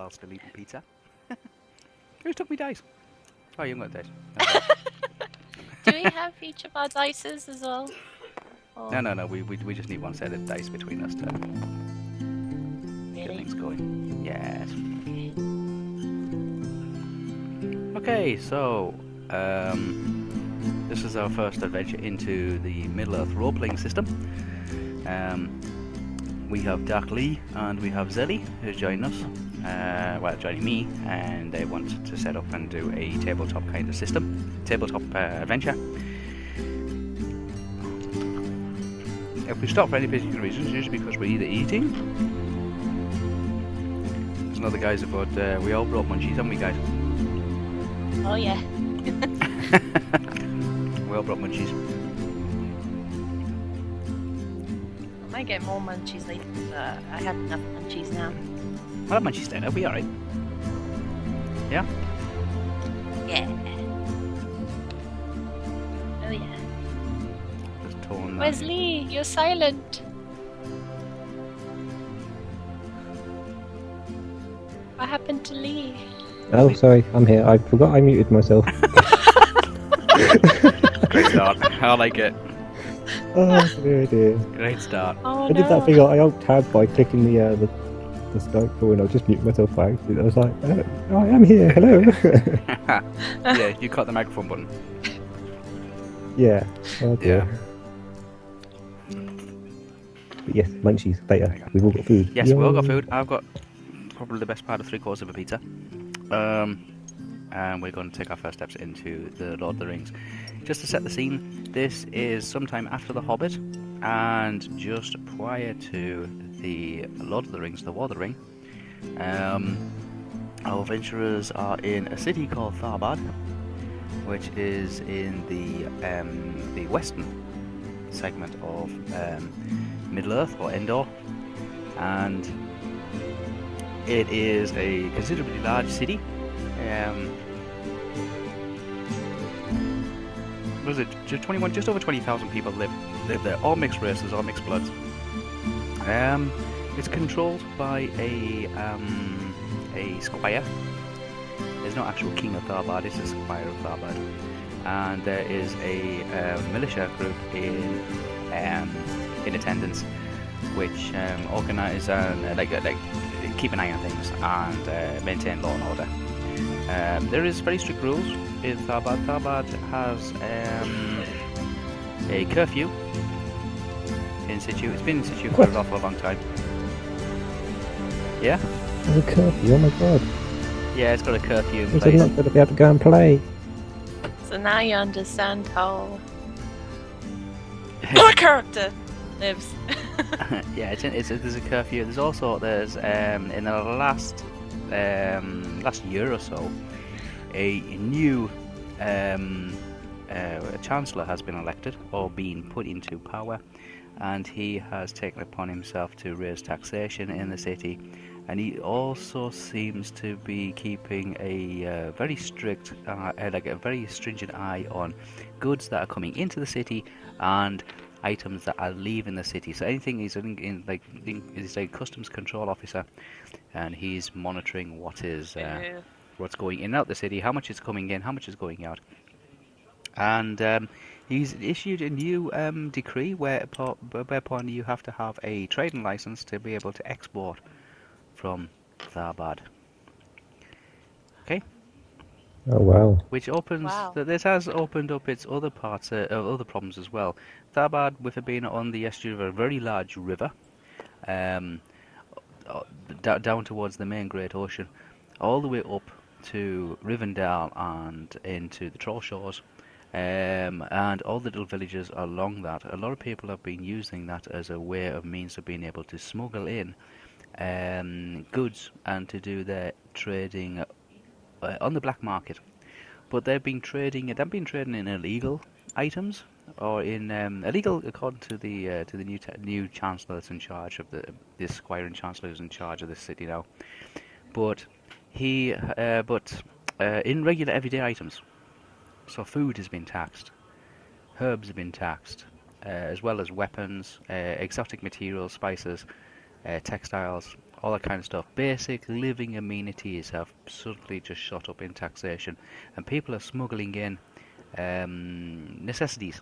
while still eating pizza. Who took me dice? Oh, you haven't got dice. Okay. Do we have each of our dices as well? Or... No. We just need one set of dice between us to get Really? things going. Yes. Okay, so this is our first adventure into the Middle-earth role-playing system. We have Darklee and we have Zellie who's joining us. Joining me, and they want to set up and do a tabletop kind of system, tabletop adventure. If we stop for any particular reasons, usually because we're either eating. There's another guys about. We all brought munchies, haven't we, guys? Oh yeah. We all brought munchies. I might get more munchies later, but I have enough munchies now. Well, that munchies then, are we alright? Yeah? Yeah. Oh yeah. Just torn that. Where's Lee? You're silent. What happened to Lee? Oh, sorry, I'm here. I forgot I muted myself. Great start. I like it. Oh, dear. Great start. Oh I did that thing. I alt-tab by clicking the Skype call, and I just muted myself by accident. I was like, oh, I am here. Hello. Yeah, you cut the microphone button. Yeah. Oh, dear. Yeah. But yes, munchies later. We've all got food. Yes, we've all got food. I've got probably the best part of 3/4 of a pizza. And we're going to take our first steps into the Lord of the Rings. Just to set the scene, this is sometime after the Hobbit and just prior to the Lord of the Rings, the War of the Ring. Our adventurers are in a city called Tharbad, which is in the western segment of Middle-earth or Endor, and it is a considerably large city. Was it just over 20,000 people live there, all mixed races, all mixed bloods. It's controlled by a squire. There's no actual king of Tharbad, it's a squire of Tharbad, and there is a militia group in attendance, which organise and keep an eye on things and maintain law and order. There is very strict rules in Tharbad. Tharbad has a curfew in situ. It's been in situ for an awful long time. Yeah? There's a curfew, oh my god. Yeah, it's got a curfew in Is place. it not going to be able to go and play? So now you understand how my character lives. Yeah, there's a curfew. There's also in the last year or so, a new chancellor has been elected or been put into power, and he has taken upon himself to raise taxation in the city, and he also seems to be keeping a very strict, a very stringent eye on goods that are coming into the city and items that are leaving the city. So anything he's he's a customs control officer, and he's monitoring what's going in and out the city, how much is coming in, how much is going out. And he's issued a new decree whereupon you have to have a trading license to be able to export from Tharbad. Okay. Oh wow. Which opens. Wow. This has opened up its other parts, other problems as well. Tharbad, with it being on the estuary of a very large river, down towards the main Great Ocean, all the way up to Rivendell and into the Troll Shores, and all the little villages along that. A lot of people have been using that as a way of means of being able to smuggle in goods and to do their trading on the black market. But they've been trading in illegal items, or in illegal according to the new chancellor that's in charge of this squire and chancellor who's in charge of this city now. But in regular everyday items. So food has been taxed, herbs have been taxed, as well as weapons, exotic materials, spices, textiles, all that kind of stuff. Basic living amenities have suddenly just shot up in taxation, and people are smuggling in necessities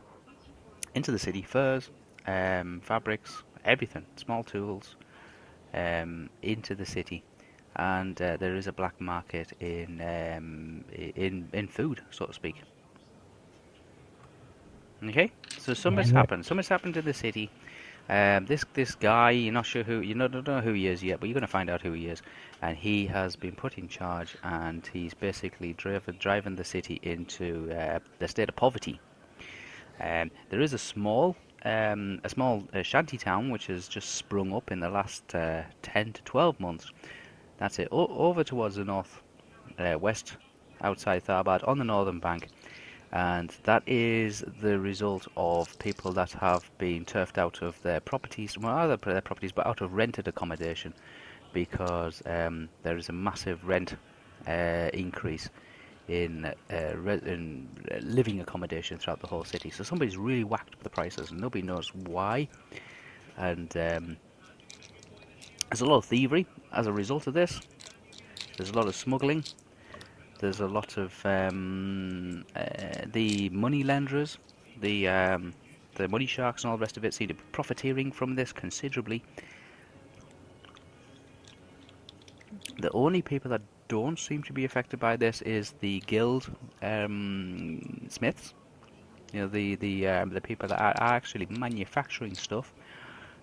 into the city: furs, fabrics, everything, small tools, into the city. And there is a black market in food, so to speak. Okay, so something's happened. Something's happened to the city. This guy, you're not sure who, don't know who he is yet, but you're going to find out who he is. And he has been put in charge, and he's basically driving the city into the state of poverty. There is a small shanty town which has just sprung up in the last 10 to 12 months. That's it. Over towards the north west, outside Tharbad, on the northern bank. And that is the result of people that have been turfed out of their properties, well, either their properties, but out of rented accommodation, because there is a massive rent increase in living accommodation throughout the whole city. So somebody's really whacked up the prices, and nobody knows why. And there's a lot of thievery as a result of this. There's a lot of smuggling. There's a lot of the money lenders, the money sharks and all the rest of it seem to be profiteering from this considerably. The only people that don't seem to be affected by this is the guild smiths. You know, the people that are actually manufacturing stuff.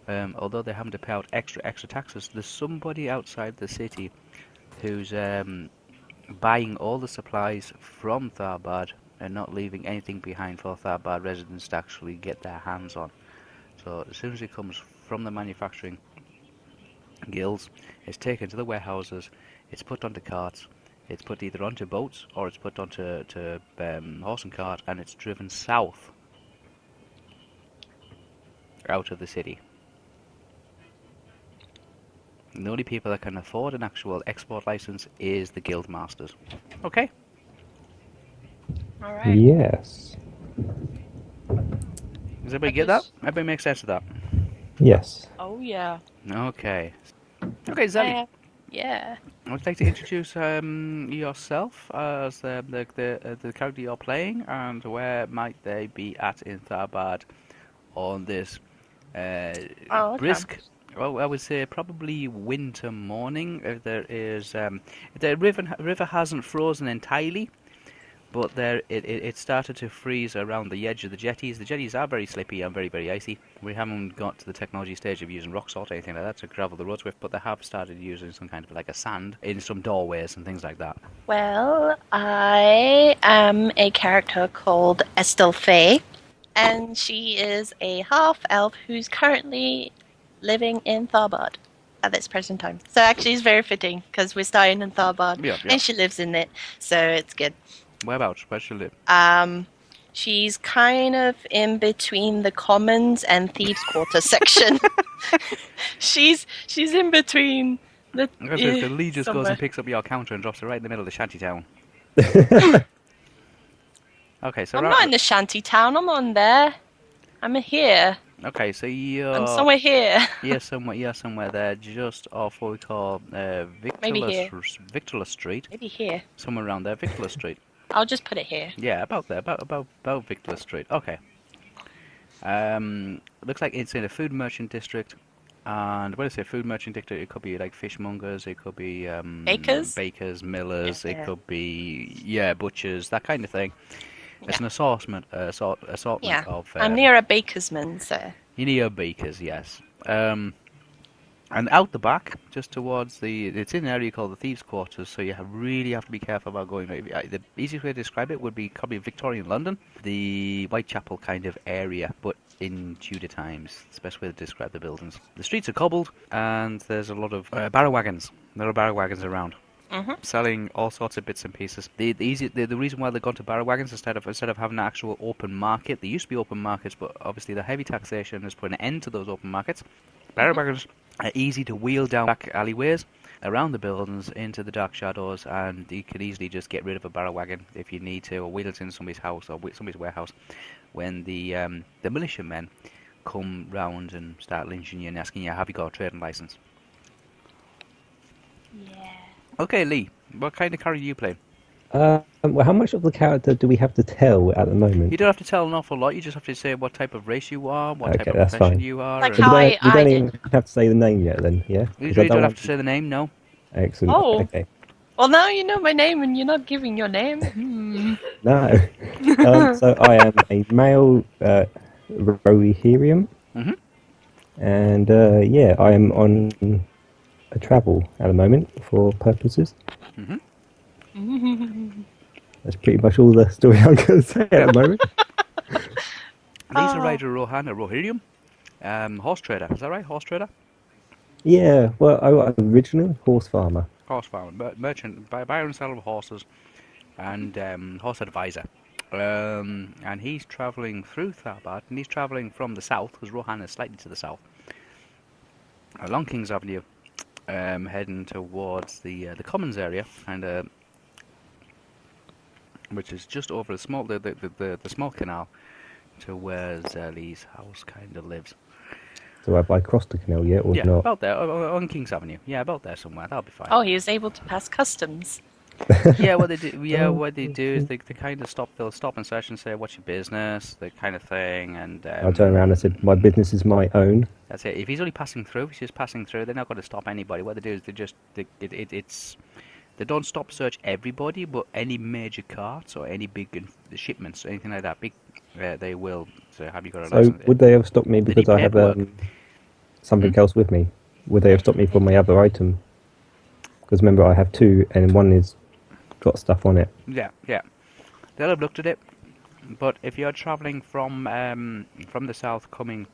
Although they're having to pay out extra taxes, there's somebody outside the city who's buying all the supplies from Tharbad and not leaving anything behind for Tharbad residents to actually get their hands on. So as soon as it comes from the manufacturing guilds, it's taken to the warehouses, it's put onto carts, it's put either onto boats or it's put onto horse and cart, and it's driven south out of the city. The only people that can afford an actual export license is the guild masters. Okay? Alright. Yes. Does everybody get that? Everybody make sense of that? Yes. Oh, yeah. Okay. Okay, Zellie. Yeah. I would like to introduce yourself as the character you're playing, and where might they be at in Tharbad on this brisk. Well, I would say probably winter morning. There is the river hasn't frozen entirely, but it started to freeze around the edge of the jetties. The jetties are very slippy and very, very icy. We haven't got to the technology stage of using rock salt or anything like that to gravel the roads with, but they have started using some kind of like a sand in some doorways and things like that. Well, I am a character called Estel Faye, and she is a half-elf who's currently living in Tharbad at this present time. So actually it's very fitting, because we're starting in Tharbad, and she lives in it, so it's good. Whereabouts? Where she live? She's kind of in between the Commons and Thieves' Quarter section. She's in between the... the Lee just goes and picks up your counter and drops it right in the middle of the shanty town. Okay, so... I'm not in the shanty town, I'm on there. I'm here. Okay, so you're... I'm somewhere here. You're somewhere there, just off what we call Victorless Street. Maybe here. Somewhere around there, Victorless Street. I'll just put it here. Yeah, about there, about Victorless Street. Okay. Looks like it's in a food merchant district, and when I say food merchant district, it could be like fishmongers, it could be bakers, millers, it could be butchers, that kind of thing. It's an assortment of... I'm near a bakersman, so... You're near bakers, yes. And out the back, just towards it's in an area called the Thieves' Quarters, so you really have to be careful about going. The easiest way to describe it would be probably Victorian London, the Whitechapel kind of area, but in Tudor times. It's the best way to describe the buildings. The streets are cobbled, and there's a lot of barrow wagons. There are barrow wagons around. Mm-hmm. Selling all sorts of bits and pieces. The reason why they've gone to barrow wagons instead of having an actual open market, there used to be open markets, but obviously the heavy taxation has put an end to those open markets. Barrow wagons are easy to wheel down back alleyways around the buildings into the dark shadows, and you can easily just get rid of a barrow wagon if you need to, or wheel it in somebody's house or somebody's warehouse when the militiamen come round and start lynching you and asking you, have you got a trading license? Yeah. Okay, Lee, what kind of character do you play? Well, how much of the character do we have to tell at the moment? You don't have to tell an awful lot. You just have to say what type of race you are, what type Okay, of that's profession fine. you are. Like and how We I don't did. even have to say the name yet, then, yeah? You 'Cause I really don't have want to say the name, no. Excellent. Oh. Okay. Well, now you know my name and you're not giving your name. No. So I am a male Rohirrim, Mhm. and yeah, I am on a travel at the moment for purposes. Mhm. That's pretty much all the story I'm going to say at the moment. Lee's a rider Rohan, a Rohirrim, horse trader. Is that right? Horse trader, Yeah, well, I was originally horse farmer. horse farmer, merchant, buyer and seller of horses, and horse advisor. And he's travelling through Tharbad, and he's travelling from the south, because Rohan is slightly to the south, along King's Avenue, heading towards the Commons area, and which is just over the small canal to where Zellie's house kind of lives. So have I crossed the canal yet or Yeah, not? about there, on King's Avenue. Yeah, about there somewhere. That'll be fine. Oh, he was able to pass customs. Yeah, what they do. Yeah, Oh, what they do is they kind of stop. They'll stop and search and say, "What's your business?" That kind of thing. And I turned around and said, my business is my own. that's it. If he's only passing through, if he's just passing through, they're not going to stop anybody. What they do is they don't stop search everybody, but any major carts or any big shipments, or anything like that, big, they will. So have you got a So license? would they have stopped me They because need I have paperwork. something Hmm? else with me? Would they have stopped me from my other item? Because remember, I have two, and one is got stuff on it. Yeah, yeah. They'll have looked at it, but if you're travelling from the south, coming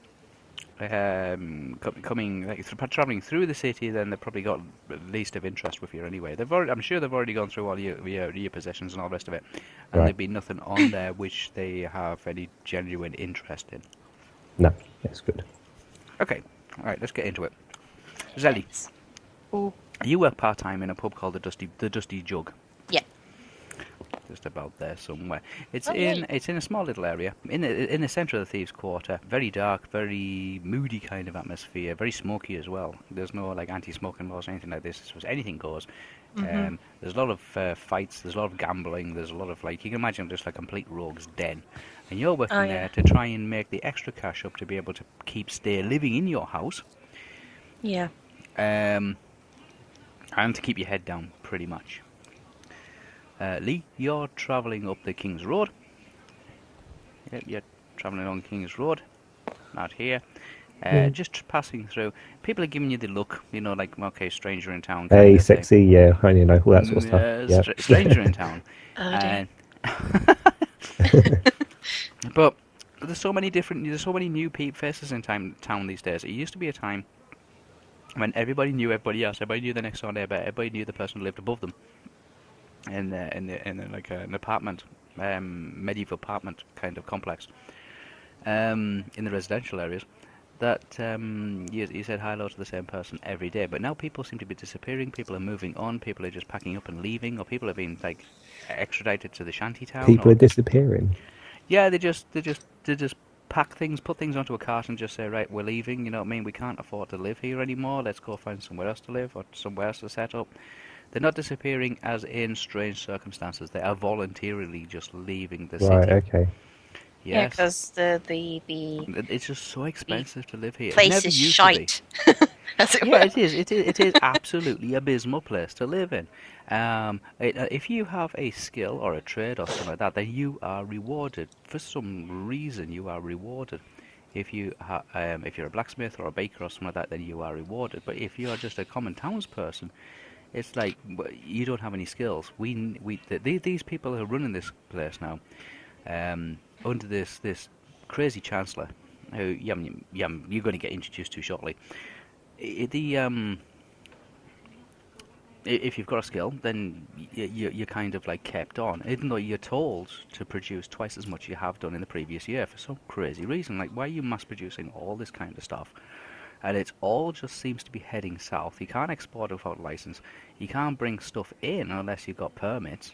travelling through the city, then they've probably got least of interest with you anyway. I'm sure they've already gone through all your possessions and all the rest of it, and Right. there'd be nothing on there which they have any genuine interest in. No, that's good. Okay, all right, let's get into it. Zellie, Oh. you work part time in a pub called the Dusty Jug. Yeah. Just about there somewhere. It's Oh, in right. it's in a small little area in the centre of the Thieves' Quarter. Very dark, very moody kind of atmosphere. Very smoky as well. There's no like anti-smoking laws or anything like this. So anything goes. There's a lot of fights. There's a lot of gambling. There's a lot of like you can imagine just like complete rogues' den. And you're working Oh, there yeah. to try and make the extra cash up to be able to stay living in your house. Yeah. And to keep your head down, pretty much. Lee, you're travelling up the King's Road. Yep, you're travelling along King's Road, out here. Just passing through. People are giving you the look, you know, like, okay, stranger in town. Kind Hey, of thing. sexy, yeah, all that sort of stuff. Yeah. Stranger in town. Oh, dear. But there's so many new faces in town these days. It used to be a time when everybody knew everybody else. Everybody knew the next door neighbour. Everybody knew the person who lived above them. In like an apartment, medieval apartment kind of complex, in the residential areas. That you said hello to the same person every day, but now people seem to be disappearing. People are moving on. People are just packing up and leaving, or people are being like extradited to the shanty town. People are disappearing. Yeah, they just pack things, put things onto a cart, and just say, right, we're leaving. You know what I mean? We can't afford to live here anymore. Let's go find somewhere else to live or somewhere else to set up. They're not disappearing as in strange circumstances. They are voluntarily just leaving the Right, city. okay. Yeah, Yes. because the It's just so expensive to live here. It place never is used to be. shite. As it Yeah, were. it is. It is absolutely abysmal place to live in. If you have a skill or a trade or something like that, then you are rewarded. For some reason, you are rewarded. If you're a blacksmith or a baker or something like that, then you are rewarded. But if you are just a common townsperson, it's like you don't have any skills. These people who are running this place now, under this crazy chancellor, who you're going to get introduced to shortly. If you've got a skill, then you're kind of like kept on, even though you're told to produce twice as much you have done in the previous year for some crazy reason. Like, why are you mass producing all this kind of stuff? And it all just seems to be heading south. You can't export without license. You can't bring stuff in unless you've got permits.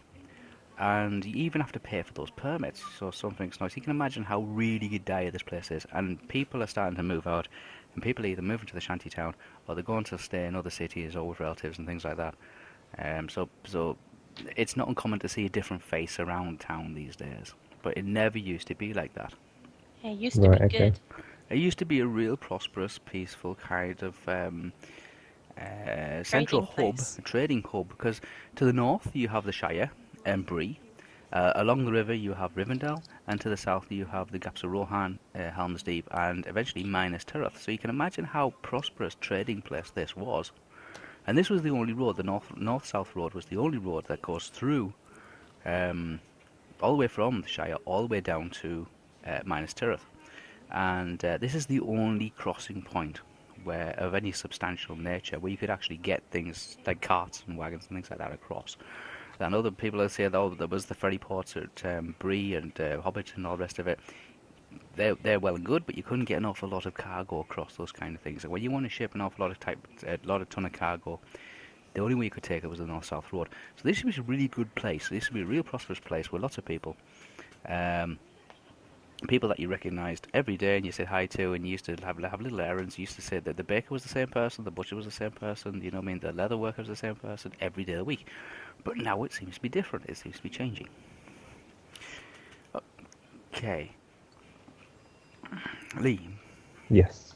And you even have to pay for those permits. So something's nice. You can imagine how really dire this place is. And people are starting to move out. and people either move into the shanty town or they're going to stay in other cities or with relatives and things like that. So it's not uncommon to see a different face around town these days, but it never used to be like that. It used to be good. It used to be a real prosperous, peaceful kind of central hub, a trading hub, because to the north you have the Shire and Bree. Along the river you have Rivendell, and to the south you have the Gaps of Rohan, Helm's Deep, and eventually Minas Tirith. So you can imagine how prosperous trading place this was. And this was the only road, the north-south road was the only road that goes through, all the way from the Shire, all the way down to Minas Tirith. And this is the only crossing point where of any substantial nature where you could actually get things like carts and wagons and things like that across. And other people say that there was the ferry ports at Bree and Hobbit and all the rest of it. They're well and good, but you couldn't get an awful lot of cargo across those kind of things. And when you want to ship an awful lot of ton of cargo, the only way you could take it was the north-south road. So this was a really good place. This would be a real prosperous place with lots of people. People that you recognised every day and you said hi to, and you used to have little errands. You used to say that the baker was the same person, the butcher was the same person, you know what I mean, the leather worker was the same person every day of the week. But now it seems to be different. It seems to be changing. Okay. Lee. Yes.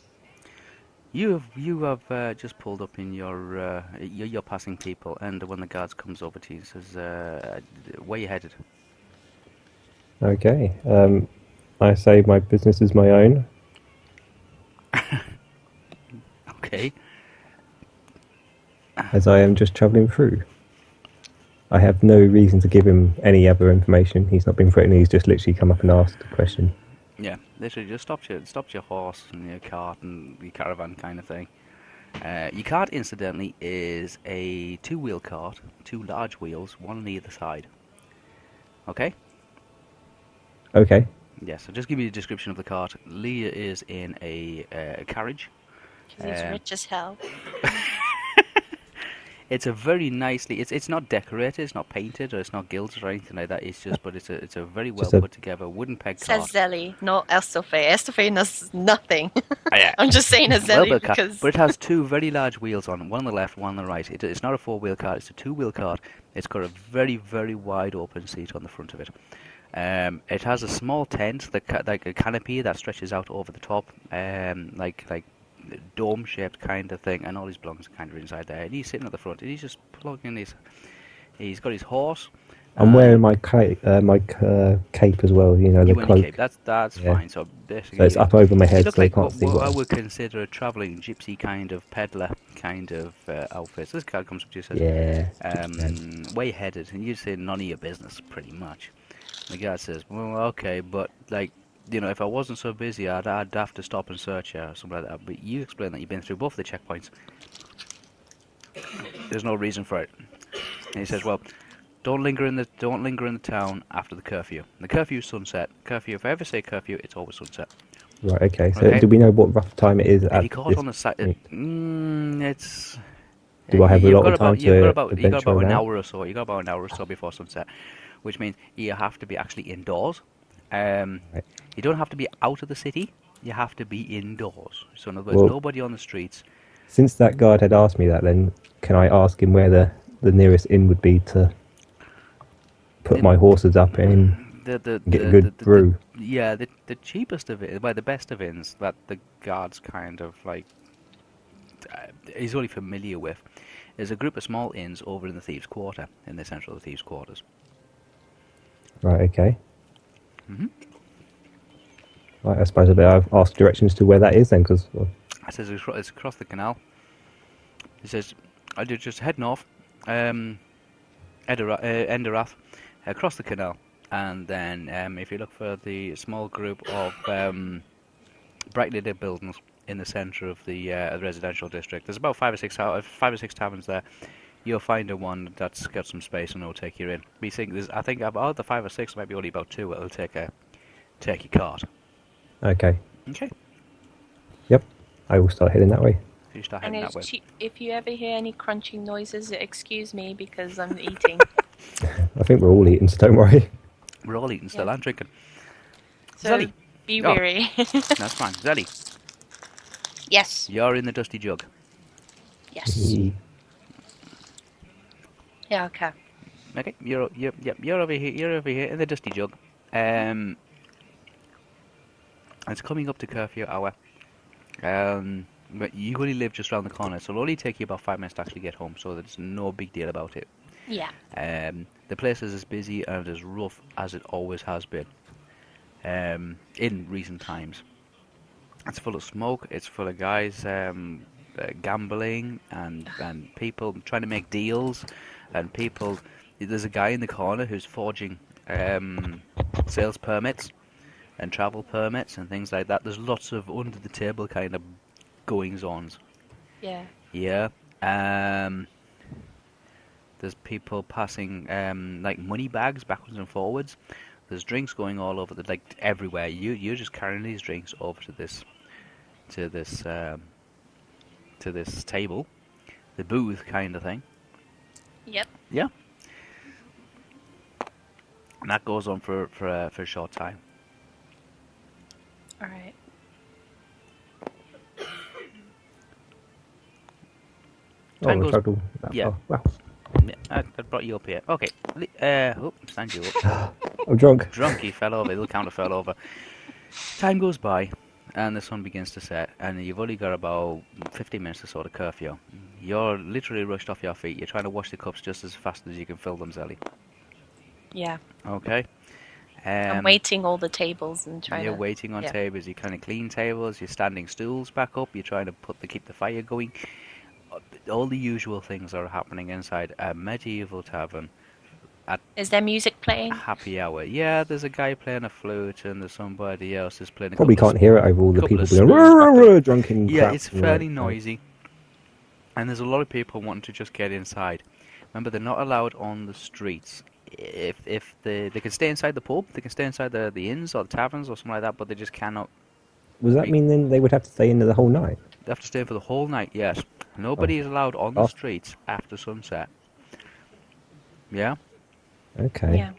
You have just pulled up in your you're passing people, and when the guards comes over to you and says, "Where you headed?" Okay. I say my business is my own. Okay. As I am just travelling through. I have no reason to give him any other information. He's not been threatened. He's just literally come up and asked a question. Yeah, literally just stopped your horse and your cart and your caravan kind of thing. Your cart, incidentally, is a two-wheel cart, 2 large wheels, one on either side. Okay? Okay. Yeah, so just give me a description of the cart. Leah is in a carriage. Because he's rich as hell. It's a very nicely. It's not decorated. It's not painted, or it's not gilded or anything like that. It's just, but it's a very well put together wooden peg cart. Says zellie, not Estelfae. Estelfae does nothing. Oh, yeah. I'm just saying a zellie because. But it has 2 very large wheels on it, one on the left, one on the right. It's not a 4-wheel cart. It's a 2-wheel cart. It's got a very, very wide open seat on the front of it. It has a small tent, like a canopy that stretches out over the top, like dome-shaped kind of thing, and all his belongings are kind of inside there. And he's sitting at the front, and he's just plugging his. He's got his horse. I'm wearing my cape as well. You know, the cloak. Cape. That's fine. So basically, so it's up over my head, you look so like I can't see what I would consider a travelling gypsy kind of peddler kind of outfit. So this guy comes up to you and says, "Where you headed?" And you say, "None of your business," pretty much. And the guy says, "Well, okay, but like." You know, if I wasn't so busy, I'd have to stop and search you or something like that. But you explain that you've been through both the checkpoints. There's no reason for it. And he says, "Well, don't linger in the town after the curfew. The curfew is sunset. Curfew. If I ever say curfew, it's always sunset." Right. Okay. So do we know what rough time it is? If you caught on the side, it's. Do I have a lot of time to you got about an around? hour or so. You got about an hour or so before sunset, which means you have to be actually indoors. Right. You don't have to be out of the city, you have to be indoors. So in other words, nobody on the streets. Since that guard had asked me that, then can I ask him where the nearest inn would be to put my horses up and get a good brew? The cheapest of it, the best of inns that the guards kind of like, he's only familiar with, is a group of small inns over in the Thieves' Quarter, in the central of the Thieves' Quarters. Right, okay. Mm-hmm. Right, I suppose I've asked directions to where that is then, because... It says it's across the canal. He says, I do just head north, Enderath, across the canal, and then if you look for the small group of brightly lit buildings in the centre of the residential district, there's about 5 or 6 taverns there. You'll find one that's got some space and it'll take you in. I think about the 5 or 6, maybe only about 2 it'll take your cart. Okay. Okay. Yep. I will start heading that way. You start heading that way. If you ever hear any crunching noises, excuse me because I'm eating. I think we're all eating, so don't worry. We're all eating still and drinking. So Zellie. be wary. That's fine. Zellie. Yes. You're in the Dusty Jug. Yes. Yeah. Okay. Okay, you're over here. You're over here in the Dusty Jug. It's coming up to curfew hour. But you only live just around the corner, so it'll only take you about 5 minutes to actually get home. So there's no big deal about it. Yeah. The place is as busy and as rough as it always has been. In recent times, it's full of smoke. It's full of guys gambling and people trying to make deals, and people. There's a guy in the corner who's forging sales permits and travel permits and things like that. There's lots of under the table kind of goings-ons. Yeah. Yeah. There's people passing like money bags backwards and forwards. There's drinks going all over like everywhere. You're just carrying these drinks over to this table, the booth kind of thing. Yep. Yeah. And that goes on for a short time. All right. Time we goes- struggled that yeah. far. Wow. Yeah, I brought you up here. Okay. Stand you up. I'm drunk. Drunk, he fell over. The little counter fell over. Time goes by, and the sun begins to set, and you've only got about 15 minutes to sort of curfew. You're literally rushed off your feet. You're trying to wash the cups just as fast as you can fill them, Zellie. Yeah. Okay. I'm waiting all the tables and trying. You're waiting on tables. You kind of clean tables. You're standing stools back up. You're trying to keep the fire going. All the usual things are happening inside a medieval tavern. Is there music playing? Happy hour. Yeah, there's a guy playing a flute, and there's somebody else is playing. Probably can't hear it over all the couple people of being screws back "Rrrr, drunken Yeah, crap. it's fairly noisy, and there's a lot of people wanting to just get inside. Remember, they're not allowed on the streets. If they can stay inside the pub, they can stay inside the inns or the taverns or something like that, but they just cannot. Does that mean then they would have to stay in there the whole night? They have to stay for the whole night. Yes, nobody is allowed on the streets after sunset. Yeah. Okay. Yeah.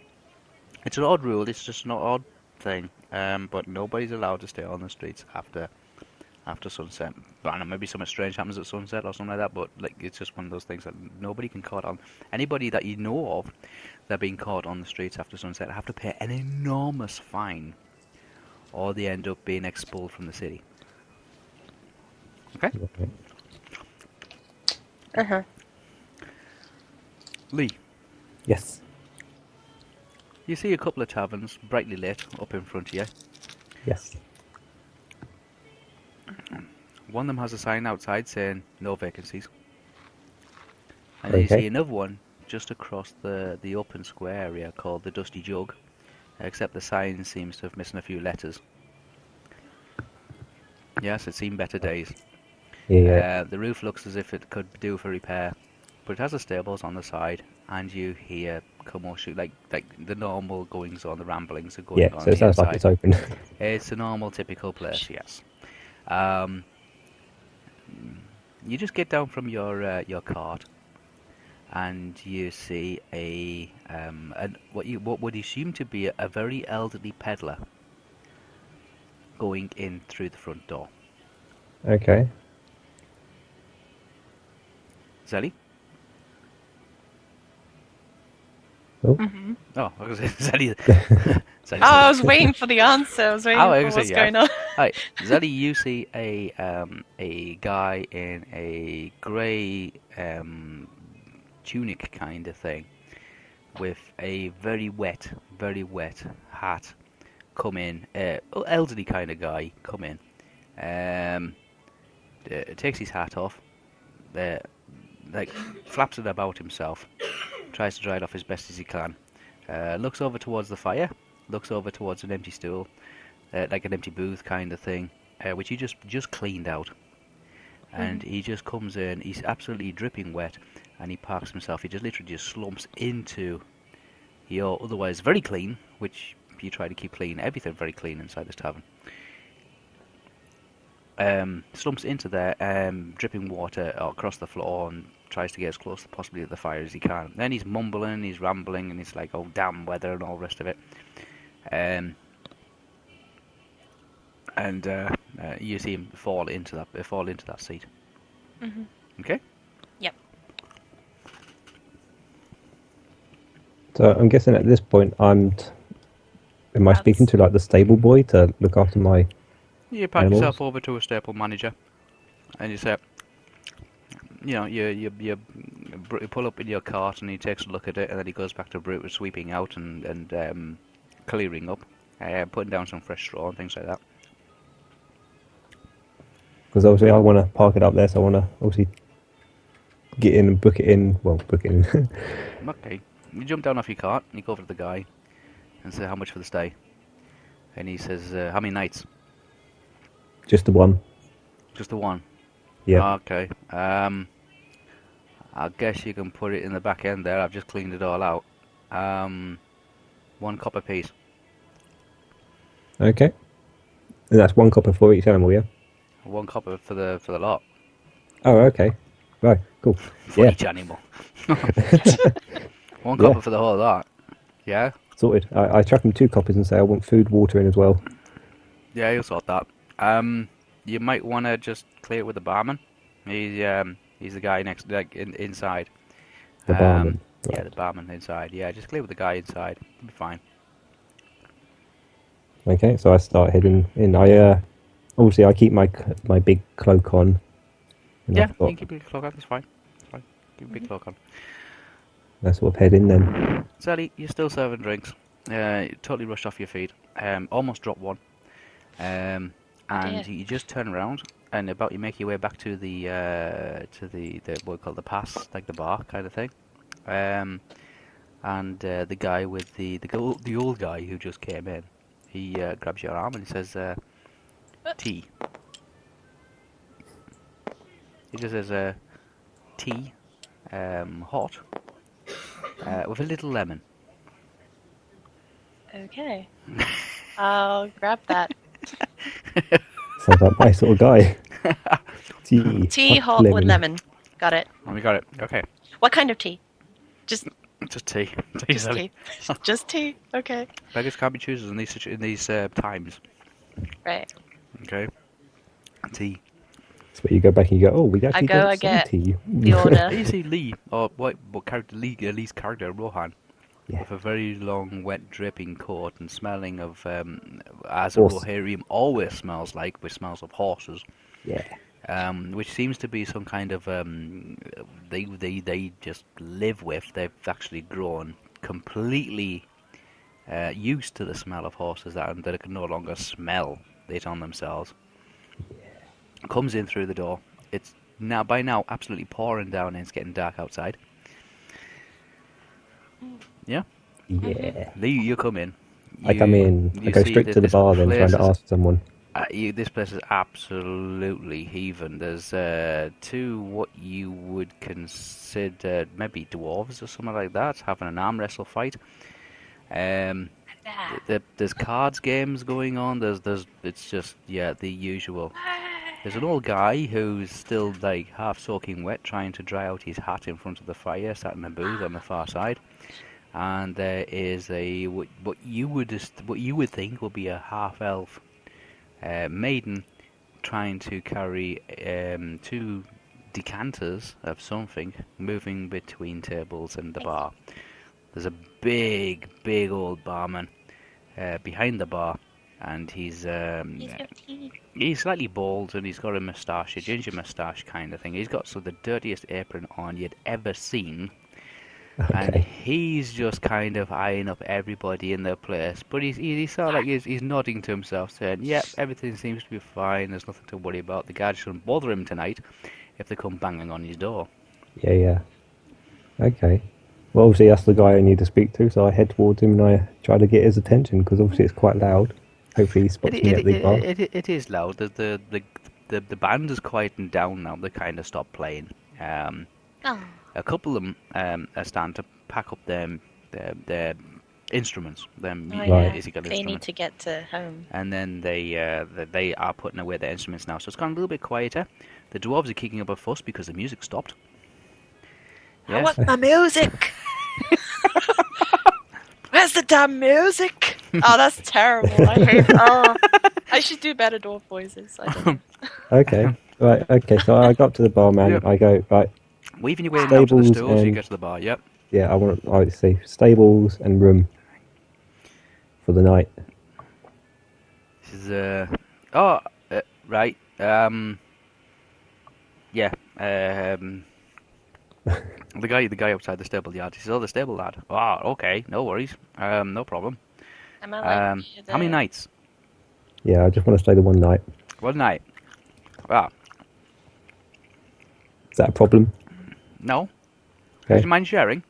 It's an odd rule. It's just an odd thing. But nobody's allowed to stay on the streets after sunset. I don't know, maybe something strange happens at sunset or something like that. But like, it's just one of those things that nobody can caught on. Anybody that you know of that being caught on the streets after sunset have to pay an enormous fine, or they end up being expelled from the city. Okay. Uh-huh. Lee, Yes. you see a couple of taverns brightly lit up in front of you. Yes. One of them has a sign outside saying no vacancies. And then you Okay. see another one just across the open square area called the Dusty Jug, except the sign seems to have missing a few letters. Yes, it's seen better days. Yeah. The roof looks as if it could do for repair, but it has the stables on the side, and you hear commotion, like the normal goings on, the ramblings are going Yeah. on. So it sounds like it's open. It's a normal, typical place, yes. You just get down from your cart, and you see what would assume to be a very elderly peddler going in through the front door. Okay. Zellie? Oh. Mm-hmm. Oh, I was going to say Zellie. Zellie. I was waiting for the answer. I was waiting for what's going on. Hi, Zellie, you see a guy in a grey tunic kind of thing with a very wet hat come in. Elderly kind of guy come in. Takes his hat off. Like flaps it about himself. Tries to dry it off as best as he can. Looks over towards the fire. Looks over towards an empty stool, like an empty booth kind of thing, which he just cleaned out. And he just comes in. He's absolutely dripping wet, and he parks himself. He just literally just slumps into your otherwise very clean, which you try to keep clean. Everything very clean inside this tavern. Slumps into there, dripping water across the floor, and tries to get as close possibly to the fire as he can. Then he's mumbling, he's rambling, and he's like, "Oh, damn weather," and all the rest of it. and you see him fall into that seat. Mm-hmm. Okay. Yep. So I'm guessing at this point am I speaking to like the stable boy to look after my You pack animals? yourself over to a stable manager, and you say, you pull up in your cart, and he takes a look at it, and then he goes back to Brute with sweeping out and clearing up, putting down some fresh straw and things like that. Because obviously I want to park it up there, so I want to obviously get in and book it in. Well, book it in. Okay. You jump down off your cart, and you go over to the guy, and say, how much for the stay? And he says, how many nights? Just the one. Just the one? Yeah. Okay. I guess you can put it in the back end there. I've just cleaned it all out. 1 copper piece. Okay. And that's 1 copper for each animal, yeah? 1 copper for the lot. Oh, okay. Right, cool. For Yeah. each animal. 1 copper for the whole lot. Yeah? Sorted. I chuck him 2 coppers and say I want food, water in as well. Yeah, you'll sort that. You might want to just clear it with the barman. He's the guy inside. The barman. Yeah, Right. the barman inside. Yeah, just clear with the guy inside. It'll be fine. Okay, so I start heading in. Obviously I keep my big cloak on. And Yeah, I've you got- can keep your cloak on. That's fine. That's fine. Keep your big cloak on. I sort of head in then. Sally, you're still serving drinks. Totally rushed off your feet. Almost dropped one. And dear. you just turn around and you make your way back to the what we call the pass, like the bar kind of thing. And the guy with the old guy who just came in, he grabs your arm and he says, "Tea." He just says, "Tea, hot, with a little lemon." Okay. I'll grab that. Sounds like my sort of guy. Tea Hot with lemon. Got it. Oh, we got it. Okay. What kind of tea? Just Just tea. just tea. Just tea. Okay. Beggars can't be choosers in these times. Right. Okay. Tea. So you go back and you go, oh, we actually go, got I some get tea. the order. You see Lee, or what character Lee's character Rohan, Yeah. with a very long, wet, dripping coat and smelling of, as Horse. a Rohirrim always smells like, which smells of horses. Yeah. Which seems to be some kind of they just live with. They've actually grown completely used to the smell of horses that they can no longer smell it on themselves. Comes in through the door. It's by now absolutely pouring down and it's getting dark outside. Yeah, Yeah. Lee, you come in. I come in. I go straight to the bar then, trying to ask for someone. This place is absolutely heathen. There's 2 what you would consider maybe dwarves or something like that having an arm wrestle fight. There's cards games going on. It's just the usual. There's an old guy who's still like half soaking wet, trying to dry out his hat in front of the fire, sat in a booth on the far side. And there is what you would think would be a half elf maiden trying to carry 2 decanters of something, moving between tables and the bar. There's a big old barman behind the bar, and he's slightly bald and he's got a moustache, a ginger moustache kind of thing. He's got the dirtiest apron on you'd ever seen. And he's just kind of eyeing up everybody in their place, but he's sort of like he's nodding to himself, saying, "Yep, everything seems to be fine. There's nothing to worry about. The guards shouldn't bother him tonight if they come banging on his door." Yeah. Okay. Well, obviously that's the guy I need to speak to, so I head towards him and I try to get his attention because obviously it's quite loud. Hopefully he spots me at the bar. It is loud. The band is quieting down now. They kind of stopped playing. A couple of them are starting to pack up their instruments, their musical They need instruments. to get to home. And then they are putting away their instruments now. So it's gone a little bit quieter. The dwarves are kicking up a fuss because the music stopped. I want my music! Where's the damn music? Oh, that's terrible. I hate. Oh, I should do better dwarf voices. I don't know. Okay, right. Okay, so I got to the barman. Yep. I go right. Weaving your way down to the Stables stools, you and- get to the bar. Yep. Yeah, I want. I see stables and room for the night. This is right. Yeah. The guy outside the stable yard. He says, "Oh, the stable lad. Oh, okay, no worries. No problem. Am I like How many nights? Yeah, I just want to stay the one night. One night. Ah, Is that a problem? no. Okay. Would you mind sharing?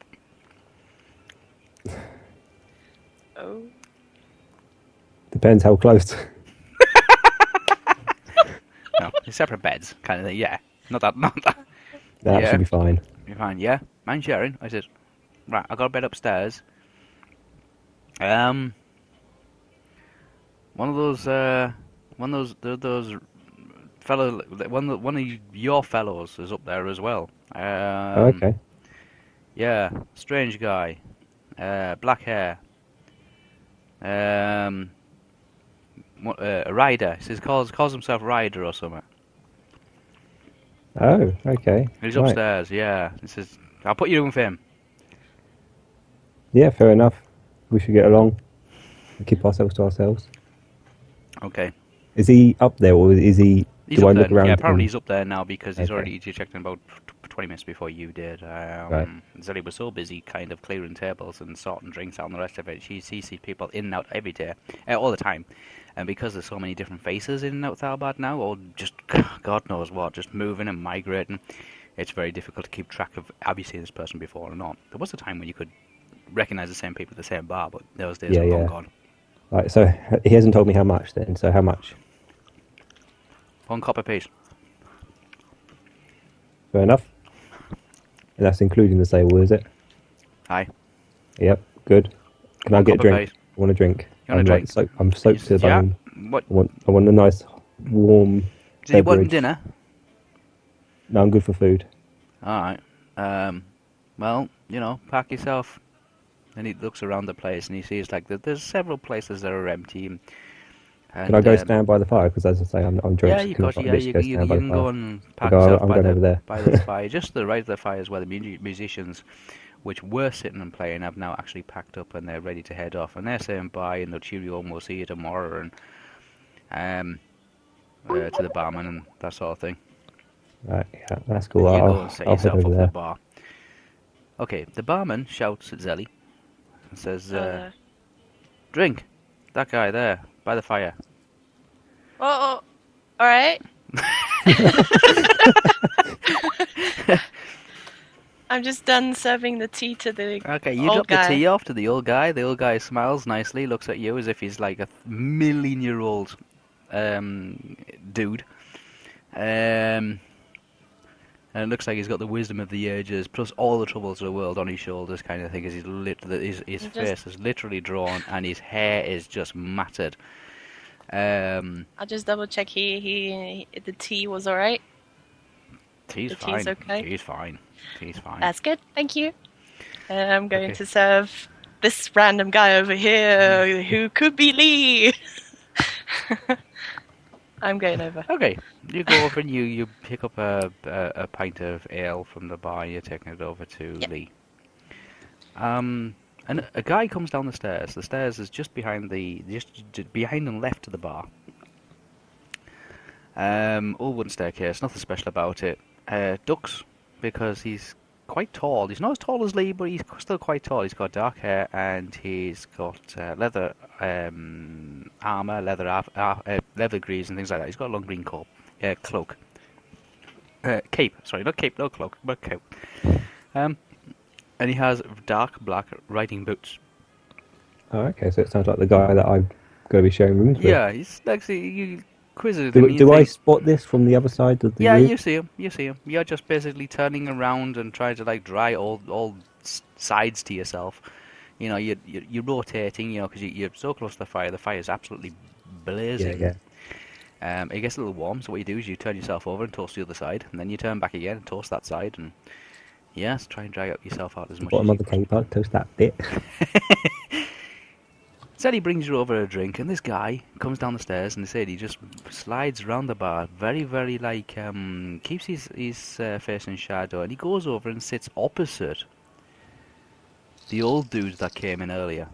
Oh. Depends how close. No, separate beds, kind of thing. Yeah, not that. That Yeah. should be fine. You're fine. Yeah, mind sharing? I said, right. I got a bed upstairs. One of those fellow, one of your fellows is up there as well. Okay. Yeah, strange guy, black hair. A rider. He says calls himself Rider or something. Oh, okay. He's Right. upstairs. Yeah. He says, I'll put you in with him. Yeah, fair enough. We should get along and keep ourselves to ourselves. Okay. Is he up there, or is he? He's do I up look there. around? Yeah, apparently him? he's up there now because he's Okay. already checked in about 20 minutes before you did. Right. Zellie was so busy kind of clearing tables and sorting drinks out and the rest of it. She sees people in and out every day, all the time. And because there's so many different faces in and out Tharbad now, or just God knows what, just moving and migrating, it's very difficult to keep track of have you seen this person before or not. There was a time when you could recognise the same people at the same bar, but those days are long gone. Right. So he hasn't told me how much then. So how much? 1 copper piece. Fair enough. And that's including the stable, is it? Aye. Yep. Good. Can I One get a copper drink? piece. I want a drink. You want a I'm drink? Like, I'm soaked to the Yeah. bone. What? I want a nice warm Do you want beverage. dinner? No, I'm good for food. Alright. Well, park yourself. And he looks around the place and he sees like there's several places that are empty. And, Can I go stand by the fire? Because as I say, I'm drunk. Yeah, so you can I got. not Yeah, literally you stand by the can fire? go and park I'm yourself going over there. by the fire, just to the right of the fire is where the musicians, which were sitting and playing, have now actually packed up and they're ready to head off. And they're saying bye and they'll cheer you on. We'll see you tomorrow and to the barman and that sort of thing. Right, yeah, that's cool. And you go I'll and set head yourself up over at there. the bar. Okay, the barman shouts at Zellie and says, "Drink, that guy there by the fire." Oh, all right. I'm just done serving the tea to the Okay, you old drop the guy. tea off to the old guy. The old guy smiles nicely, looks at you as if he's like a million-year-old dude. And it looks like he's got the wisdom of the ages, plus all the troubles of the world on his shoulders, kind of thing. Because his face is literally drawn, and his hair is just matted. I'll just double check. The tea was all right. Tea's The fine. tea's okay? Tea's fine. Tea's fine. That's good. Thank you. I'm going Okay. to serve this random guy over here who could be Lee. I'm going over. Okay, you go over and you pick up a pint of ale from the bar. You're taking it over to Yep. Lee. And a guy comes down the stairs. The stairs is just behind just behind and left of the bar. All wooden staircase, nothing special about it. Ducks, because he's quite tall. He's not as tall as Lee, but he's still quite tall. He's got dark hair and he's got leather armor, leather greaves and things like that. He's got a long green cloak. Cape, sorry, not cape, no cloak, but cape. And he has dark black riding boots. Oh, okay, so it sounds like the guy that I'm going to be sharing rooms with. Yeah, he's actually you quizzed him. Do I spot this from the other side of the Yeah, room? you see him. You see him. You're just basically turning around and trying to like dry all sides to yourself. You're rotating. Because you're so close to the fire. The fire is absolutely blazing. Yeah. It gets a little warm. So what you do is you turn yourself over and toast the other side, and then you turn back again and toast that side, and try and dry yourself out as much Bottom as of you the cake, I'll toast that bit. Zellie brings you over a drink, and this guy comes down the stairs, and they say he just slides round the bar, very, very like, keeps his face in shadow, and he goes over and sits opposite the old dude that came in earlier.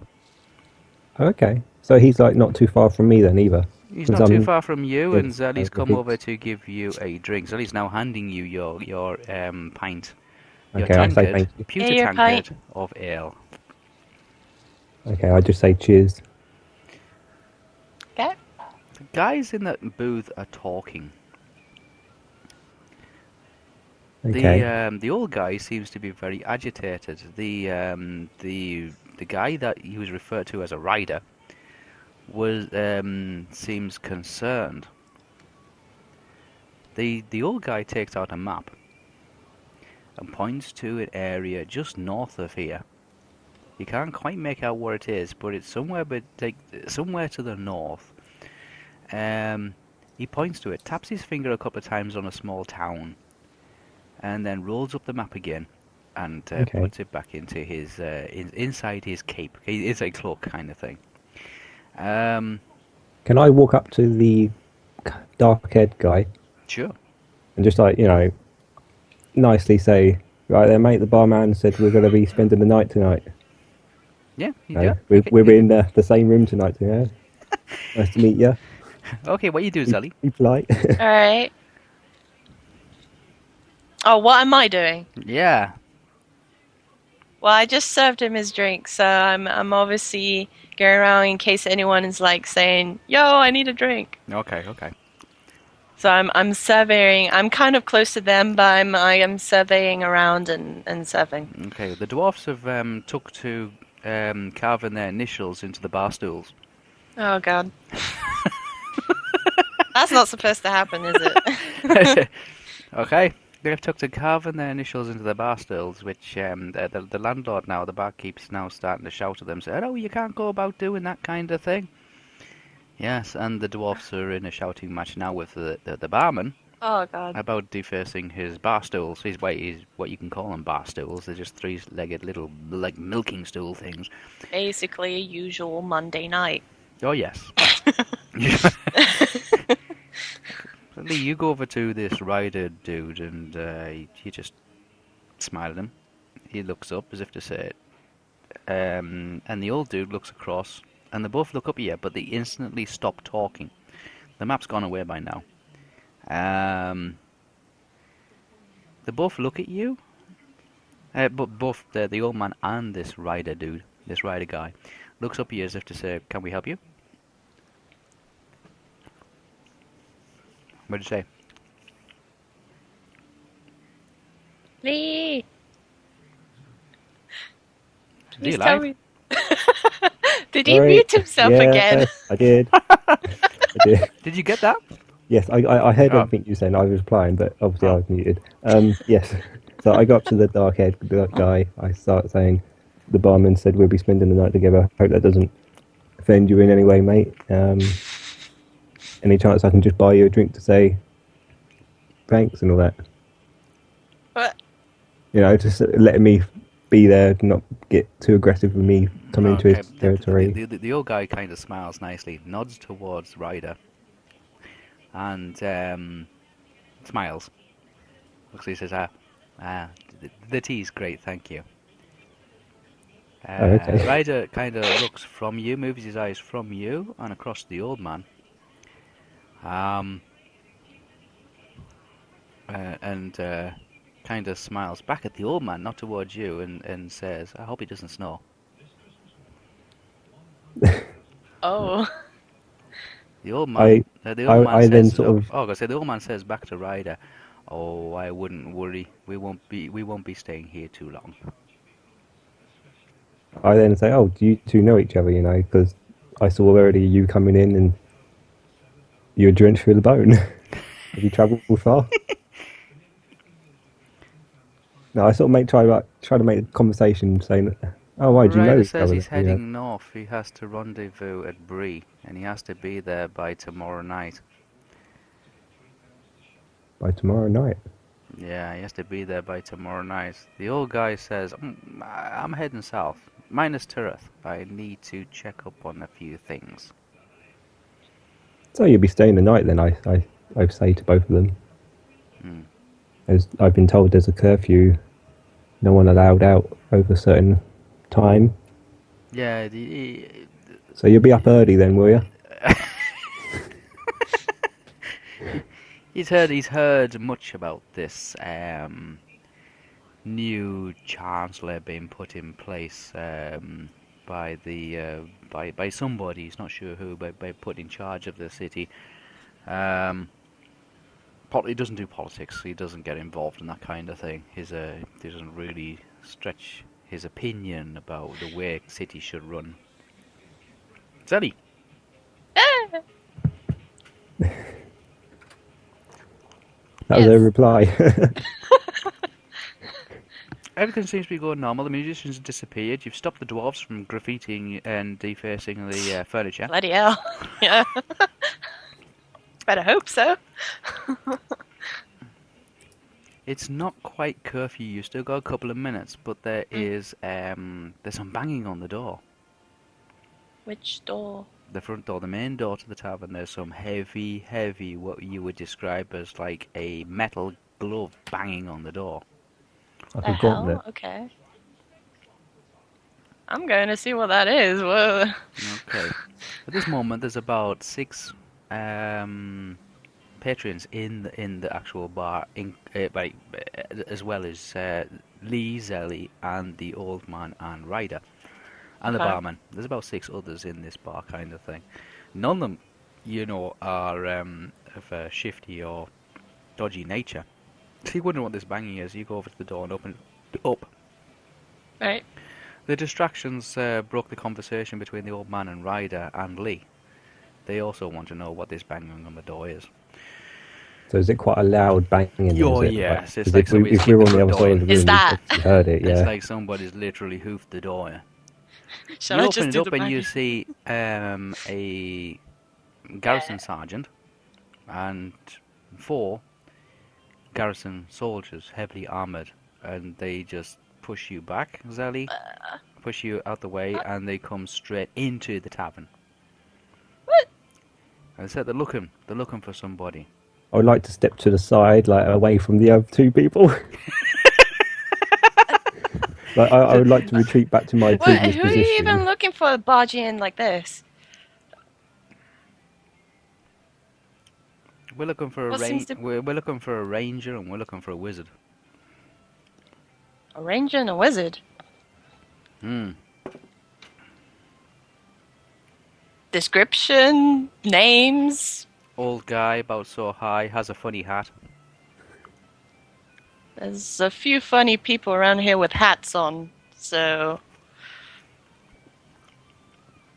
Okay, so he's like not too far from me then either. He's 'Cause not too I'm- far from you, and Yes, Zellie's I come think- over to give you a drink. Zellie's now handing you your pint. Your Okay, I say tankard, thank you. pewter Here, your tankard pint. of ale. Okay, I just say cheers. Okay. The guys in that booth are talking. Okay. The old guy seems to be very agitated. The guy that he was referred to as a rider was seems concerned. The old guy takes out a map and points to an area just north of here. You can't quite make out where it is, but it's somewhere, somewhere to the north. He points to it, taps his finger a couple of times on a small town, and then rolls up the map again and Okay. puts it back into his inside his cape. It's a cloak kind of thing. Can I walk up to the dark-haired guy Sure. and just like, nicely say, right there, mate, the barman said we're going to be spending the night tonight. Yeah, No, we're in the same room tonight, Nice to meet you. Okay, what you do, Zellie? Be polite. All right. Oh, what am I doing? Yeah. Well, I just served him his drink, so I'm obviously going around in case anyone is like saying, "Yo, I need a drink." Okay. So I'm surveying. I'm kind of close to them, but I am surveying around and serving. Okay. The dwarfs have took to carving their initials into the bar stools. Oh God, that's not supposed to happen, is it? Okay. They've took to carving their initials into the bar stools, which the landlord now, the barkeep's now starting to shout at them, saying, "Oh, you can't go about doing that kind of thing." Yes, and the dwarfs are in a shouting match now with the barman Oh God. about defacing his bar stools. His what you can call them bar stools. They're just three-legged little like milking stool things. Basically, a usual Monday night. Oh yes. Lee, you go over to this rider dude and you just smile at him. He looks up as if to say it. And the old dude looks across, and they both look up at you, but they instantly stop talking. The map's gone away by now. They both look at you, but both the old man and this rider dude, this rider guy, looks up at you as if to say, "Can we help you?" What'd you say? Lee, Do you please tell lie? me. Did he Sorry. mute himself again? I did. I did. Did you get that? Yes, I heard Oh. everything you said. I was replying, but obviously I Oh. was muted. Yes. So I got up to the dark-haired guy. I start saying, the barman said we'll be spending the night together. Hope that doesn't offend you in any way, mate. Any chance I can just buy you a drink to say thanks and all that? What? Just letting me be there, not get too aggressive with me coming into his territory. The old guy kind of smiles nicely, nods towards Ryder, and smiles. Looks, he says, the tea's great, thank you. Okay. Ryder kind of looks from you, moves his eyes from you and across the old man. And kind of smiles back at the old man, not towards you, and says, "I hope he doesn't snore." Oh. The old man. The old man I says, then sort of- "Oh, I say the old man says back to Ryder, oh, I wouldn't worry. We won't be staying here too long." I then say, oh, do you two know each other, because I saw already you coming in and you're drenched through the bone. Have you travelled far? No, I sort of try to make a conversation saying, oh, why do you know Ryder each says other? he's heading north. He has to rendezvous at Bree, and he has to be there by tomorrow night. By tomorrow night. Yeah, he has to be there by tomorrow night. The old guy says, I'm heading south, minus Tirith. I need to check up on a few things. So you'll be staying the night then, I say to both of them. Hmm. As I've been told there's a curfew, no one allowed out over a certain time. Yeah, So you'll be up early then, will you? he's heard much about this new chancellor being put in place by the by somebody. He's not sure who, but by put in charge of the city. He doesn't do politics. He doesn't get involved in that kind of thing. He doesn't really stretch his opinion about the way city should run. Zellie. That was Yes. a reply. Everything seems to be going normal. The musicians have disappeared. You've stopped the dwarves from graffitiing and defacing the furniture. Bloody hell. Yeah. Better hope so. It's not quite curfew. You still got a couple of minutes, but there is there's some banging on the door. Which door? The front door, the main door to the tavern. There's some heavy, what you would describe as like a metal glove banging on the door. Like The a gauntlet. hell? Okay. I'm going to see what that is. Whoa. Okay. At this moment, there's about 6 patrons in the actual bar, as well as Lee, Zellie, and the old man and Ryder, and the Okay. barman. There's about 6 others in this bar, kind of thing. None of them, are of a shifty or dodgy nature. So you wonder what this banging is. You go over to the door and open it up. Right. The distractions broke the conversation between the old man and Ryder and Lee. They also want to know what this banging on the door is. So is it quite a loud banging? Oh, is it? yes, it's 'cause like if somebody's if we were kicked on the the other front side of the door room, Is that- we'd obviously heard it, It's yeah. like somebody's literally hoofed the door. Shall You I open just it do up the and you banging? see a garrison sergeant and 4 garrison soldiers, heavily armoured, and they just push you back, Zellie, push you out the way, and they come straight into the tavern. What? And they said they're looking for somebody. I would like to step to the side, like away from the other 2 people. Like I would like to retreat back to my What? previous Who are you position. even looking for barging in like this? We're looking for a What seems to- we're looking for a ranger and we're looking for a wizard. A ranger and a wizard. Hmm. Description, names. Old guy, about so high, has a funny hat. There's a few funny people around here with hats on, so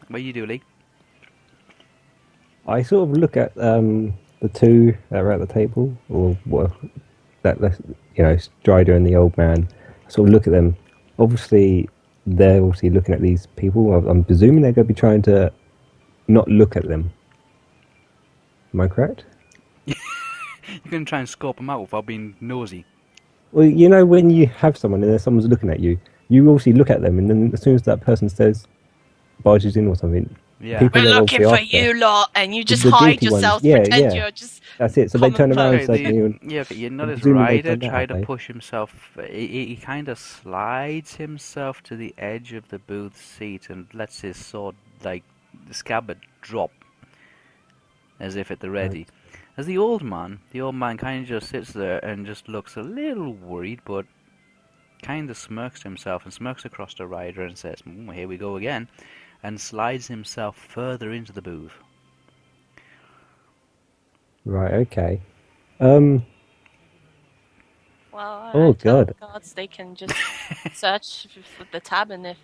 What do you do, Lee? I sort of look at the 2 that are at the table, or Strider and the old man. I sort of look at them. Obviously, they're obviously looking at these people. I'm presuming they're going to be trying to not look at them. Am I correct? You can try and scope them out without being nosy. Well, when you have someone and then someone's looking at you, you obviously look at them, and then as soon as that person says, barges in or something, Yeah. people we're they're looking obviously for after. you lot, and you just The hide guilty ones, yourselves, yeah, pretend yeah. you're just. That's it. So they turn around Commonplace. suddenly. Okay, you notice presuming they've Ryder done that, tried to have they? push himself. He kind of slides himself to the edge of the booth seat and lets his sword, like the scabbard, drop, as if at the ready. As the old man kind of just sits there and just looks a little worried, but kind of smirks to himself and smirks across to Ryder and says, "Here we go again," and slides himself further into the booth. Right. Okay. Well, Oh, I tell God. the guards they can just search for the tavern if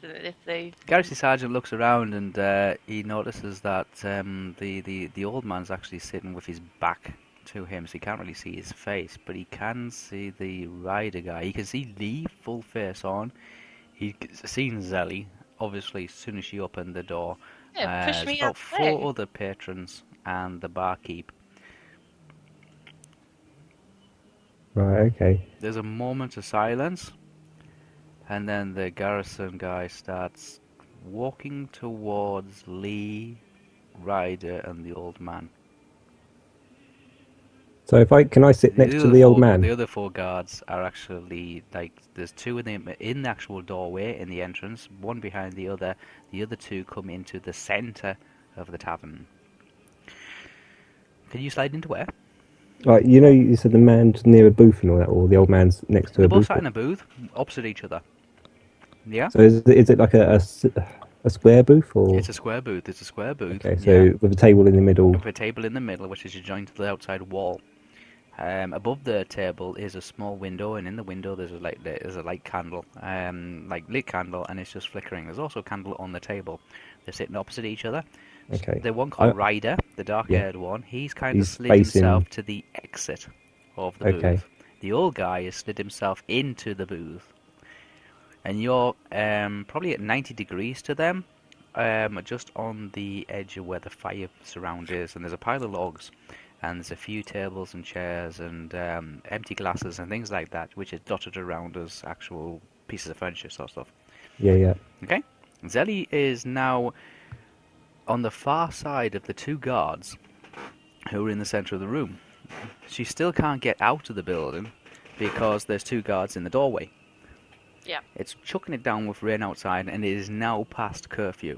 they. Garrison Sergeant looks around and he notices that the old man's actually sitting with his back to him, so he can't really see his face, but he can see the rider guy. He can see Lee full face on. He's seen Zellie, obviously, as soon as she opened the door. Yeah, push There's me about out the way. 4 other patrons and the barkeep. Right, okay. There's a moment of silence, and then the garrison guy starts walking towards Lee, Ryder, and the old man. So can I sit next to the old man? The other four guards are actually like there's two in the actual doorway in the entrance, one behind the other. The other two come into the center of the tavern. Can you slide into where? Right, you said the man's near a booth and all that, or the old man's next to They're a both booth. sat in a booth opposite each other. Yeah. So is it like a square booth or? It's a square booth. It's a square booth. Okay, so with a table in the middle. With a table in the middle, which is joined to the outside wall. Above the table is a small window, and in the window there's a light candle, like lit candle, and it's just flickering. There's also a candle on the table. They're sitting opposite each other. Okay. The one called Ryder, the dark-haired one, he's He's slid facing- himself to the exit of the Okay. booth. The old guy has slid himself into the booth, and you're probably at 90 degrees to them, just on the edge of where the fire surround is, and there's a pile of logs. And there's a few tables and chairs and empty glasses and things like that, which is dotted around as actual pieces of furniture sort of stuff. Yeah. Okay? Zellie is now on the far side of the two guards who are in the centre of the room. She still can't get out of the building because there's two guards in the doorway. Yeah. It's chucking it down with rain outside, and it is now past curfew.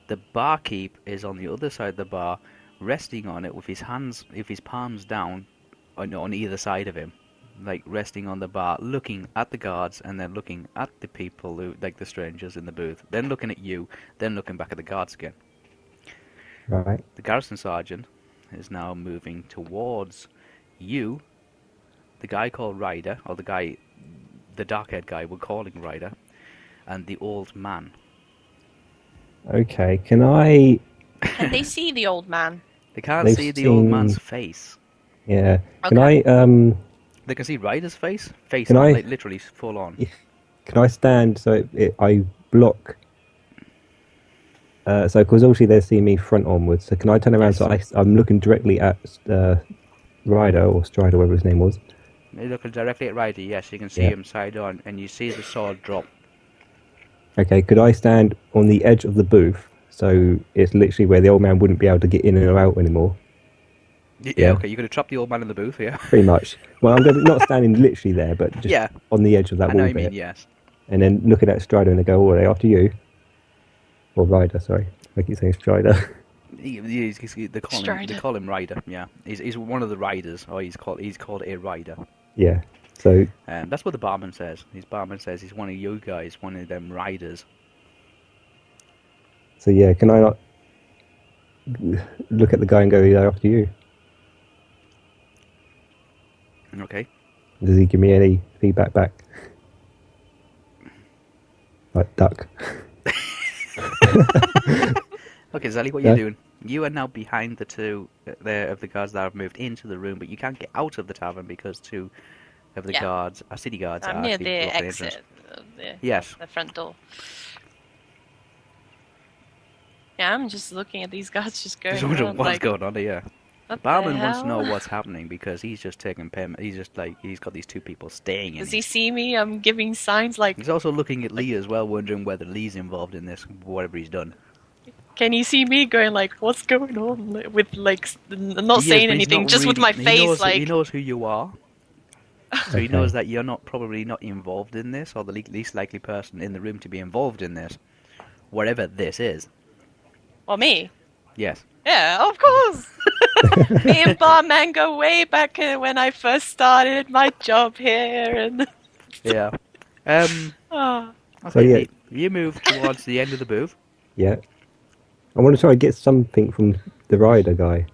The barkeep is on the other side of the bar, resting on it with his palms down on either side of him, like resting on the bar, looking at the guards, and then looking at the people who, like the strangers in the booth, then looking at you, then looking back at the guards again. Right. The garrison sergeant is now moving towards you, the guy called Ryder, or the dark-haired guy we're calling Ryder, and the old man. Okay. Can I? Can they see the old man? They can't They've see the old seen- man's face. Yeah. Can Okay. I? They can see Ryder's face. Can I- like literally full on. Yeah. Can I stand so I block? So because obviously they're seeing me front onwards. So can I turn around Yes. so I'm looking directly at Ryder or Strider, whatever his name was. You're looking directly at Ryder, yes, you can see Yeah. him side on, and you see the sword drop. Okay. Could I stand on the edge of the booth so it's literally where the old man wouldn't be able to get in and out anymore? Yeah, okay, you're going to trap the old man in the booth, yeah? Pretty much. Well, I'm not standing literally there, but just Yeah. on the edge of that I know wall you mean, bit. yes. And then looking at Strider and I go, "Oh, are they after you?" Or Ryder, sorry. I keep saying Strider. They call him Ryder, yeah. He's one of the riders, or he's called a rider. Yeah. So, That's what the barman says. His barman says he's one of you guys, one of them riders. yeah, can I not look at the guy and go, "They're after you"? Okay. Does he give me any feedback back? Like duck. Okay, Zellie, what are you doing? You are now behind the two of the guards that have moved into the room, but you can't get out of the tavern because two of the guards, city guards, I'm are near actually the blocking exit of Yes. the front door. Yeah, I'm just looking at these guys just going Just wondering around, what's like, going on here. what Barman the wants to hell? know what's happening because he's just taking payment. He's just like, he's got these two people staying in. Does he see me? I'm giving signs like, He's also looking at Lee as well, wondering whether Lee's involved in this, whatever he's done. can you see me going like, what's going on? With like, not He is, saying but he's anything, not just with really- my face, he knows who you are. So he Okay. knows that you're probably not involved in this, or the least likely person in the room to be involved in this, whatever this is. or me. Yes. Yeah, of course. Me and Barman go way back when I first started my job here, and Yeah. oh, So, Okay, yeah. you move towards the end of the booth. Yeah. I want to try and get something from the Ryder guy.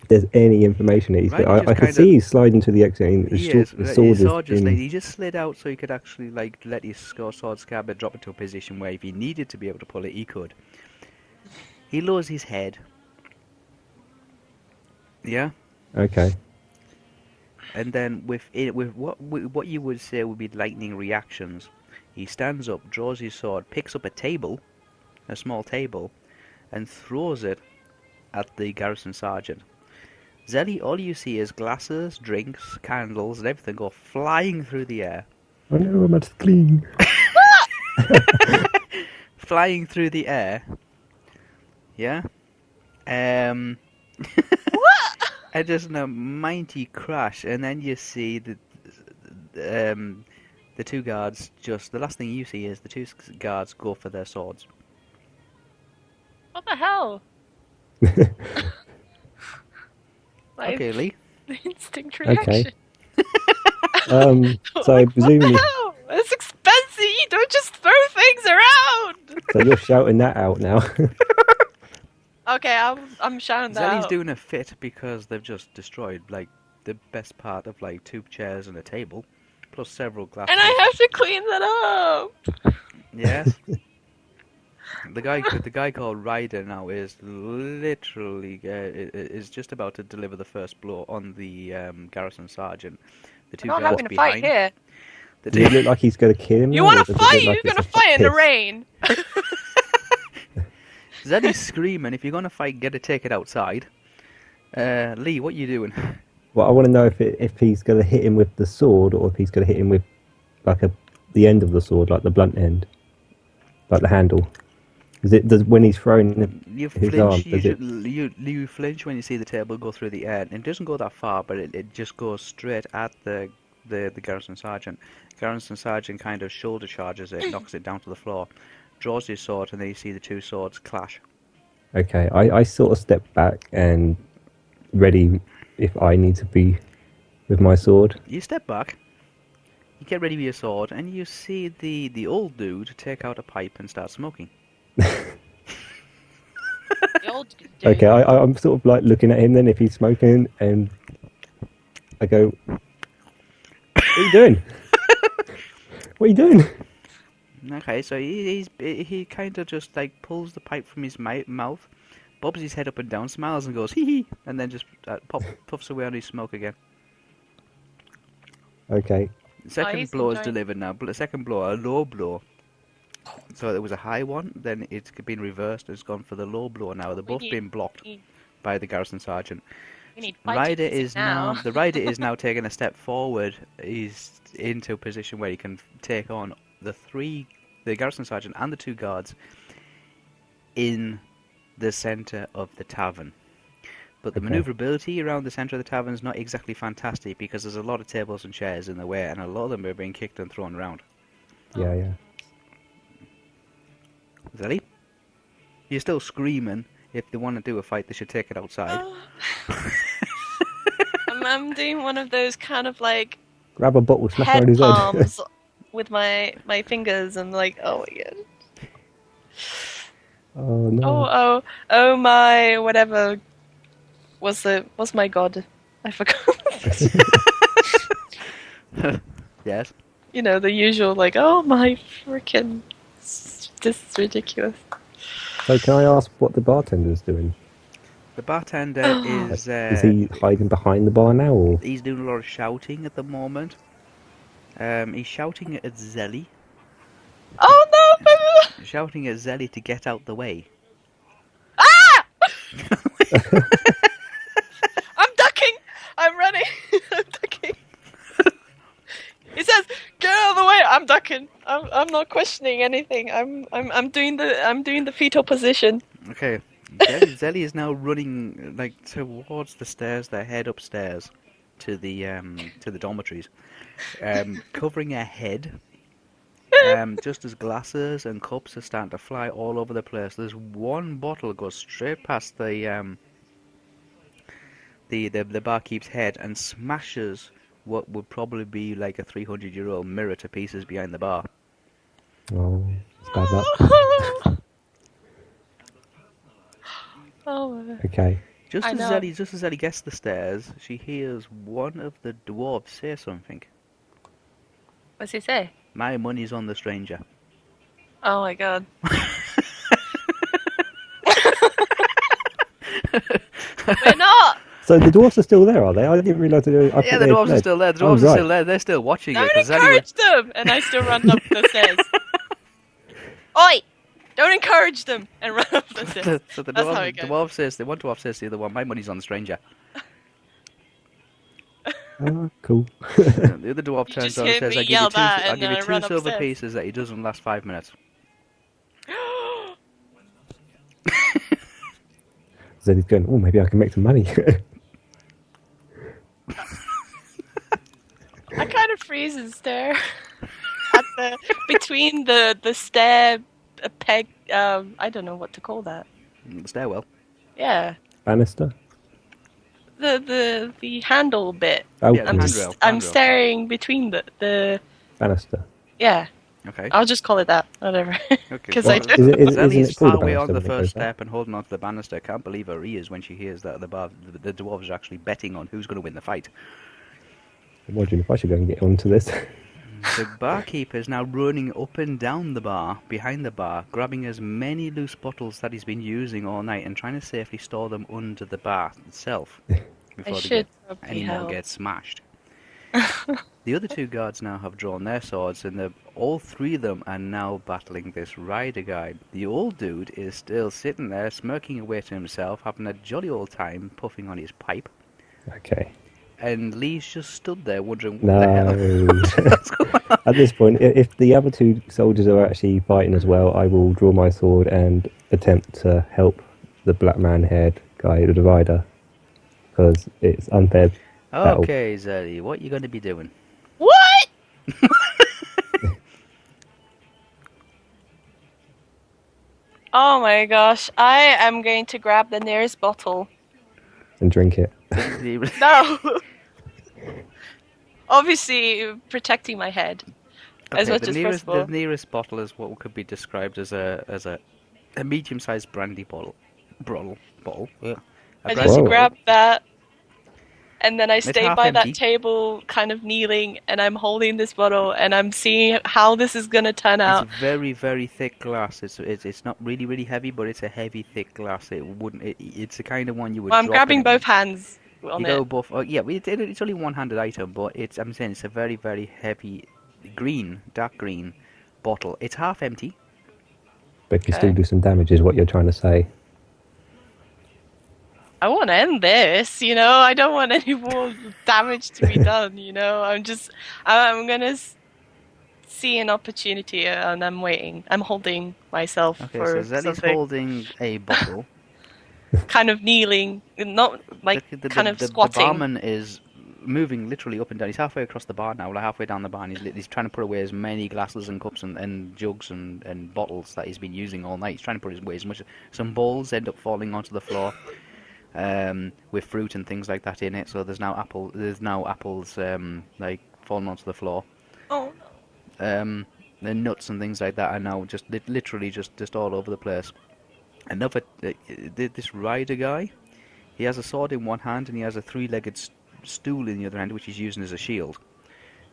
If there's any information that he's got. Ryder just I can kind see of- he's sliding to the exit. And He the is. sword His is sword just in- like, he just slid out so he could actually like let his sword scabbard drop into a position where if he needed to be able to pull it, he could. He lowers his head. Yeah. Okay. And then with what you would say would be lightning reactions, he stands up, draws his sword, picks up a small table, and throws it at the garrison sergeant. Zelly, all you see is glasses, drinks, candles, and everything go flying through the air. I know, I must clean. Flying through the air. Yeah? And there's a mighty crash, and then you see the two guards the last thing you see is the two guards go for their swords. What the hell? Okay, Lee. The instinct reaction. Okay. So presumably, Hell? It's expensive. You don't just throw things around. so you're shouting that out now. Okay, I'm shouting that Zelly's out. doing a fit because they've just destroyed like the best part of like 2 chairs and a table, plus several glasses. And I have to clean that up. Yes. The guy called Ryder now is literally is just about to deliver the first blow on the garrison sergeant. The two We're not guards having a behind. fight here. The Does it two, look like he's going to kill him? You now, want or to does it fight? look like You're it's gonna just a fight in the piss? rain. Zelly's screaming. If you're gonna fight, get to take it outside. Lee, what you doing? Well, I want to know if he's going to hit him with the sword, or if he's going to hit him with like the end of the sword, like the blunt end, like the handle. Does when he's throwing You his flinch. arm? Does it? You flinch when you see the table go through the air. And it doesn't go that far, but it just goes straight at the garrison sergeant. Garrison sergeant kind of shoulder charges it, knocks it down to the floor, draws his sword, and then you see the two swords clash. Okay, I sort of step back and ready if I need to be with my sword. You step back, you get ready with your sword, and you see the old dude take out a pipe and start smoking. The old dude. Okay, I'm sort of like looking at him then if he's smoking, and I go, "What are you doing? What are you doing?" Okay, so he kind of just like pulls the pipe from his mouth, bobs his head up and down, smiles and goes hee hee, and then just puffs away on his smoke again. Okay, Second he's blow is enjoying- delivered now. Second blow, a low blow. So there was a high one, then it's been reversed. It's gone for the low blow now. They're both need- being blocked by the garrison sergeant. We need Ryder fighting is now. the rider is now taking a step forward. He's into a position where he can take on the garrison sergeant and the two guards in the center of the tavern. But the Okay. maneuverability around the center of the tavern is not exactly fantastic because there's a lot of tables and chairs in the way, and a lot of them are being kicked and thrown around. yeah. Zelly? You're still screaming. If they want to do a fight, they should take it outside. I'm doing one of those kind of like Grab a bottle, smash it on head his head. palms with my fingers and like, oh my god. Oh no. Oh my whatever was my god? I forgot. Yes. You know, the usual like, oh my freaking, this is ridiculous. So can I ask what the bartender's doing? The bartender is he hiding behind the bar now, or? he's doing a lot of shouting at the moment. He's shouting at Zelly. Oh no! Shouting at Zelly to get out the way. Ah! I'm ducking. I'm running. I'm ducking. He says, "Get out of the way." I'm ducking. I'm not questioning anything. I'm doing the fetal position. Okay. Zelly is now running like towards the stairs. They head upstairs to the dormitories, covering her head. Just as glasses and cups are starting to fly all over the place. There's one bottle goes straight past the barkeep's head and smashes what would probably be like a 300-year-old mirror to pieces behind the bar. Oh, it's bad luck. Oh. Okay. Just I as know. Zelly gets the stairs, she hears one of the dwarves say something. What's he say? My money's on the stranger. Oh my god. We're not. So the dwarfs are still there, are they? I didn't realise they were. Yeah, the dwarves are still there. The Oh, dwarves are right. still there. They're still watching it. Don't 'cause Zelly encourage them! And I still run up the stairs. Oi! Don't encourage them! And run up the stairs. so the That's how it goes. dwarf says to the other one, my money's on the stranger. Oh, cool. The other dwarf You turns just around and hear says, me yell that and then I two run silver upstairs. pieces that he doesn't last 5 minutes. So he's going, oh, maybe I can make some money. I kind of freeze and stare at between the stair peg. I don't know what to call that. The stairwell. Yeah, Bannister? the handle bit. Oh, Yeah, the I'm handrail. I'm staring between the Bannister. yeah. Okay. I'll just call it that. Whatever. Okay. 'Cause Well, I do. Isn't Zellie's it called a partway on banister the when it first goes back? step and holding on to the banister. Can't believe her ears when she hears that the dwarves are actually betting on who's going to win the fight. I'm wondering if I should go and get onto this. The barkeeper is now running up and down the bar, behind the bar, grabbing as many loose bottles that he's been using all night and trying to safely store them under the bar itself before they should get probably any more help. get smashed. The other two guards now have drawn their swords, and all three of them are now battling this rider guy. The old dude is still sitting there, smirking away to himself, having a jolly old time, puffing on his pipe. Okay. And Lee's just stood there wondering what the hell. No. At this point, if the other two soldiers are actually fighting as well, I will draw my sword and attempt to help the black man-haired guy, the rider, because it's unfair. battle. Okay, Zellie, what you going to be doing? What? Oh my gosh! I am going to grab the nearest bottle. And drink it. No. Obviously, protecting my head as much as possible. The nearest bottle is what could be described as a medium-sized brandy bottle. Yeah. I just Whoa. grab that, and then I It's stay half by empty. that table, kind of kneeling, and I'm holding this bottle, and I'm seeing how this is gonna turn out. It's very, very thick glass. It's not really, really heavy, but it's a heavy, thick glass. It's the kind of one you would. Well, I'm drop grabbing in. both hands on You it. go both. Oh, yeah, it's only one-handed item, but I'm saying it's a very, very heavy, dark green bottle. It's half empty. But you Okay. still do some damage, is what you're trying to say. I want to end this, you know. I don't want any more damage to be done, you know. I'm gonna see an opportunity, and I'm waiting. I'm holding myself Okay, for so Zellie's something. holding a bottle. Kind of kneeling, not like kind of the squatting. barman is moving literally up and down. He's halfway across the bar now, like halfway down the bar, and he's trying to put away as many glasses and cups and jugs and bottles that he's been using all night. He's trying to put away as much. Some bowls end up falling onto the floor with fruit and things like that in it. So there's now apples like falling onto the floor. Oh no. The nuts and things like that are now literally just all over the place. Another this rider guy, he has a sword in one hand and he has a three-legged stool in the other hand, which he's using as a shield.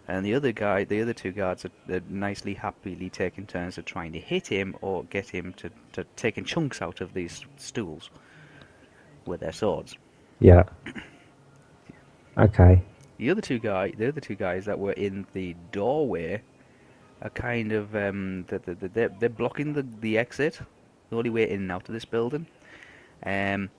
And the other two guards are nicely, happily taking turns of trying to hit him or get him to taking chunks out of these stools with their swords. Yeah. Okay. The other two guys that were in the doorway are kind of they're blocking the exit, the only way in and out of this building, and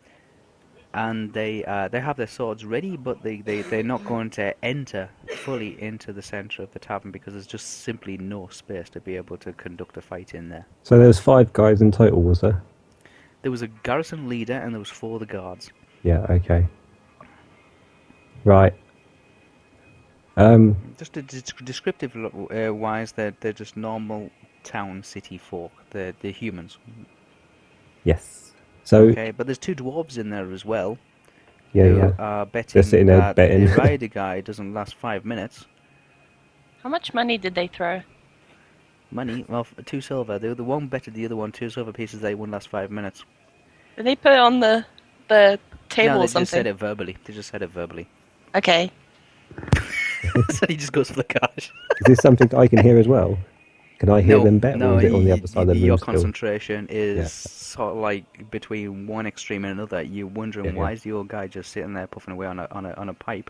they have their swords ready, but they're not going to enter fully into the centre of the tavern because there's just simply no space to be able to conduct a fight in there. So there was 5 guys in total, was there? There was a garrison leader and there was 4 of the guards. Yeah, okay. Right. Just descriptive wise, they're just normal town city folk. They're humans. Yes. So, Okay, but there's 2 dwarves in there as well. yeah, who yeah. are betting They're sitting there that betting. the rider guy doesn't last 5 minutes. How much money did they throw? Money, well, 2 silver. The one betted the other one 2 silver pieces. They wouldn't last 5 minutes. Did they put it on the table No, or they something? just said it verbally. Okay. So he just goes for the cash. Is this something I can hear as well? Can I hear them bet, no, or is it on the other side of the room your still? concentration is Yeah. sort of like between one extreme and another. You're wondering Yeah, why yeah. is the old guy just sitting there puffing away on a pipe,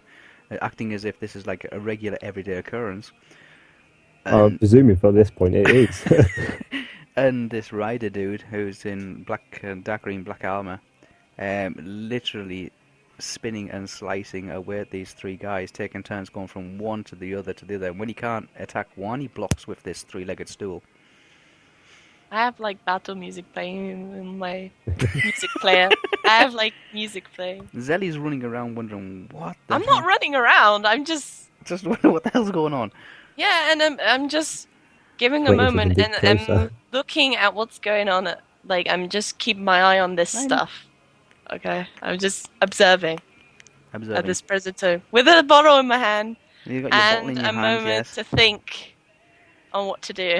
acting as if this is like a regular everyday occurrence. I'm presuming for this point it is. And this rider dude who's in dark green black armor, literally spinning and slicing away at these three guys, taking turns going from one to the other to the other. And when he can't attack one, he blocks with this three-legged stool. I have like battle music playing in my music player. I have like music playing. Zellie's running around wondering what the I'm hell? not running around. I'm just wondering what the hell's going on. yeah, and I'm just giving a Waiting for them moment to and get closer. I'm looking at what's going on. Like I'm just keeping my eye on this stuff. Okay, I'm just observing at this present time with a bottle in my hand You got your bottle and in your a hand, moment yes. to think on what to do.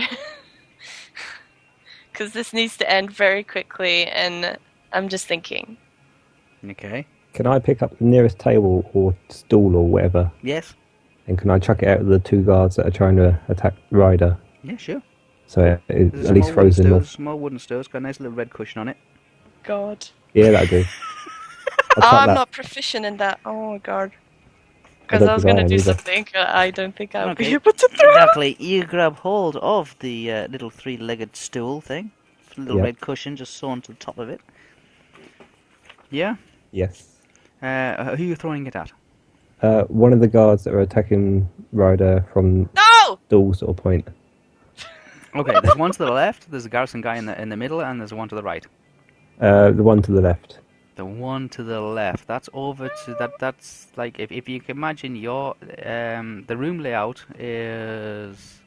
Because this needs to end very quickly, and I'm just thinking. Okay. Can I pick up the nearest table or stool or whatever? Yes. And can I chuck it out at the two guards that are trying to attack Ryder? Yeah, sure. So it There's at least throws them off. Small wooden stools, got a nice little red cushion on it. God. Yeah, that'll do. Oh, I'm not proficient in that. Oh my god. Because I was going to do something I don't think I'll be able to throw. Exactly. You grab hold of the little three-legged stool thing. Little red cushion just sewn to the top of it. Yeah? Yes. Who are you throwing it at? One of the guards that are attacking Ryder from stool sort of point. Okay, there's one to the left, there's a garrison guy in the middle, and there's one to the right. The one to the left. The one to the left. That's over to that's like if you can imagine your the room layout is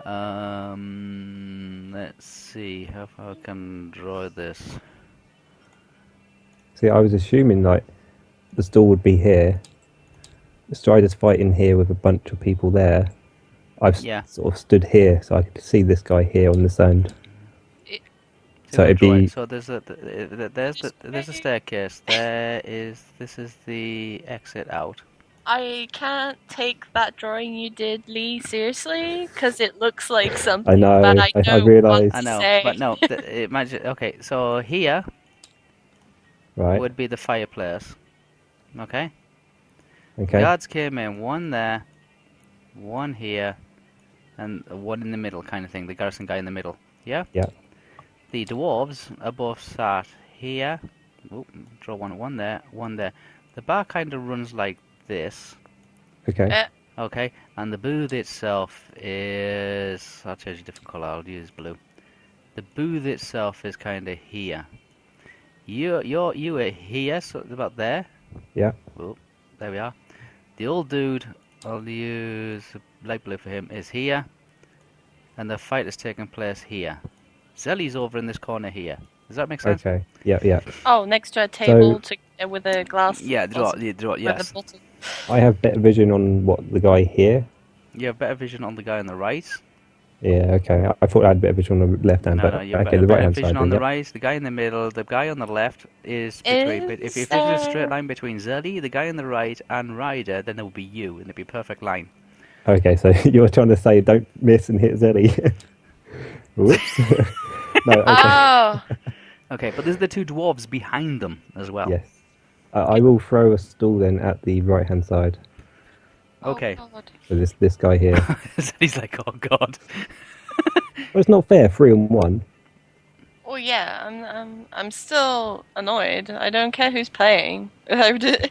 let's see how I can draw this. See, I was assuming like the stool would be here. The Strider's fighting here with a bunch of people there. I've sort of stood here, so I could see this guy here on this end. So it'd be. So there's a staircase. This is the exit out. I can't take that drawing you did, Lee, seriously, because it looks like something I know. that I don't realised. want to I know, say. but no. Imagine. Okay, so here would be the fireplace. Okay. Okay. Guards came in, one there, one here, and one in the middle, kind of thing. The garrison guy in the middle. Yeah. Yeah. The dwarves are both sat here. Oop, draw one there, one there. The bar kind of runs like this. Okay. Okay, and the booth itself is... I'll change a different colour, I'll use blue. The booth itself is kind of here. You are here, so about there. Yeah. Oh, there we are. The old dude, I'll use light blue for him, is here. And the fight is taking place here. Zellie's over in this corner here. Does that make sense? Okay. Yeah. Oh, next to a table with a glass. Yeah, yes. Bottle. I have better vision on the guy here. You have better vision on the guy on the right. Yeah, okay. I thought I had better vision on the left hand, but you have okay, the right hand vision side. on the right. The guy in the middle, the guy on the left is between. If there's a straight line between Zellie, the guy on the right, and Ryder, then there will be you, and it'd be a perfect line. Okay, so you're trying to say don't miss and hit Zellie. Whoops. No, okay. Oh. Okay, but there's the two dwarves behind them as well. Yes. I will throw a stool then at the right hand side. Okay. Oh, God. So this guy here. He's like, oh god. Well, it's not fair. 3-on-1. Oh yeah, I'm still annoyed. I don't care who's playing. I don't.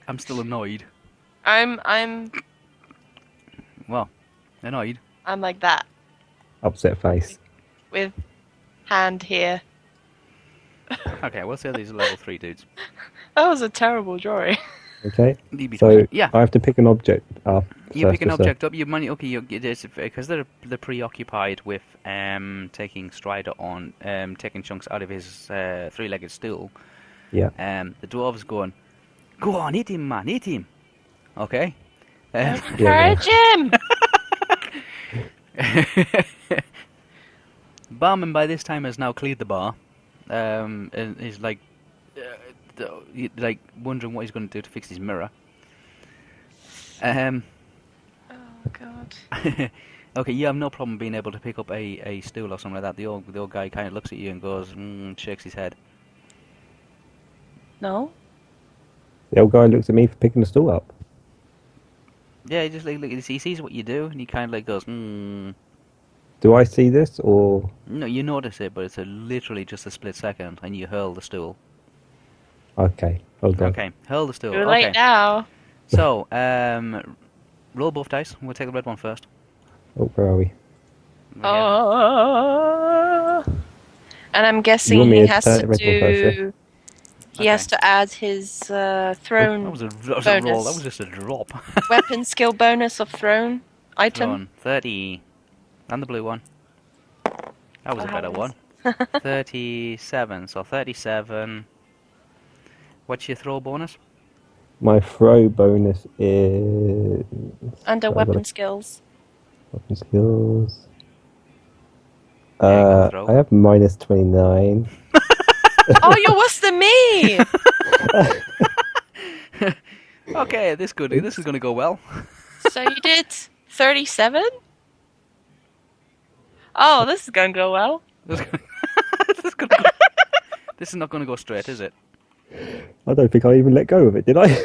I'm still annoyed. I'm Well, annoyed. I'm like that Upset face. with hand here. Okay, we'll say these are level 3 dudes. That was a terrible drawing. Okay. So I have to pick an object up. You pick an object up. You money. Okay, because they're preoccupied with taking Strider on, taking chunks out of his three-legged stool. Yeah. The dwarves going, go on, hit him, man, hit him. Okay. Encourage him. Barman by this time has now cleared the bar. And he's like wondering what he's going to do to fix his mirror. Oh god. Okay, you have no problem being able to pick up a stool or something like that. The old guy kind of looks at you and goes, shakes his head. No. The old guy looks at me for picking the stool up. Yeah, he just he sees what you do and he kind of goes, Do I see this or? No, you notice it, but it's literally just a split second, and you hurl the stool. Okay, hold on. Okay, hurl the stool. Too late Okay. now. So, roll both dice. We'll take the red one first. Oh, where are we? We're here. And I'm You guessing want me he to has turn to the red one first, yeah? do. He has to add his That throne was a roll. That bonus. was just a drop. Weapon skill bonus of throne item. Thrown 30. And the blue one. That was a better one. 37. So 37. What's your throw bonus? My throw bonus is... Under I've got weapon it. skills. Weapon skills. Yeah, you got throw. I have minus 29. Oh, you're worse than me! Okay, this is gonna go well. So you did 37? Oh, this is gonna go well. This is gonna go- this is not gonna go straight, is it? I don't think I even let go of it, did I?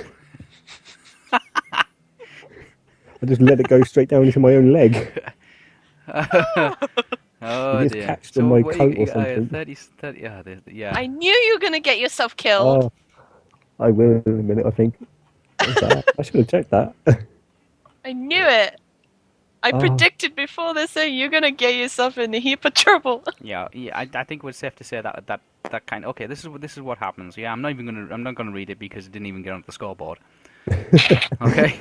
I just let it go straight down into my own leg. Oh You just dear. catched on my what coat or you- something. 30, yeah. I knew you were gonna get yourself killed. Oh, I will in a minute, I think. What's that? I should have checked that. I knew it. I Oh. predicted before this, so you're gonna get yourself in a heap of trouble. Yeah. I think it's safe to say that kind. Okay, this is what happens. Yeah, I'm not gonna read it because it didn't even get onto the scoreboard. Okay.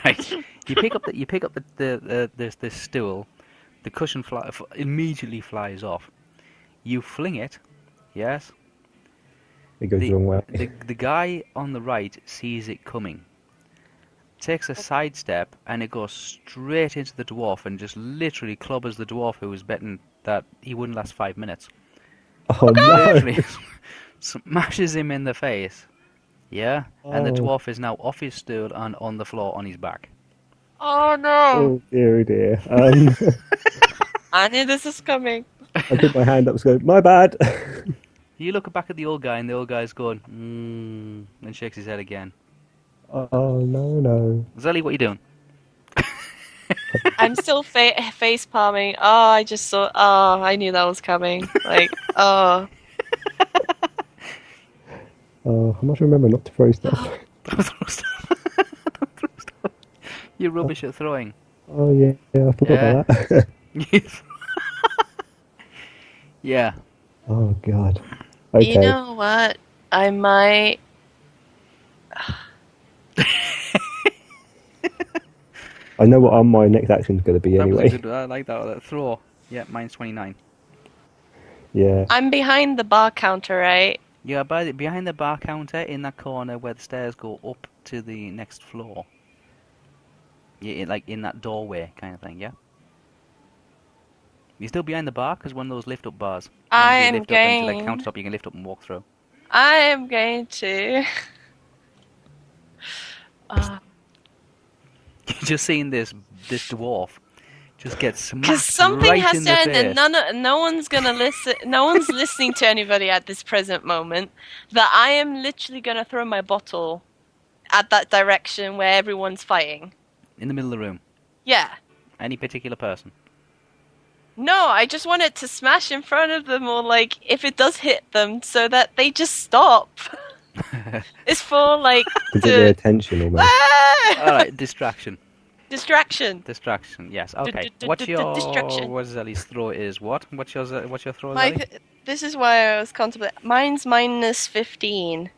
Right. You pick up the stool. The cushion immediately flies off. You fling it. Yes. It goes the wrong way. The guy on the right sees it coming. Takes a sidestep and it goes straight into the dwarf and just literally clobbers the dwarf who was betting that he wouldn't last 5 minutes. Oh no! Literally smashes him in the face. Yeah, and the Oh. dwarf is now off his stool and on the floor on his back. Oh no! Oh dear, oh dear. I knew this was coming. I put my hand up and go, my bad. You look back at the old guy and the old guy's going, and shakes his head again. Oh no. Zellie, what are you doing? I'm still face palming. Oh, I just saw. Oh, I knew that was coming. Like, oh. Oh, I must remember not to throw stuff. Don't throw stuff. Don't throw stuff. You're rubbish at throwing. Oh yeah, I forgot about that. Yeah. Oh god. Okay. You know what? I might. I know what my next action's going to be That was a anyway. good, I like that throw. Yeah, mine's 29. Yeah. I'm behind the bar counter, right? Yeah, behind the bar counter in that corner where the stairs go up to the next floor. Yeah, like in that doorway kind of thing, yeah? You're still behind the bar? Because one of those lift-up bars. I Once you am lift up into the going. countertop, you can lift up and walk through. I am going to. You're just seeing this dwarf just get smacked Because something right has in to the end, face. and no one's gonna listen. No one's listening to anybody at this present moment. That I am literally gonna throw my bottle at that direction where everyone's fighting. In the middle of the room. Yeah. Any particular person. No, I just want it to smash in front of them, or like if it does hit them, so that they just stop. It's for like To get their attention almost. Alright, distraction. Distraction. Distraction, yes. Okay. What's your... What Zellie's throw is what? What's your throw, Zellie? This is why I was contemplating. Mine's minus 15.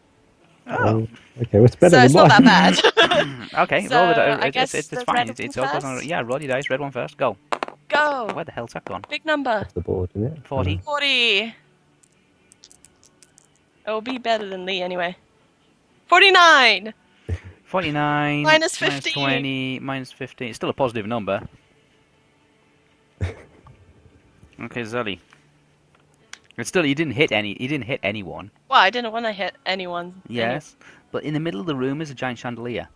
Oh. Okay, well, it's better So than it's mine. not that bad. Okay, So, roll the I dice. guess It's the fine. red It's one all goes on. first? Yeah, roll your dice. Red one first. Go. Go. Where the hell's that gone? Big number. Off the board, isn't it? 40. 40. It'll be better than Lee anyway. 49. 49. Minus Minus 15. 20. Minus 15. It's still a positive number. Okay, Zellie. It's still, you didn't hit anyone. Well, I didn't want to hit anyone. Yes. But in the middle of the room is a giant chandelier.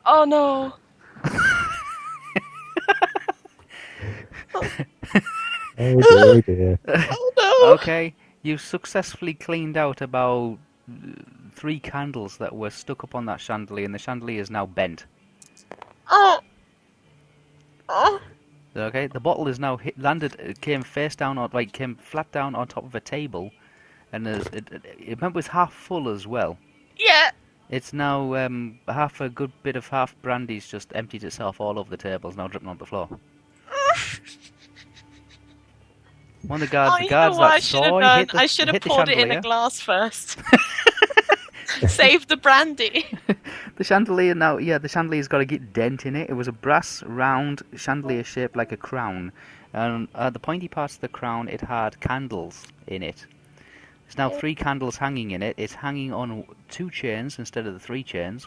Oh no. Oh dear. Oh no. Okay, you successfully cleaned out about 3 candles that were stuck up on that chandelier, and the chandelier is now bent. Oh. Oh. Okay, the bottle is now came face down, came flat down on top of a table, and remember it was half full as well. Yeah. It's now half a good bit of half brandy's just emptied itself all over the tables, now dripping on the floor. One of the guards, You know what I should have done? I should have poured it in a chandelier. glass first. Save the brandy. The chandelier now, the chandelier's got a dent in it. It was a brass round chandelier shaped like a crown, and at the pointy parts of the crown it had candles in it. There's now 3 candles hanging in it. It's hanging on 2 chains instead of the 3 chains,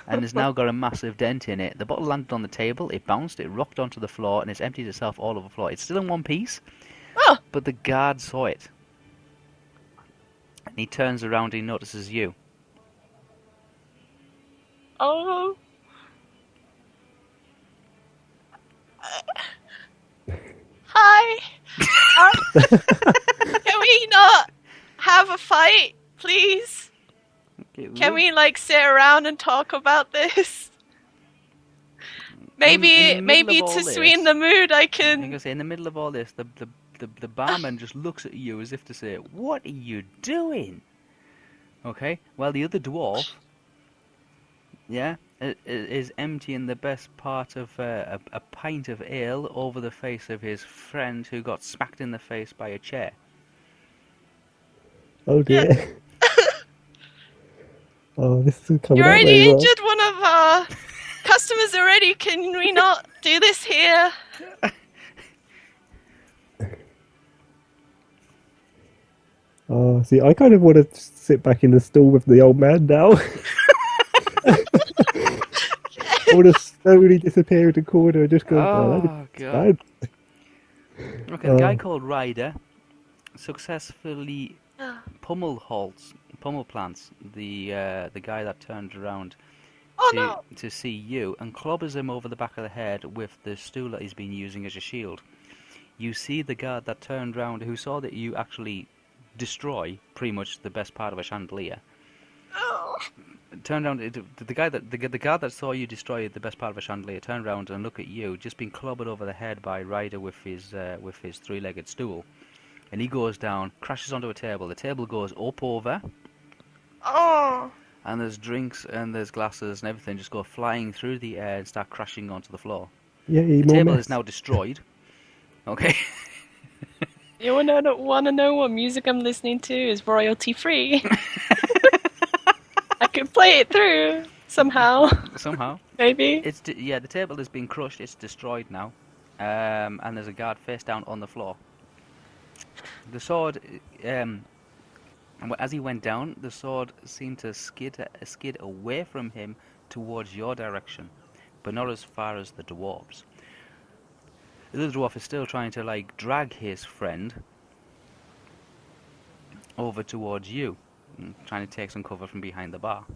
and it's now got a massive dent in it. The bottle landed on the table, it bounced, it rocked onto the floor, and it's emptied itself all over the floor. It's still in one piece, but the guard saw it. And he turns around and he notices you. Oh. Hi. Can we not have a fight, please? Can we sit around and talk about this? Maybe to sweeten the mood, I can. I'm gonna say, in the middle of all this, the barman just looks at you as if to say, "What are you doing?" Okay. Well, the other dwarf, is emptying the best part of a pint of ale over the face of his friend who got smacked in the face by a chair. Oh dear. Oh, this is coming You out already very well. injured one of our customers already. Can we not do this here? Oh, see, I kind of want to sit back in the stall with the old man now. I want to slowly disappear in the corner and just go, Oh, God. bad. Okay, a guy called Ryder successfully pummel plants the guy that turned around to see you and clobbers him over the back of the head with the stool that he's been using as a shield. You see the guard that turned round, who saw that you actually destroy pretty much the best part of a chandelier. Turned around, the guard that saw you destroy the best part of a chandelier turned around and looked at you, just been clobbered over the head by Ryder with his 3-legged stool, and he goes down, crashes onto a table. The table goes up over, and there's drinks and there's glasses and everything just go flying through the air and start crashing onto the floor. Yeah, the table is now destroyed. Okay. You want to know what music I'm listening to is royalty free. I could play it through somehow. Maybe. The table has been crushed. It's destroyed now, and there's a guard face down on the floor. The sword, as he went down, the sword seemed to skid away from him towards your direction, but not as far as the dwarves. The other dwarf is still trying to drag his friend over towards you, trying to take some cover from behind the bar.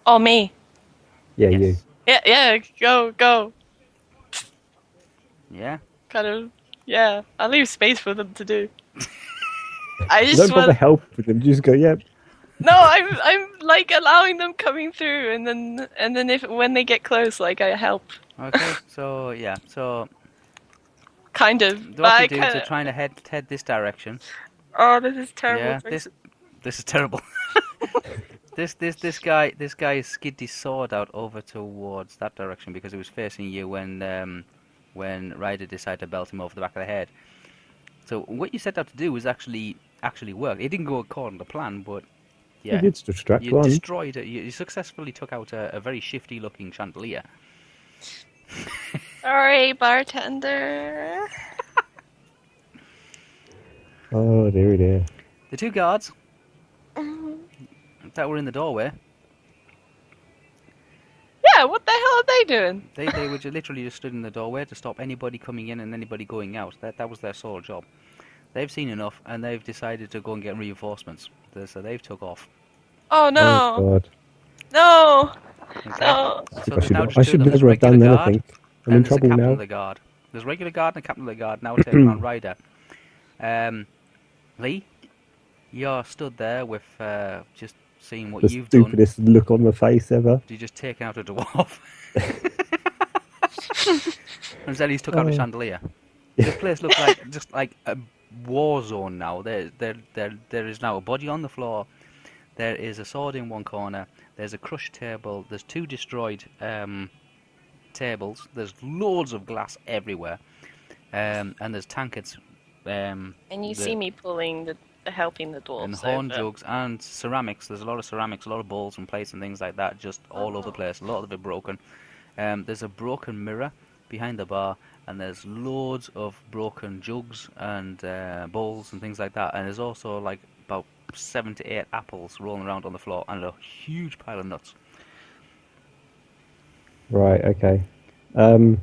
Oh, me. Yeah, Yes. you. Yeah, go. Yeah. Kind of, yeah. I'll leave space for them to do. I just Don't bother help with them. Just go, yep. No, I'm allowing them coming through, and then when they get close, I help. Okay. So. Kind of. The dudes are trying to head this direction. Oh, this is terrible. Yeah, this is terrible. This guy skid his sword out over towards that direction because it was facing you when Ryder decided to belt him over the back of the head. So what you set out to do was actually work. It didn't go according to plan, but yeah, You did distract you one. destroyed it. You successfully took out a very shifty-looking chandelier. Sorry, bartender. Oh, dear. The 2 guards that were in the doorway. Yeah, what the hell are they doing? They were literally just stood in the doorway to stop anybody coming in and anybody going out. That was their sole job. They've seen enough and they've decided to go and get reinforcements. So they've took off. Oh no! Oh, God. No! Okay. No! So there's now just I 2 should of them. There's never have done regular guard anything. I'm and in there's a trouble captain now. of the guard. There's regular guard and a captain of the guard now taking on Ryder. Lee, you're stood there with just seeing what The you've done. stupidest look on my face ever. You just taken out a dwarf. And Zellie's took out a chandelier. This place looked like just like a war zone now. There is now a body on the floor. There is a sword in one corner. There's a crushed table. There's 2 destroyed tables. There's loads of glass everywhere. And there's tankards. And you see me pulling helping the dwarves. And horn over. jugs and ceramics. There's a lot of ceramics, a lot of bowls and plates and things like that, just all over the place. A lot of it broken. There's a broken mirror behind the bar, and there's loads of broken jugs and bowls and things like that. And there's also like about 7 to 8 apples rolling around on the floor, and a huge pile of nuts. Right. Okay. I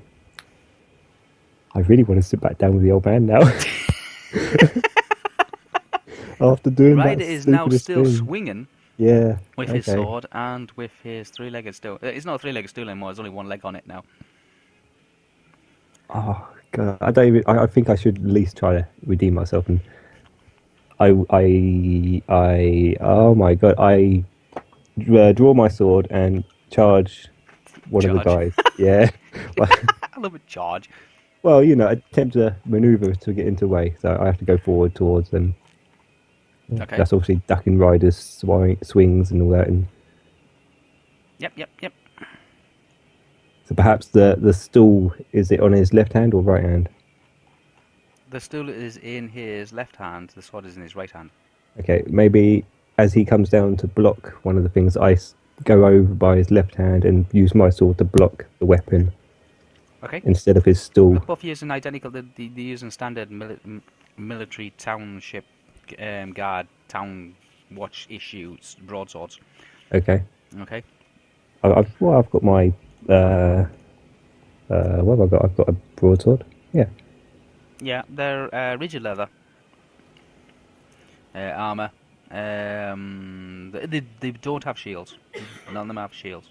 really want to sit back down with the old man now. After doing that, Ryder is now still thing. swinging. Yeah. With his sword and with his 3-legged stool. It's not a 3-legged stool anymore. There's only 1 leg on it now. Oh god! I don't even. I think I should at least try to redeem myself. And oh my god! I draw my sword and charge one of the guys. Yeah. I love a charge. Well, attempt to maneuver to get into the way, so I have to go forward towards them. Okay. That's obviously ducking riders, swings, and all that. And Yep. so perhaps the stool, is it on his left hand or right hand? The stool is in his left hand. The sword is in his right hand. Okay, maybe as he comes down to block one of the things, I go over by his left hand and use my sword to block the weapon. Okay. Instead of his stool. Both using identical. They're using standard military township guard town watch issues broadswords. Okay. Okay. I've got my what have I got? I've got a broadsword. Yeah. Yeah, they're rigid leather armor. They don't have shields. None of them have shields.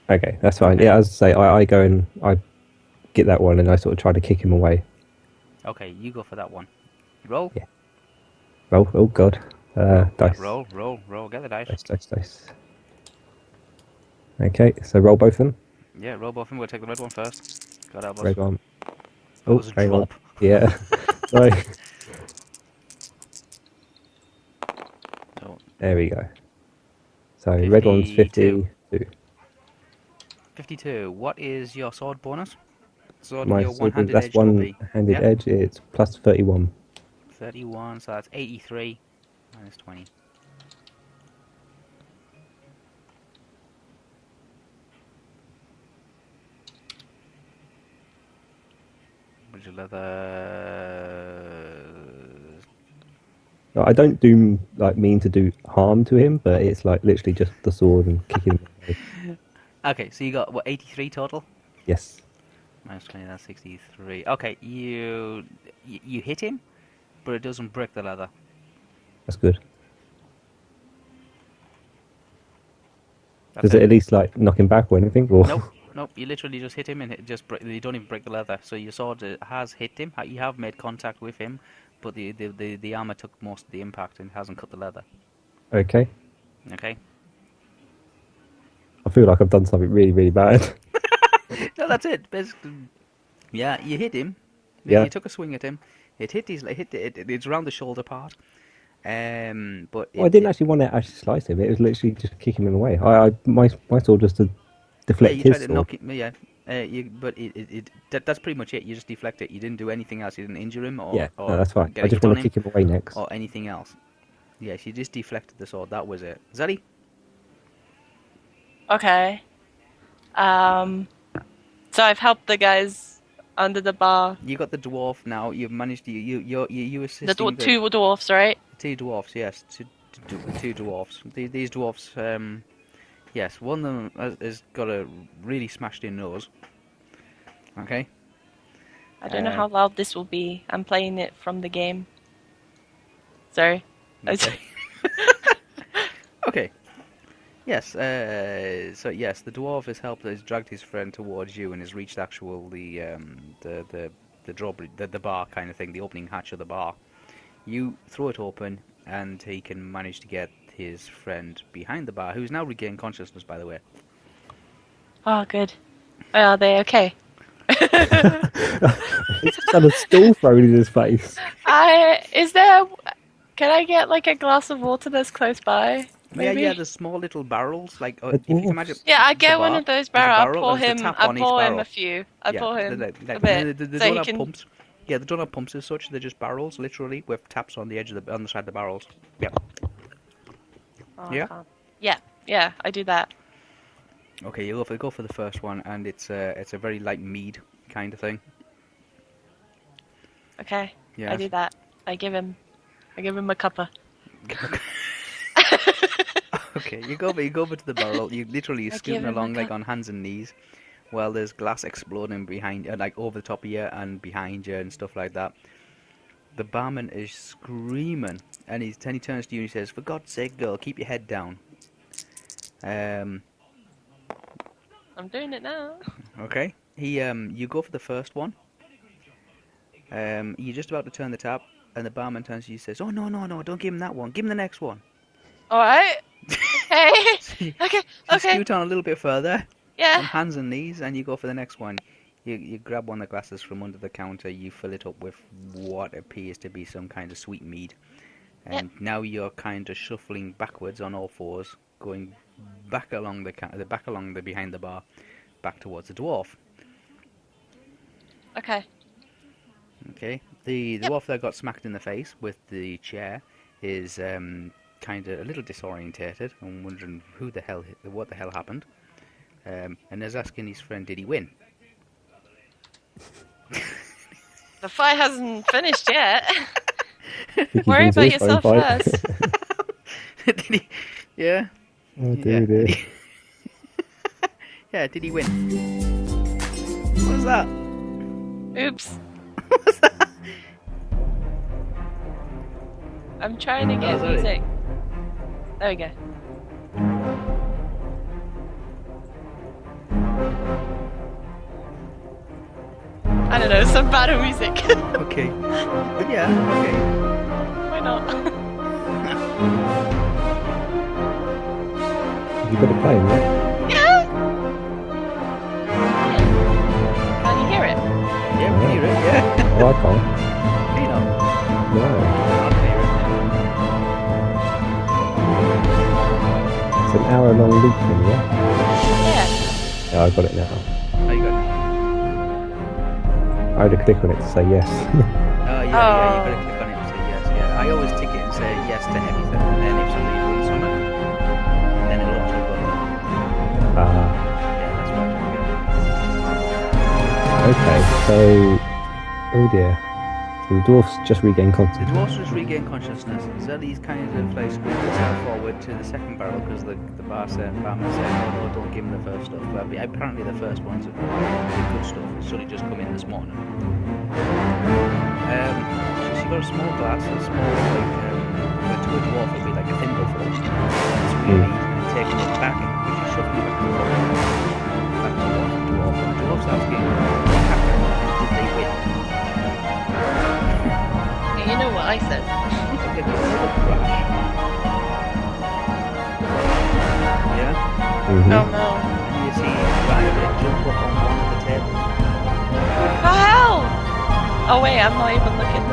Okay, that's fine. Yeah, as I say, I go and I get that one, and I sort of try to kick him away. Okay, you go for that one. Roll. Yeah. Roll. Oh god. Dice. Roll. Get the dice. Dice. Okay, so roll both of them. Yeah, roll both of them. We'll take the red one first. Got our Red one. That was a drop. Yeah. Sorry. So, there we go. So red one's 52. 52. What is your sword bonus? Sword, My your sword, one-handed that's edge will be one-handed edge. It's plus 31. 31, so that's 83 minus 20. Rigid leather. No, I don't mean to do harm to him, but it's like literally just the sword and kicking him away. Okay, so you got what, 83 total? Yes. Minus 20, that's 63. Okay, you hit him, but it doesn't break the leather. That's good. That's Does it at least knock him back or anything? Or? Nope. You literally just hit him and you don't even break the leather. So your sword has hit him. You have made contact with him, but the armor took most of the impact and hasn't cut the leather. Okay. Okay. I feel like I've done something really, really bad. No, that's it. Basically, yeah, you hit him. Yeah. You took a swing at him. It's around the shoulder part. But I didn't actually want to slice him. It was literally just kicking him away. My sword just to deflect you his tried to sword. knock him. Yeah. That's pretty much it. You just deflect it. You didn't do anything else. You didn't injure him or no, that's fine. Get I a just hit want on to kick him away next. or anything else. Yes, you just deflected the sword. That was it. Zellie? Okay. So I've helped the guys under the bar. You got the dwarf now. You've managed to you assisting The two dwarfs, right? 2 dwarfs. Yes, two dwarfs. These dwarfs. Yes, one of them has got a really smashed in nose. Okay. I don't know how loud this will be. I'm playing it from the game. Sorry. Okay. Okay. Yes. So yes, the dwarf has dragged his friend towards you and has reached the bar kind of thing, the opening hatch of the bar. You throw it open, and he can manage to get his friend behind the bar, who's now regained consciousness, by the way. Oh, good. Are they okay? He's just had a stool thrown in his face. It Is there? Can I get like a glass of water that's close by? Maybe? Yeah, there's small little barrels, like A if you dwarf. can imagine. Yeah, I the get one bar, of those there's a barrels. I'll barrel pour and there's a him. tap I'll on each pour him barrel. a few. I'll pour him they a bit they so don't he have can. pumps. Yeah, they don't have pumps as such. They're just barrels, literally, with taps on the edge of on the side of the barrels. Yeah. Oh, Yeah? I can't. Yeah, I do that. Okay, you go for the first one, and it's a very light mead kind of thing. Okay, Yeah. I do that. I give him a cuppa. Okay, you go over to the barrel. You literally I scooting give him a along like cup. on hands and knees, while there's glass exploding behind, like over the top of you and behind you and stuff like that. The barman is screaming, and he turns to you and he says, "For God's sake, girl, keep your head down." I'm doing it now. Okay. You go for the first one. You're just about to turn the tap, and the barman turns to you and says, "Oh no, don't give him that one. Give him the next one." All right. Okay. Okay. You scoot on a little bit further, on Yeah. hands and knees, and you go for the next one. You grab one of the glasses from under the counter. You fill it up with what appears to be some kind of sweet mead, and now you're kind of shuffling backwards on all fours, going back along the behind the bar, back towards the dwarf. Okay. Okay, the dwarf that got smacked in the face with the chair is kind of a little disorientated and wondering what the hell happened, and is asking his friend, did he win? The fight hasn't finished yet. Think Worry he's about in his yourself phone fight. first. Did he? Yeah. Oh Yeah. dear, dear. Yeah, did he win? What was that? Oops. What was that? I'm trying to get sorry. music. There we go. I don't know, some battle music. Okay. But yeah, okay. Why not? You got a plane, yeah? Yeah. Can you hear it? Yeah, we hear it, yeah. Oh, I can't. You know, No. I'll hear it. It's an hour-long loop thing, yeah? Yeah. Yeah, I got it now. Oh, you got it. I had to click on it to say yes. Oh, yeah, you gotta click on it and say yes, yeah. I always tick it and say yes to everything, and then if somebody runs on it, then it'll auto go. Yeah, that's what I'm Okay, so... Oh dear. So the dwarfs just regained The consciousness. dwarfs just regain consciousness. Zellie's kind of like screwed herself forward to the second barrel because the barman said, no, don't give him the first stuff. But apparently the first one's the good stuff. It's only just come in this morning. So she got a small glass, a small, like, to a dwarf would be like a thimbleful. It's really and taking it back, which is shoving it back and forth. Back towards the dwarf. And the dwarf's asking, what happened? Did they win? You know what I said. Okay, there's another crash. Yeah? Mm-hmm. Oh no. And you see Ryder jump up on one of the tables. The hell? Oh wait, I'm not even looking.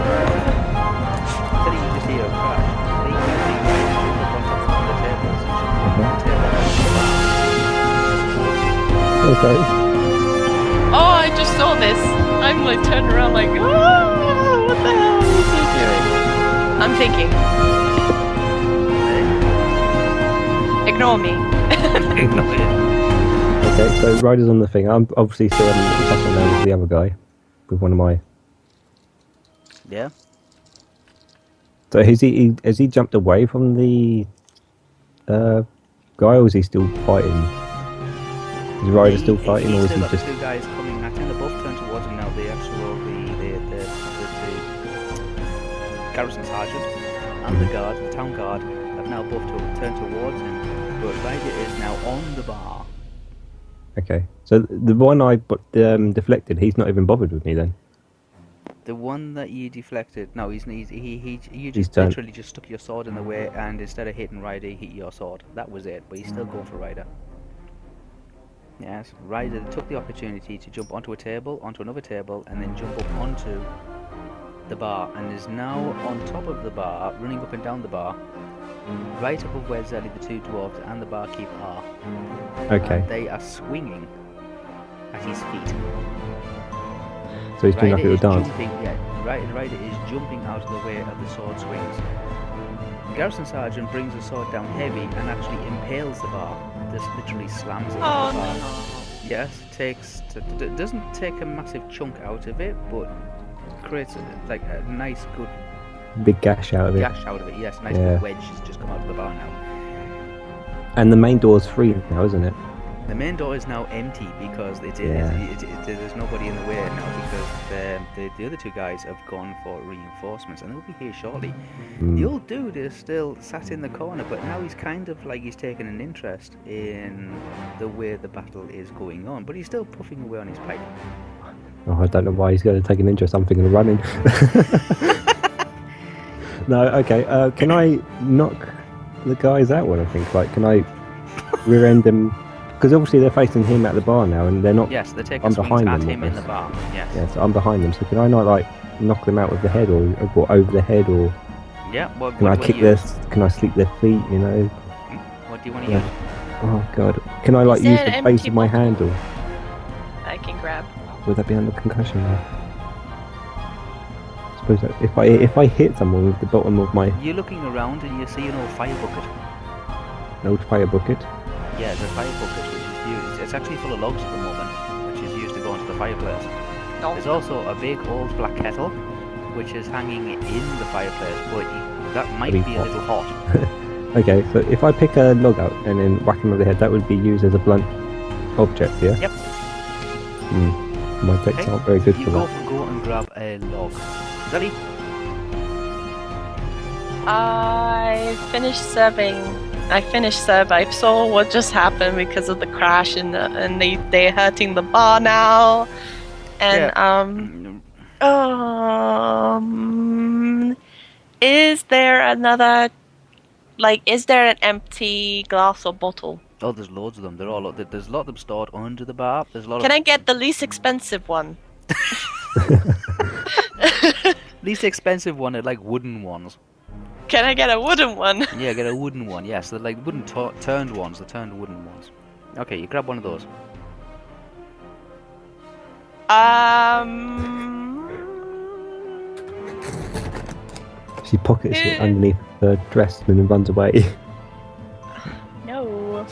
Until you just hear a crash. Then you see Ryder jump up on top of one of the tables and jump up on the table. Okay. Oh, I just saw this. I'm like turning around like, oh, what the hell is he doing? I'm thinking. Ignore me. Ignore it. Okay, so Ryder's on the thing. I'm obviously still having a couple of names with the other guy. With one of my... Yeah? So has he jumped away from the guy, or is he still fighting? Is Ryder still fighting, or is he still got just... the two guys coming at him. They're both turned towards him now. The actual, the garrison sergeant and the guard, the town guard, have now both turned towards him. But Ryder is now on the bar. Okay, so the one I deflected, he's not even bothered with me then. The one that you deflected, no, you He's just turned. literally just stuck your sword in the way, and instead of hitting Ryder, he hit your sword. That was it, but he's still going for Ryder. Yes, Ryder took the opportunity to jump onto a table, onto another table, and then jump up onto the bar and is now on top of the bar, running up and down the bar, right above where Zellie, the two dwarves, and the barkeep are. Okay. And they are swinging at his feet. So he's doing like a Ryder little is dance. jumping, Ryder is jumping out of the way of the sword swings. The Garrison Sergeant brings the sword down heavy and actually impales the bar. This literally slams it off the bar. no. Yes, doesn't take a massive chunk out of it, but creates a nice good Big gash out of it. gash out of it. Yes, nice Yeah. good wedge has just come out of the bar now. And the main door's free now, isn't it? The main door is now empty because there's nobody in the way now because the other two guys have gone for reinforcements and they'll be here shortly. The old dude is still sat in the corner, but now he's kind of like he's taken an interest in the way the battle is going on, but he's still puffing away on his pipe. Oh, I don't know why he's going to take an interest. I'm thinking of running. No, okay. Can I knock the guys out one? I think. Like, can I rear end them? Because obviously they're facing him at the bar now, and they're not. Yes, they're taking I'm swings behind at them, him in the almost. bar. Yes. Yeah, so I'm behind them. So can I not like knock them out with the head, or over the head, or Yeah. What can I do kick you use? Can I sleep their feet? You know. What do you want to Yeah. use? Oh god. Can I like Is there use an the base empty of my bottle? handle? I can grab. Would that be under concussion? Though? I suppose that if I hit someone with the bottom of my You're looking around and you see an old fire bucket. old fire bucket. Yeah, it's a fire bucket which is used. It's actually full of logs at the moment, which is used to go into the fireplace. Oh. There's also a big old black kettle, which is hanging in the fireplace, but that might That'd be be a hot. little hot. Okay, so if I pick a log out and then whack him over the head, that would be used as a blunt object, yeah? Yep. My techs Okay. aren't very good You for go that. and grab a log. Zellie? I finished serving. I finished serve. I saw what just happened because of the crash and they're hurting the bar now. And is there another? Like, is there an empty glass or bottle? Oh, there's loads of them. There's a lot of them stored under the bar. There's a lot Can of I get the least expensive one? least expensive one are like wooden ones. Can I get a wooden one? Yeah, get a wooden one. Yes, they're like wooden turned ones. The turned wooden ones. Okay, you grab one of those. She pockets it underneath her dress and then runs away. No.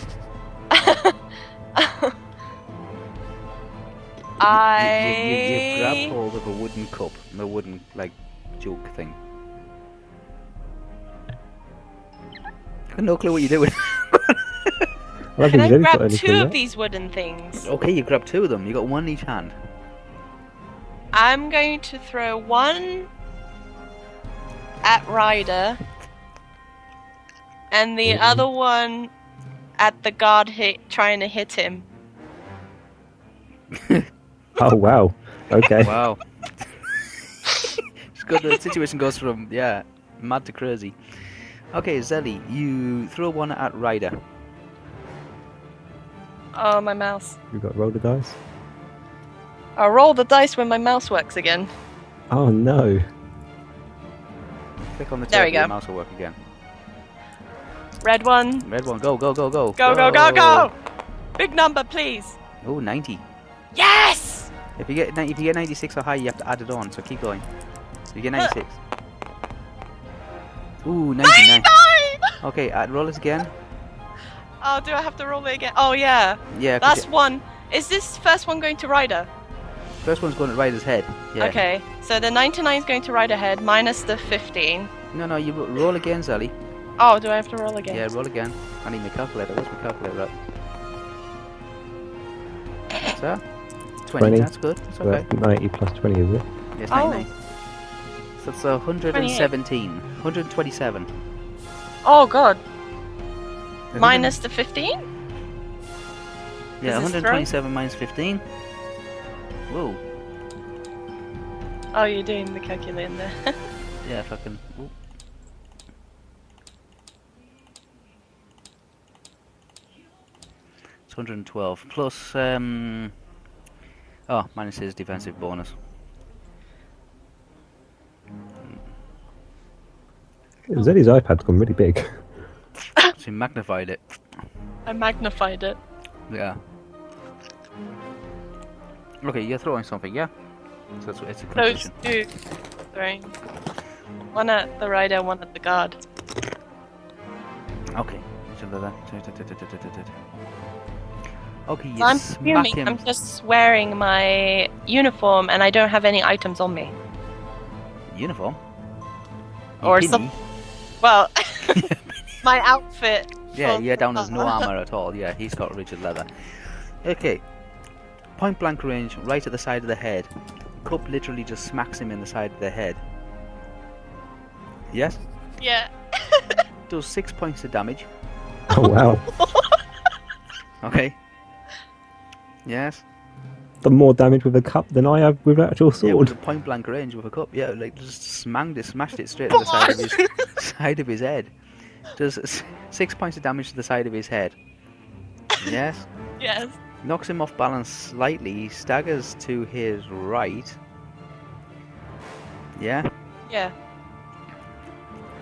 You grab hold of a wooden cup, a wooden like jug thing. I've got no clue what you're doing. Can I grab two of these wooden things? Okay, you grab two of them. You got one in each hand. I'm going to throw one at Ryder and the other one at the guard trying to hit him. Oh wow. Okay. Wow. It's good. The situation goes from mad to crazy. Okay, Zellie, you throw one at Ryder. Oh, my mouse. You got to roll the dice. I'll roll the dice when my mouse works again. Oh no. Click on the There we table, your go. mouse will work again. Red one. Red one, go, go, go, go. Go, go, go, go! Big number, please. Oh, 90. Yes! If you get 96 or higher, you have to add it on. So keep going. You get 96. Ooh, 99. Okay, roll it again. Oh, do I have to roll it again? Oh, yeah. Yeah. 'cause That's one. Is this first one going to Ryder? first one's going to Ryder's head. Yeah. Okay, so the 99 is going to Ryder head minus the 15. No, you roll again, Zellie. Oh, do I have to roll again? Yeah, roll again. I need my calculator. Where's my calculator at? So, 20. That's good. That's So okay. that's 90 plus 20, is it? Yes, Oh. 99. So it's 117. 127. Oh, God. Isn't Minus the 15? it? Yeah, Is this 127 minus 15. Whoa. Oh, you're doing the calculator there. Yeah, fucking. Ooh. It's 112 plus. Minus his defensive bonus. Zellie's iPad's gone really big. She magnified it. I magnified it. Yeah. Okay, you're throwing something, yeah? So it's a Those conclusion. two throwing. One at the rider, one at the guard. Okay. Okay, you I'm smack fuming. him. I'm just wearing my uniform and I don't have any items on me. Uniform? Or Your some. pinny? Well, my outfit. Yeah, from you're down as no the- armor at all. Yeah, he's got rigid leather. Okay. Point blank range, right at the side of the head. Cup literally just smacks him in the side of the head. Yes? Yeah. Does 6 points of damage. Oh wow. Okay. Yes? Done more damage with a cup than I have with an actual Yeah, with sword. a point blank range with a cup. Yeah, like just smashed it straight to the side of his side of his head. Does 6 points of damage to the side of his head. Yes? Yes. Knocks him off balance slightly. He staggers to his right. Yeah? Yeah.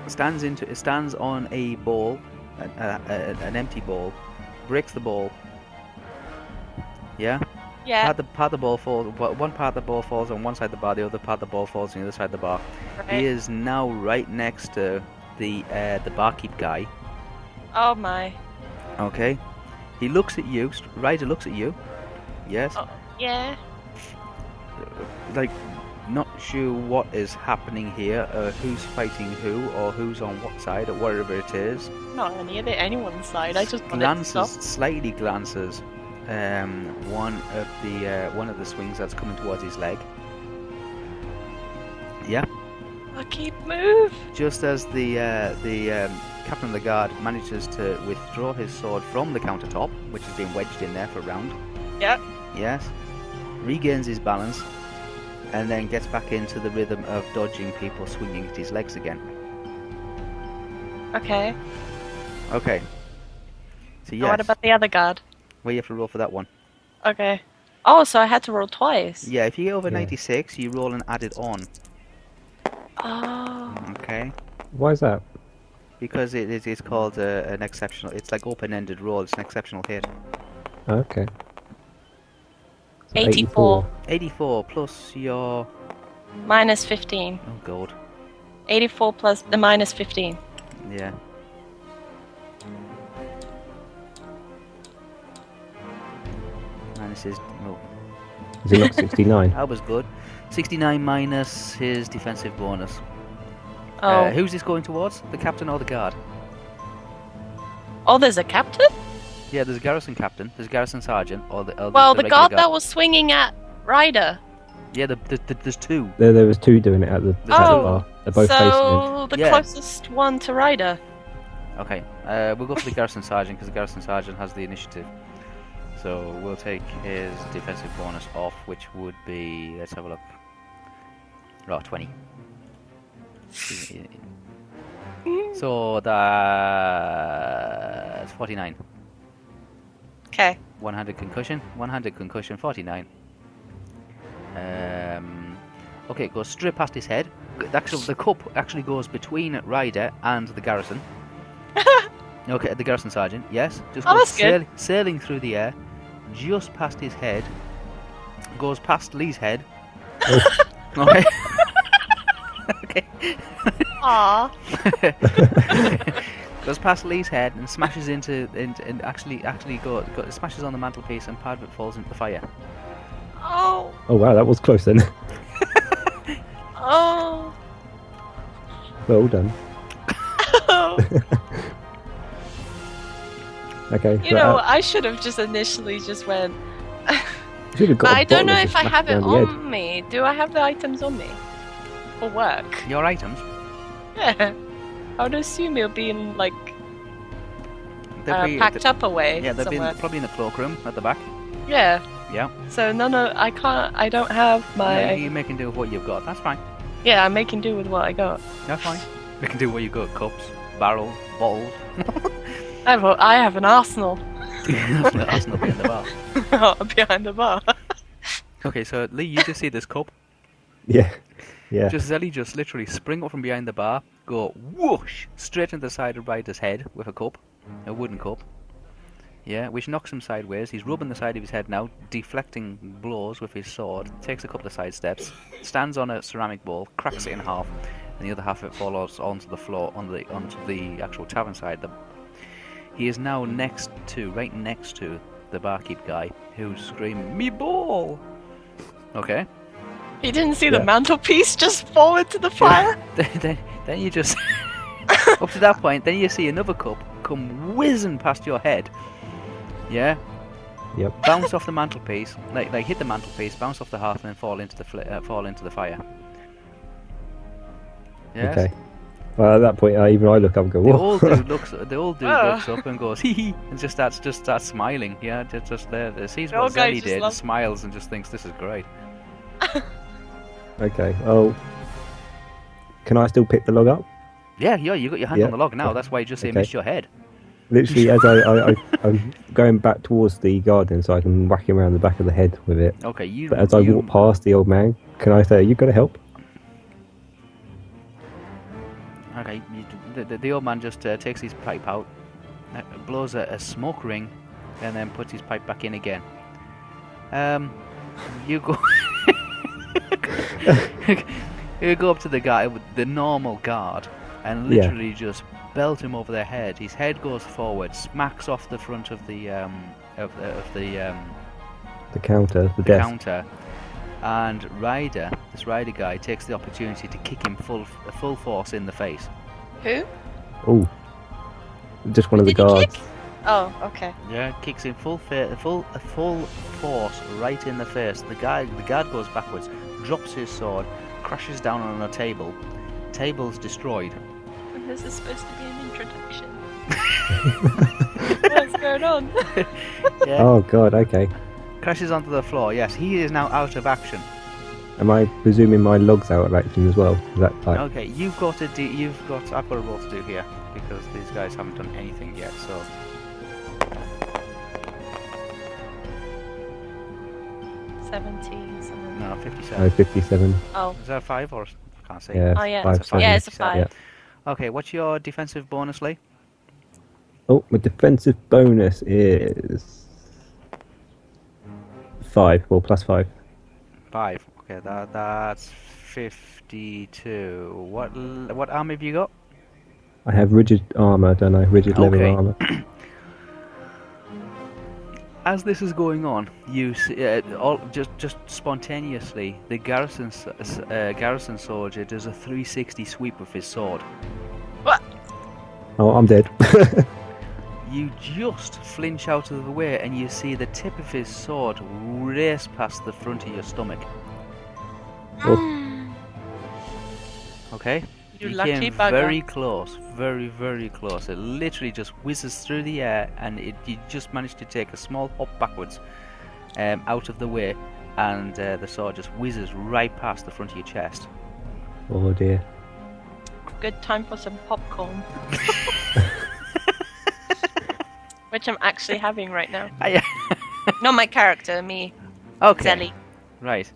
Stands on a ball, an empty ball. Breaks the ball. Yeah? Yeah. Part of the ball falls. One part of the ball falls on one side of the bar. The other part of the ball falls on the other side of the bar. Right. He is now right next to the barkeep guy. Oh my. Okay. He looks at you. Ryder looks at you. Yes. Oh, yeah. Like, not sure what is happening here, who's fighting who, or who's on what side, or whatever it is. Not on anyone's side. I just wanted to stop. Slightly glances. One of the swings that's coming towards his leg. Yeah. I'll keep move. Just as the captain of the guard manages to withdraw his sword from the countertop, which has been wedged in there for a round. Yep. Yes. Regains his balance, and then gets back into the rhythm of dodging people swinging at his legs again. Okay. Okay. So Now yes, what about the other guard? well, you have to roll for that one. Okay. Oh, so I had to roll twice. Yeah, if you get over Yeah. 96, you roll and add it on. Oh. Okay. Why is that? Because it is called an exceptional. It's like open-ended roll. It's an exceptional hit. Okay. So 84. 84 plus your. Minus 15. Oh god. 84 plus the minus 15. Yeah. Minus his. Oh, Is it not 69? that was good. 69 minus his defensive bonus. Oh. Who's this going towards? The captain or the guard? Oh, there's a captain? Yeah, there's a garrison captain, there's a garrison sergeant, or the. Well, the regular guard that was swinging at Ryder. Yeah, there's two. There was two doing it at the Oh, bar. They're both facing So the Yeah. closest one to Ryder. Okay, we'll go for the garrison sergeant because the garrison sergeant has the initiative. So we'll take his defensive bonus off, which would be, let's have a look. Oh, 20. So that's 49. Okay. One-handed concussion, 49. Okay, it goes straight past his head. The cup actually goes between Ryder and the garrison. Okay, the garrison sergeant, yes. Just Oh, goes that's good. sailing through the air, just past his head. Goes past Lee's head. Okay. Okay. Aww. Goes past Lee's head and smashes into and actually smashes on the mantelpiece, and part of it falls into the fire. Oh. Oh wow, that was close then. Oh. Well done. Oh. Okay. You so know, I should have just initially just went. you should have got But a I don't know bottle if I and have it smacked around the head. on me. Do I have the items on me? For work? Your items. Yeah. I would assume it'll be in, like, They'll be- packed up away Yeah, they'll be somewhere. probably in the cloakroom at the back. Yeah. Yeah. So I don't have my... Yeah, you make do with what you've got. That's fine. Yeah, I'm making do with what I got. That's fine. We can do what you got. Cups, barrels, bottles. I have an arsenal That's not being the bar. behind the bar. Okay, so Lee, you just see this cup. Yeah. Yeah. Just zellie just literally spring up from behind the bar, go whoosh straight into the side of Ryder's head with a wooden cup. Yeah, which knocks him sideways. He's rubbing the side of his head now, deflecting blows with his sword. Takes a couple of side steps, stands on a ceramic bowl, cracks it in half, and the other half of it falls onto the floor, onto the actual tavern side. He is now right next to the barkeep guy, who's screaming, "Me ball!" Okay. He didn't see the mantelpiece just fall into the fire. Then you just up to that point. Then you see another cup come whizzing past your head. Yeah. Yep. Bounce off the mantelpiece, like hit the mantelpiece, bounce off the hearth, and then fall into the fire. Yes? Okay. Well, at that point, even I look up and go, The "Whoa!" old dude looks up and goes, hee hee, and just starts smiling. Yeah, just there. Sees what Zellie did, smiles, and just thinks this is great. Okay. Oh, can I still pick the log up? Yeah, you got your hand on the log now. That's why you just say missed your head. Literally, as I'm going back towards the garden so I can whack him around the back of the head with it. Okay, But as I walk past the old man, can I say, "You got to help"? Okay, the old man just takes his pipe out, blows a smoke ring, and then puts his pipe back in again. You go. You go up to the guy, the normal guard, and literally just belt him over the head. His head goes forward, smacks off the front of the counter, the desk. counter, and this Ryder guy takes the opportunity to kick him full force in the face. Who? Oh, just one of the Did he guards. kick? Oh, okay. Yeah, kicks him full force right in the face. The guard goes backwards, drops his sword, crashes down on a table. Table's destroyed. This is supposed to be an introduction. What's going on? Yeah. Oh God, okay. Crashes onto the floor. Yes, he is now out of action. Am I presuming my log's out of action as well? Is that like... Okay, I've got a roll to do here because these guys haven't done anything yet. So 70 something. no, 57. Oh, 57. Oh. Is that a 5 or I can't say. Yeah. Oh yeah. Five, It's a 5. Yeah, it's a 5. Yeah. Okay, what's your defensive bonus, Lee? Oh, my defensive bonus is 5. Well, plus 5. 5. Okay, that's 52. What armor have you got? I have rigid armor, don't I? Rigid leather Okay. armor. As this is going on, you see, just spontaneously, the garrison soldier does a 360 sweep with his sword. What? Oh, I'm dead. You just flinch out of the way, and you see the tip of his sword race past the front of your stomach. Oh. Okay. You He lucky came bugger. very close, very, very close. It literally just whizzes through the air, and you just managed to take a small hop backwards out of the way, and the sword just whizzes right past the front of your chest. Oh dear. Good time for some popcorn. Which I'm actually having right now. Not my character, me. Okay. Zellie. Right.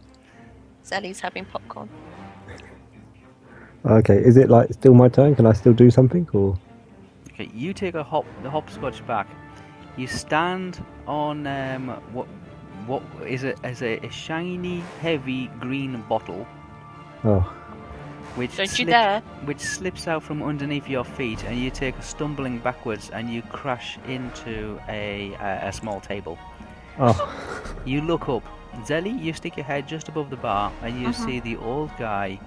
Zellie's having popcorn. Okay, is it like still my turn? Can I still do something, or? Okay, you take the hopscotch back. You stand on what is it as a shiny, heavy green bottle. Oh. Which Don't you dare. Which slips out from underneath your feet, and you take a stumbling backwards, and you crash into a small table. Oh. You look up, Zellie. You stick your head just above the bar, and you see the old guy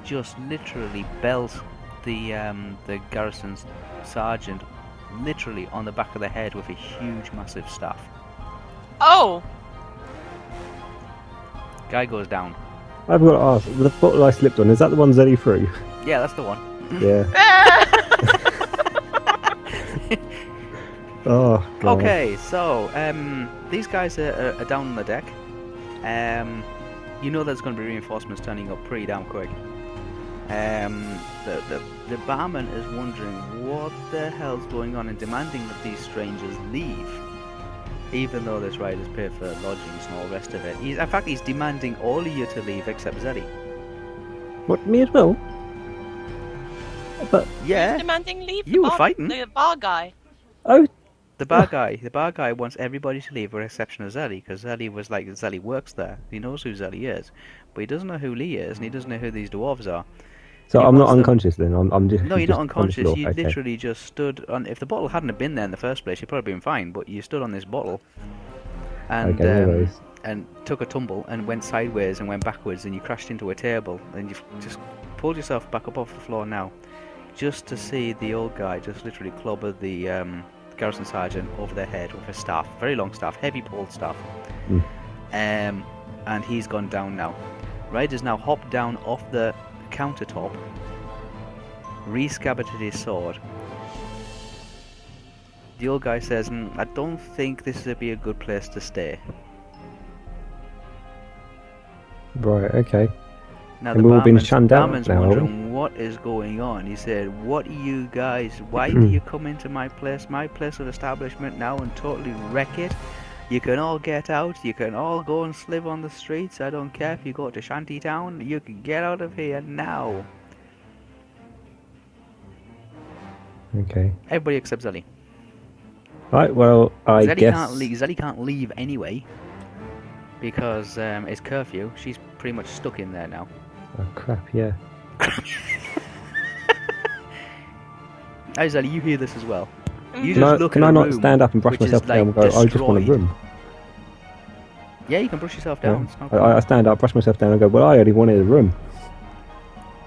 just literally belt the garrison sergeant literally on the back of the head with a huge, massive staff. Oh! Guy goes down. I've got to ask, the bottle I slipped on, is that the one Zellie threw? Yeah, that's the one. Yeah. Oh, God. Okay, so these guys are down on the deck. You know there's going to be reinforcements turning up pretty damn quick. The barman is wondering what the hell's going on and demanding that these strangers leave, even though this rider's paid for lodgings and all the rest of it. In fact, he's demanding all of you to leave except Zellie. What, me as well? But Yeah. Demanding leave. You were fighting. The bar guy. oh, The bar guy wants everybody to leave with the exception of Zellie, because Zellie was like, Zellie works there. He knows who Zellie is, but he doesn't know who Lee is, and he doesn't know who these dwarves are. so He I'm not wants them- unconscious then. I'm just. No, you're just not on the unconscious. floor. You Okay. literally just stood on. If the bottle hadn't have been there in the first place, you'd probably been fine. But you stood on this bottle, and Okay, no worries. and took a tumble and went sideways and went backwards, and you crashed into a table, and you've just pulled yourself back up off the floor now, just to see the old guy just literally clobber the garrison sergeant over their head with a staff, very long staff, heavy pulled staff. And he's gone down now. Ryder's now hopped down off the countertop, re-scabbarded his sword. The old guy says, I don't think this would be a good place to stay. Right. Okay. Now And the we've all been barman's, shunned out barman's now, haven't we? wondering what is going on. He said, what are you guys, why do you come into my place of establishment now and totally wreck it? You can all get out, you can all go and live on the streets, I don't care if you go to Shantytown, you can get out of here now. Okay. Everybody except Zellie. Right. Well, I Zellie guess. Zellie can't leave anyway, because it's curfew, she's pretty much stuck in there now. Oh crap! Yeah. Hey Zellie, you hear this as well. You Can I, just look can at I a not room stand up and brush which is, myself down and go? like, I just want a destroyed. room. Yeah, you can brush yourself Yeah. down. It's no problem. I stand up, brush myself down, and go. Well, I only wanted a room.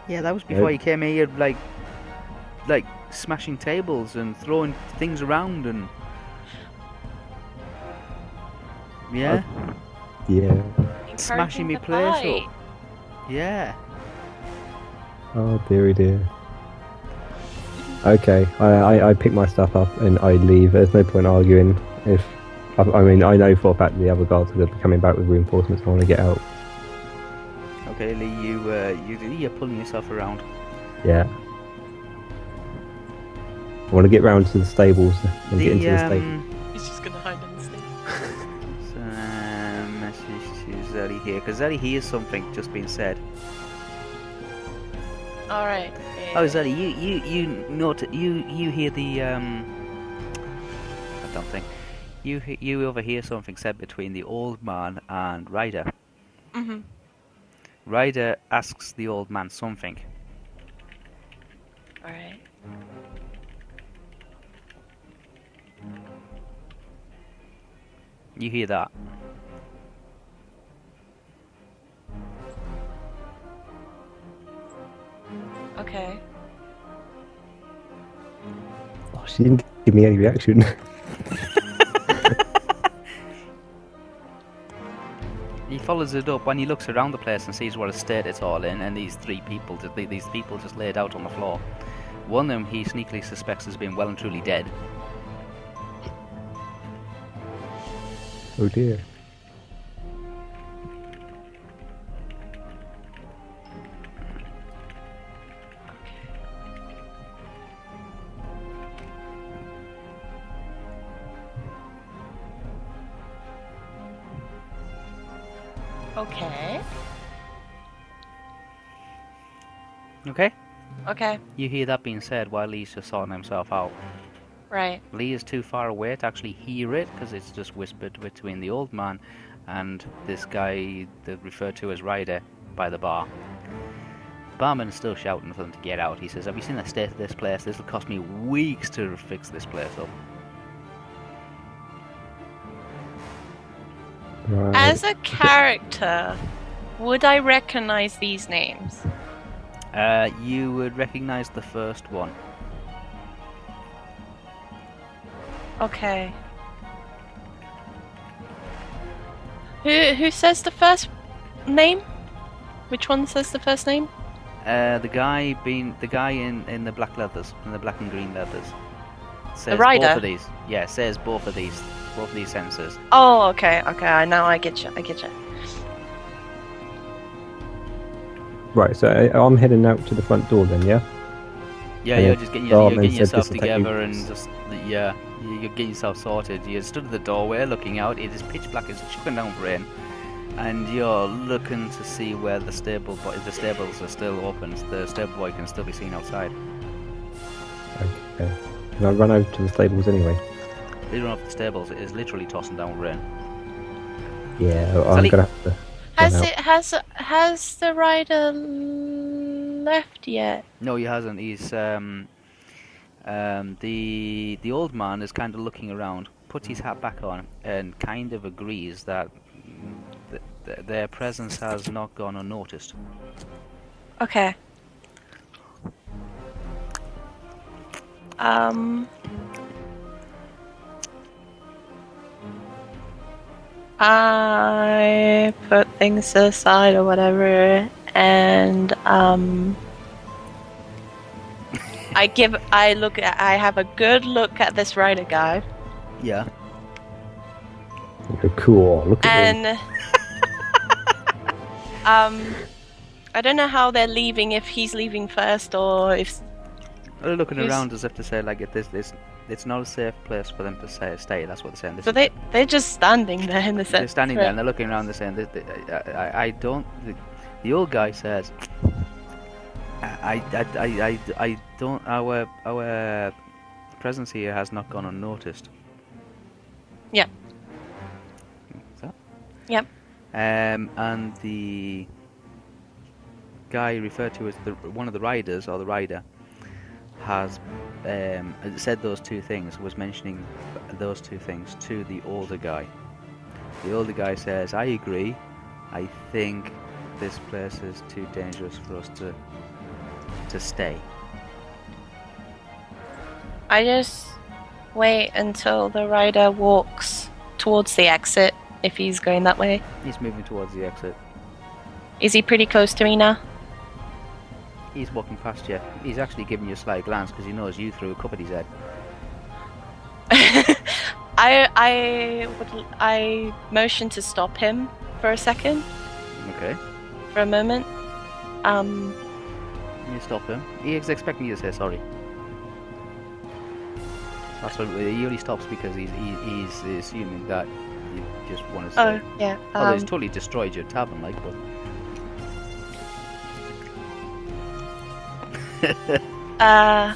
Yeah, that was before you came here, like smashing tables and throwing things around and. Yeah, Yeah. smashing me Encouraging the place fight. up. Yeah. Oh dearie dear. Okay, I pick my stuff up and I leave. There's no point arguing. If I mean, I know for a fact the other guards are going to be coming back with reinforcements. I want to get out. Okay, Lee, you're pulling yourself around. Yeah. I want to get round to the stables and get into the stable. He's just gonna hide in the stable. Message to Zellie here, because Zellie hears something just being said. Alright. Oh, Zellie, you hear the I don't think you overhear something said between the old man and Ryder. Mm-hmm. Ryder asks the old man something. Alright. You hear that? Okay. Oh, she didn't give me any reaction. He follows it up when he looks around the place and sees what a state it's all in, and these people just laid out on the floor. One of them he sneakily suspects has been well and truly dead. Oh dear. Okay. Okay? Okay. You hear that being said while Lee's just sorting himself out. Right. Lee is too far away to actually hear it, because it's just whispered between the old man and this guy that referred to as Ryder by the bar. The barman is still shouting for them to get out. He says, have you seen the state of this place? This will cost me weeks to fix this place up. Right. As a character, would I recognize these names? You would recognise the first one. Okay. Who says the first name? Which one says the first name? The guy in the black leathers, in the black and green leathers. Says Ryder? both of these. Yeah, says both of these sentences. Oh, okay, okay. Now I get you. Right, so I'm heading out to the front door then, yeah? Yeah, And you're the just getting barman said yourself this will take me together and weeks. just you're getting yourself sorted. You stood at the doorway looking out. It is pitch black. It's chucking down rain. And you're looking to see where the stables are still open. The stable boy can still be seen outside. Okay. Can I run over to the stables anyway? They don't have the stables. It is literally tossing down rain. Yeah, I'm Zellie. gonna have to. Has the rider left yet? No, he hasn't. He's the old man is kind of looking around, puts his hat back on, and kind of agrees that their presence has not gone unnoticed. Okay. I put things aside or whatever, and I have a good look at this rider guy. Yeah. Cool. Look at him. And I don't know how they're leaving, if he's leaving first or if They're looking around as if to say, like, it's not a safe place for them to stay. That's what they're saying. so they're just standing there in the sense. They're standing there and they're looking around. They're saying, I don't. The old guy says, I don't. Our presence here has not gone unnoticed. Yep. Is that? Yep. And the guy referred to as one of the riders, or the rider, has said those two things, was mentioning those two things to the older guy. The older guy says, I agree, I think this place is too dangerous for us to stay. I just wait until the rider walks towards the exit, if he's going that way. He's moving towards the exit. Is he pretty close to me now? He's walking past you. He's actually giving you a slight glance because he knows you threw a cup at his head. I motion to stop him for a second. Okay. For a moment. You stop him. He's expecting you to say sorry. That's what he only stops because he's assuming that you just want to say. Oh yeah. Although he's totally destroyed your tavern, like, but. Hi.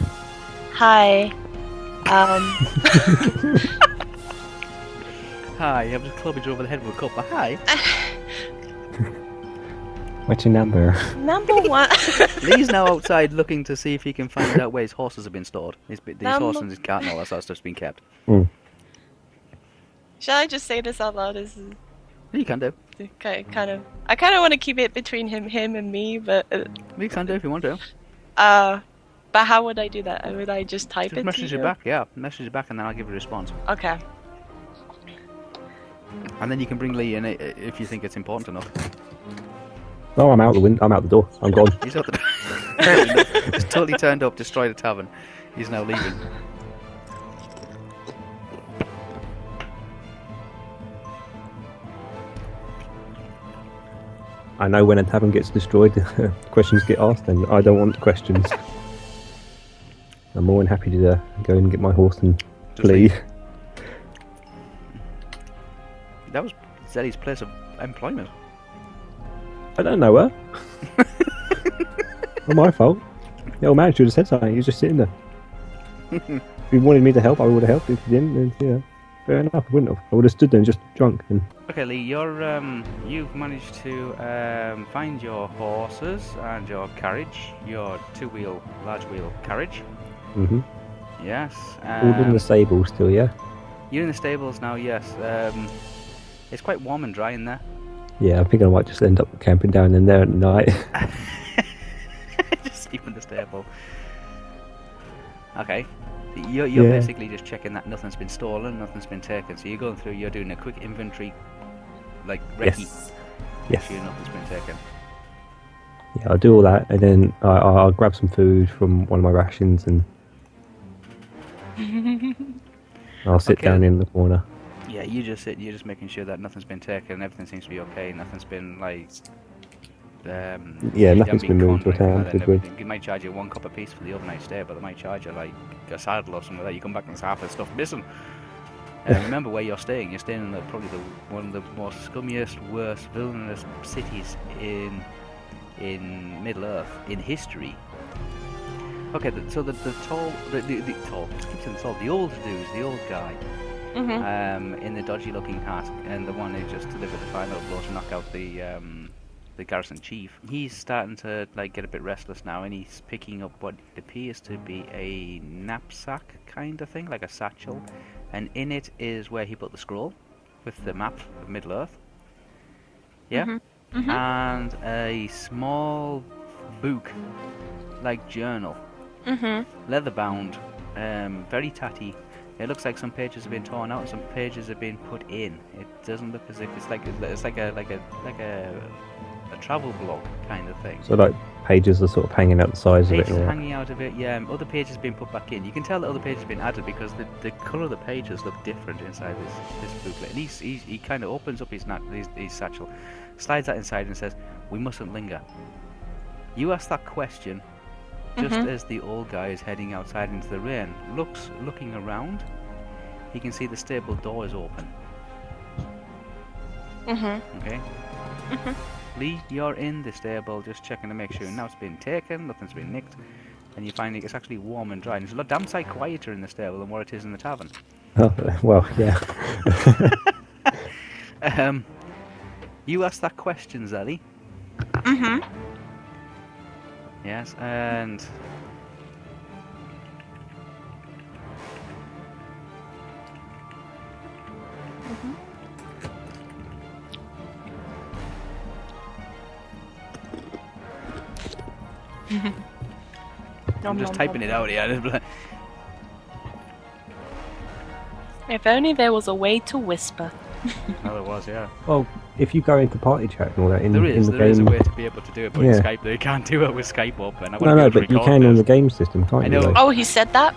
Hi, I'm just clubbing you over the head with a cup. Hi. What's your number? Number one. Lee's now outside looking to see if he can find out where his horses have been stored. His horses and his cart and all that sort of stuff's been kept. Shall I just say this out loud? You can do. Okay, I kind of want to keep it between him and me, but. You can do if you want to. But how would I do that? Would I just type it? Message it back, yeah. Message it back, and then I'll give you a response. Okay. And then you can bring Lee in if you think it's important enough. Oh, I'm out the window. I'm out the door. I'm gone. He's out the door. He's totally turned up, destroyed the tavern. He's now leaving. I know when a tavern gets destroyed, questions get asked, and I don't want questions. I'm more than happy to go and get my horse and flee. That was Zellie's place of employment. I don't know her. Not my fault. The old man should have said something. He was just sitting there. If he wanted me to help, I would have helped. If he didn't, then fair enough. I wouldn't have. I would have stood there and just drunk. Okay, Lee, you've managed to find your horses and your carriage, your large wheel carriage. Mm-hmm. Yes. All in the stable still, yeah? You're in the stables now, yes. It's quite warm and dry in there. Yeah, I think I might just end up camping down in there at night. Just sleep in the stable. Okay. You're basically just checking that nothing's been stolen, nothing's been taken. So you're going through, you're doing a quick inventory, like recce. Yes. Sure nothing's been taken. Yeah, I'll do all that, and then I'll grab some food from one of my rations, and I'll sit down in the corner. Yeah, you just sit. You're just making sure that nothing's been taken. Everything seems to be okay. Nothing's been like. Nothing's been moved to town. They might charge you 1 cup a piece for the overnight stay, but they might charge you like a saddle or something like that. You come back and there's half the stuff missing. Remember where you're staying. You're staying in one of the most scummiest, worst, villainous cities in Middle-earth in history. Okay, so the old dude, the old guy, in the dodgy-looking hat, and the one who just delivered the final blow to knock out the garrison chief. He's starting to get a bit restless now, and he's picking up what appears to be a knapsack kind of thing, like a satchel, and in it is where he put the scroll with the map of Middle-earth. Yeah, and a small book, like journal. Leather bound, very tatty. It looks like some pages have been torn out and some pages have been put in. It doesn't look as if it's like a travel blog kind of thing. So pages are sort of hanging out the sides of it. Pages hanging out of it, yeah. Other pages have been put back in. You can tell that other pages have been added because the colour of the pages look different inside this booklet. And he kind of opens up his satchel, slides that inside and says, "We mustn't linger." You ask that question just as the old guy is heading outside into the rain. Looking around, he can see the stable door is open. Okay? Lee, you're in the stable, just checking to make sure now it's been taken, nothing's been nicked, and you find it's actually warm and dry. And it's a lot damn sight quieter in the stable than what it is in the tavern. Oh, well, yeah. You asked that question, Zellie. Yes, and I'm just typing it out here. If only there was a way to whisper. Oh, there was, yeah. Well, if you go into party chat and all that in There the is game, a way to be able to do it, but in Skype you can't do it with Skype open. No, but you can on the game system, can't you? I know. Like? Oh, he said that?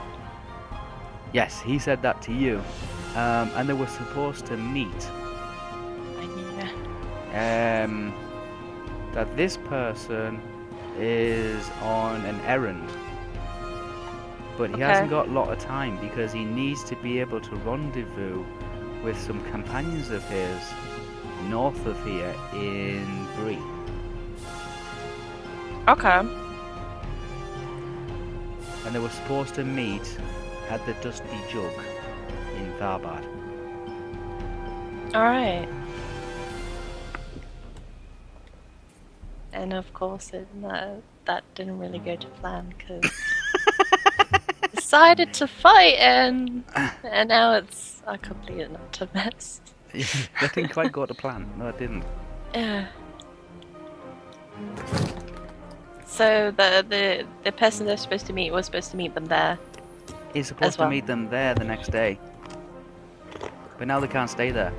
Yes, he said that to you. And they were supposed to meet. That this person is on an errand. But he hasn't got a lot of time because he needs to be able to rendezvous with some companions of his north of here in Bree. Okay. And they were supposed to meet at the Dusty Jug in Tharbad. Alright. And of course, that didn't really go to plan because decided to fight, and now it's a complete and utter mess. That didn't quite go to plan. No, it didn't. Yeah. So the person they're supposed to meet was supposed to meet them there. He's supposed to meet them there the next day. But now they can't stay there.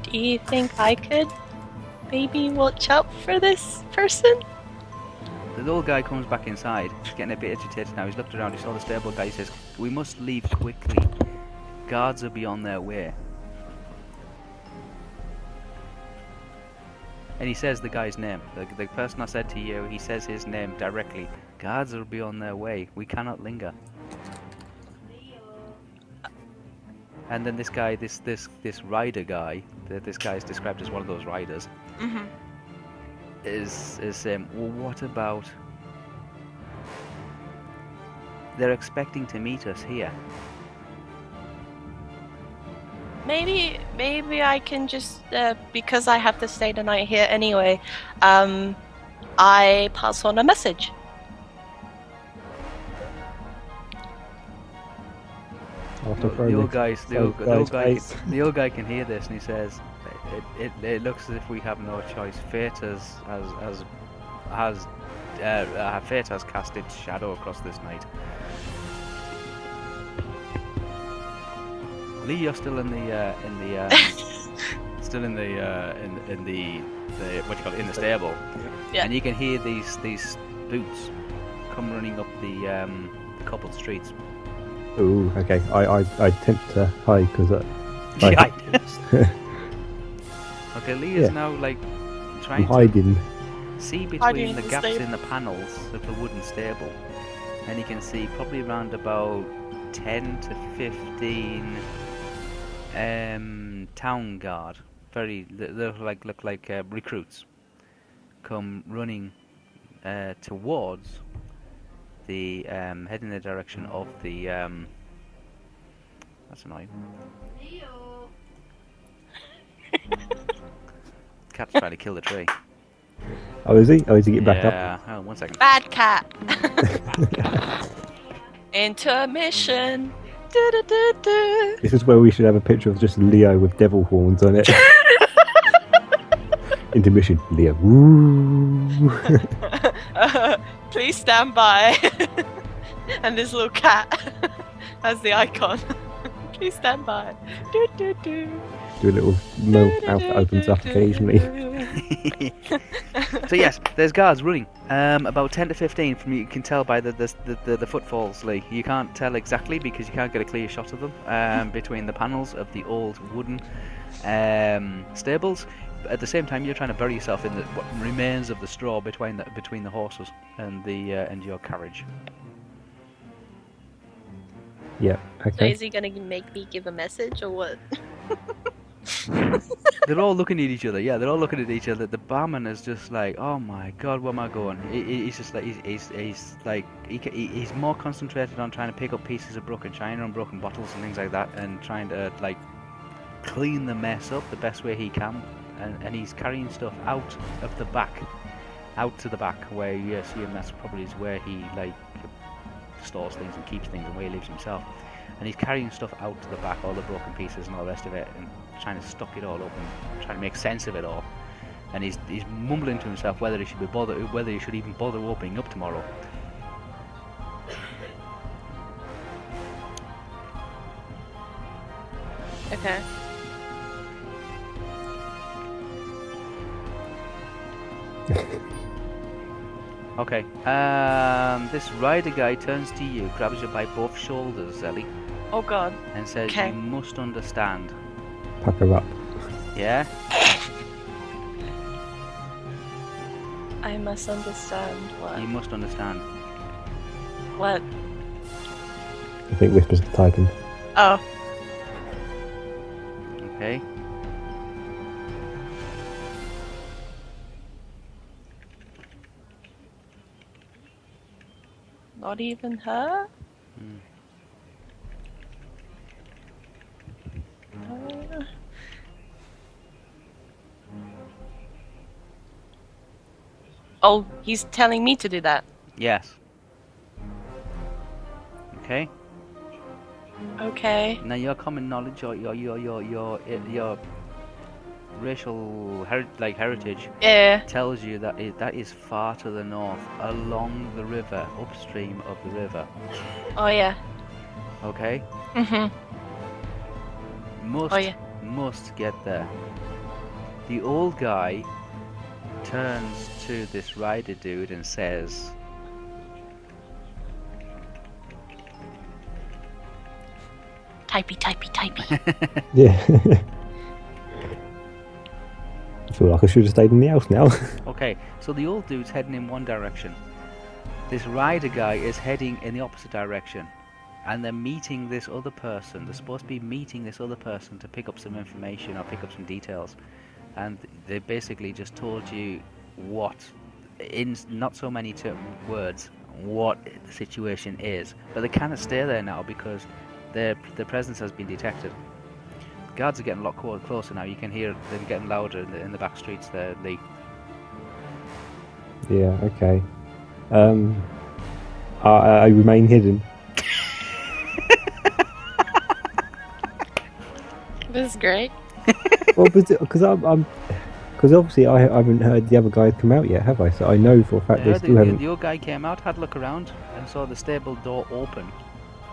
Do you think I could maybe watch out for this person? The old guy comes back inside. He's getting a bit agitated now. He's looked around. He saw the stable guy. He says, "We must leave quickly. Guards will be on their way." And he says the guy's name. The person I said to you, he says his name directly. "Guards will be on their way. We cannot linger." And then this guy, this rider guy, this guy is described as one of those riders, is saying, "Well, what about? They're expecting to meet us here." Maybe I can just because I have to stay the night here anyway. I pass on a message. The old guy can hear this, and he says, "It looks as if we have no choice. Fate has cast its shadow across this night." Lee, you're still in the what you call it, in the stable, and you can hear these boots come running up the cobbled streets. Oh, okay. I attempt to hide because Okay, Lee is now trying to see between the gaps in the panels of the wooden stable, and you can see probably around about 10 to 15 town guard. They look like recruits. Come running towards the head in the direction of the. That's annoying. Theo. Cat's trying to kill the tree. Oh, is he? Oh, is he getting back up? Yeah. Oh, 1 second. Bad cat. Intermission. Du-du-du-du. This is where we should have a picture of just Leo with devil horns on it. Intermission, Leo. Woo. Please stand by. And this little cat has the icon. Please stand by. Do, do, do. Do a little mouth that opens up occasionally. So yes, there's guards running. About 10 to 15 from you can tell by the footfalls, Lee. You can't tell exactly because you can't get a clear shot of them between the panels of the old wooden stables. At the same time, you're trying to bury yourself in what remains of the straw between the horses and your carriage. Yeah, So okay. is he gonna make me give a message or what? They're all looking at each other. Yeah, they're all looking at each other. The barman is just like, "Oh my God, where am I going?" He's just like, he's more concentrated on trying to pick up pieces of broken china and broken bottles and things like that, and trying to like clean the mess up the best way he can. And he's carrying stuff out of the back, out to the back, where you assume that's probably where he like stores things and keeps things and where he lives himself. And he's carrying stuff out to the back, all the broken pieces and all the rest of it, and trying to stock it all up and trying to make sense of it all. And he's mumbling to himself whether he should even bother opening up tomorrow. Okay. Okay. This rider guy turns to you, grabs you by both shoulders, Zellie, Oh God. and says, Okay. "You must understand." Pucker up. Yeah. I must understand what. You must understand. What? I think Wispa's typing. Oh. Okay. Not even her? Hmm. Oh, he's telling me to do that. Yes. Okay. Okay. Now your common knowledge or your racial heritage Yeah. tells you that that is far to the north, along the river, upstream of the river. Oh yeah. Okay. Mhm. Oh yeah. Must get there. The old guy turns to this rider dude and says, Typey, typey, typey. Yeah. I feel like I should have stayed in the house now. okay, so the old dude's heading in one direction. This rider guy is heading in the opposite direction. And they're meeting this other person. They're supposed to be meeting this other person to pick up some information or pick up some details. And they basically just told you what, in not so many words, what the situation is. But they cannot stay there now because their presence has been detected. Guards are getting a lot closer now. You can hear them getting louder in the back streets there, Lee. Yeah, okay. I remain hidden. This is great. Well, because obviously I haven't heard the other guys come out yet, have I? So I know for a fact they still haven't. The old guy came out, had a look around, and saw the stable door open.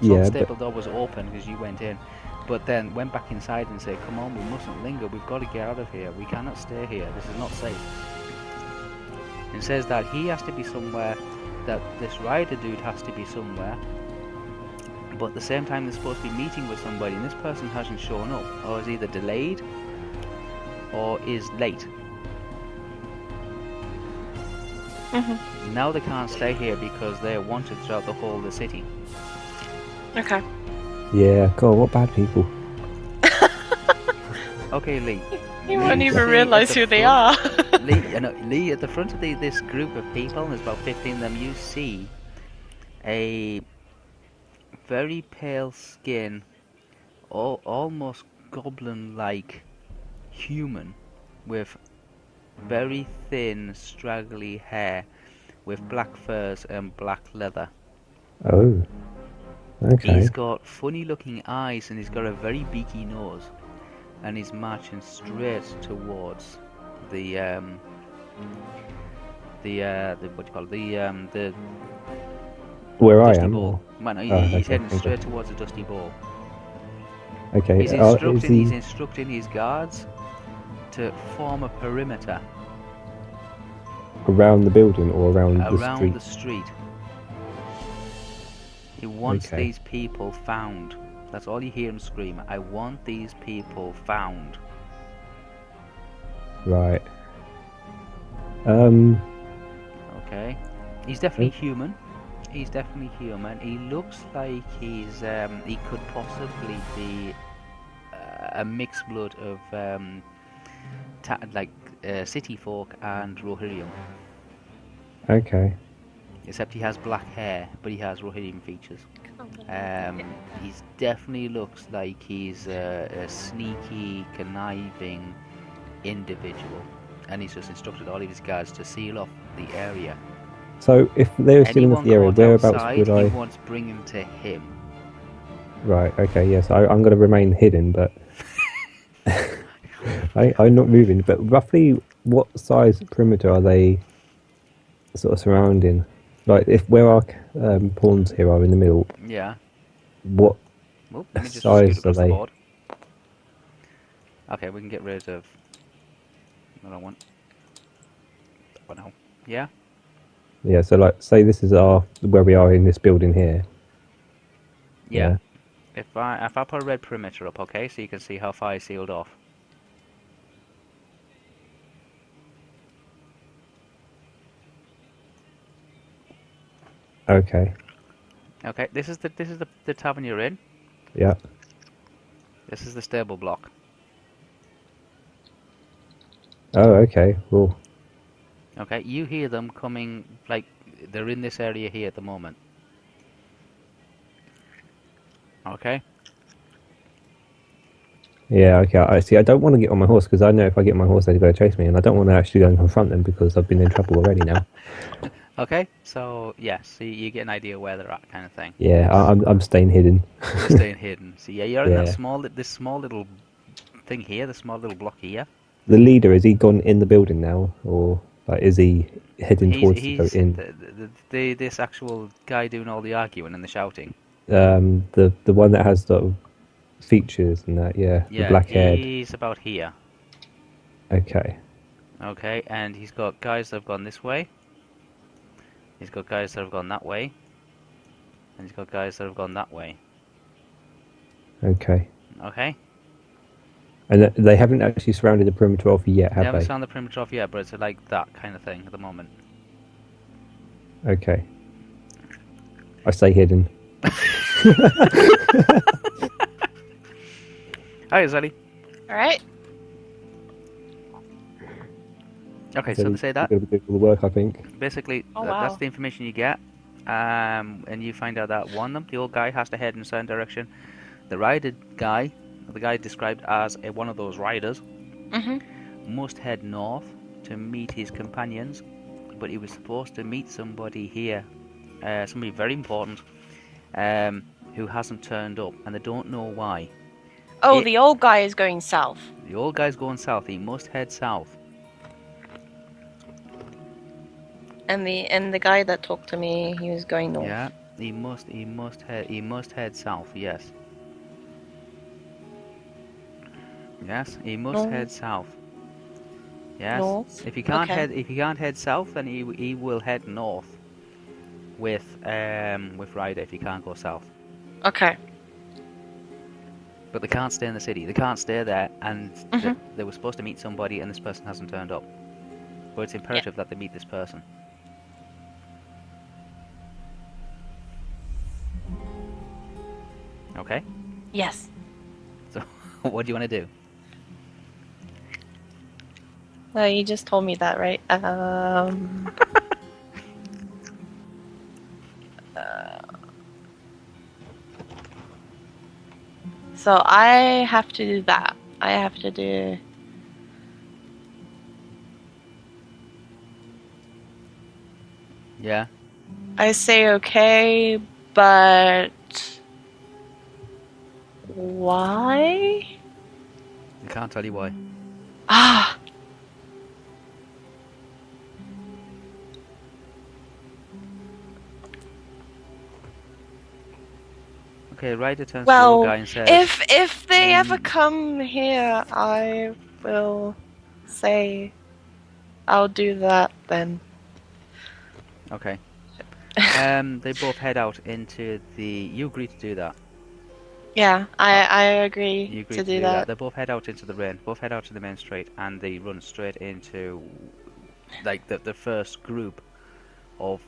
Yeah, the stable door was open because you went in, but then went back inside and said, "Come on, we mustn't linger. We've got to get out of here. We cannot stay here. This is not safe." And says that he has to be somewhere, that this rider dude has to be somewhere, but at the same time they're supposed to be meeting with somebody, and this person hasn't shown up, or is either delayed or is late. Mhm. Now they can't stay here because they're wanted throughout the whole of the city. Okay. Yeah, God, what bad people. Okay, Lee. You Lee, won't even stay realise at the who they front. are. Lee, at the front of this group of people, there's about 15 of them, you see a very pale skin, almost goblin-like human with very thin, straggly hair with black furs and black leather. Oh, okay. He's got funny-looking eyes and he's got a very beaky nose, and he's marching straight towards the what do you call it? The Where I dusty am? ball. Or... Man, Oh, he's okay, heading okay. straight towards the dusty ball. Okay, He's is he... instructing his guards to form a perimeter around the building or around the around street? the street. He wants Okay. these people found. That's all you hear him scream. I want these people found. Right. Okay. He's definitely human. He's definitely human. He looks like he could possibly be a mixed blood of city folk and Rohirrim. Okay. Except he has black hair, but he has Rohirrim features. He definitely looks like he's a sneaky, conniving individual, and he's just instructed all of his guards to seal off the area. So if they're sealing off Anyone the area, caught whereabouts outside, would he I... wants bring him to him. Right, okay, yes, I'm going to remain hidden, but... I'm not moving, but roughly what size perimeter are they sort of surrounding? Like, if where our pawns here are in the middle, Yeah. what Well, let me just size scoot across are the they? board. Okay, we can get rid of... I don't want... Oh no. Yeah? Yeah, so like, say this is where we are in this building here. Yeah. If I put a red perimeter up, okay, so you can see how far I sealed off. Okay. Okay, this is the tavern you're in. Yeah. This is the stable block. Oh, okay. Cool. Okay, you hear them coming, like, they're in this area here at the moment. Okay? Yeah, okay. I see. I don't want to get on my horse because I know if I get on my horse, they're going to chase me, and I don't want to actually go and confront them because I've been in trouble already now. Okay, so, yes, so you get an idea where they're at, kind of thing. Yeah, I'm staying hidden. You're staying hidden. So, yeah, you're in that Yeah. this small little thing here, the small little block here. The leader, is he gone in the building now, or like, is he heading towards to go He's in? this actual guy doing all the arguing and the shouting. The one that has sort of features and that, yeah, the black haired. He's about here. Okay. Okay, and he's got guys that have gone this way. He's got guys that have gone that way. And he's got guys that have gone that way. Okay. Okay? And they haven't actually surrounded the perimeter off yet, They have haven't they? found the perimeter off yet, but it's like that kind of thing at the moment. Okay. I stay hidden. Hi, Zellie. Alright. Okay, so they say that. You're going to be doing all the work, I think. Basically, Oh, that's wow. the information you get. And you find out that one of them, the old guy, has to head in a certain direction. The rider guy, the guy described as one of those riders, must head north to meet his companions. But he was supposed to meet somebody here, somebody very important, who hasn't turned up, and they don't know why. Oh, the old guy is going south. The old guy's going south. He must head south. And the guy that talked to me, he was going north. Yeah, he must head south. Yes. Yes, he must head south. Yes. North? If he can't Okay. head south, then he will head north with Ryder if he can't go south. Okay. But they can't stay in the city. They can't stay there, and they were supposed to meet somebody, and this person hasn't turned up. But it's imperative that they meet this person. Okay. Yes. So, what do you want to do? Well, you just told me that, right? So I have to do that. I have to do... Yeah. I say okay, but... Why? I can't tell you why. Ah! Okay, Ryder turns to the Well, guy and says, if they ever come here, I will say I'll do that then. okay. They both head out into the... You agree to do that. Yeah, I agree You agree to do that. that. They both head out into the rain. Both head out to the main street, and they run straight into, like, the first group of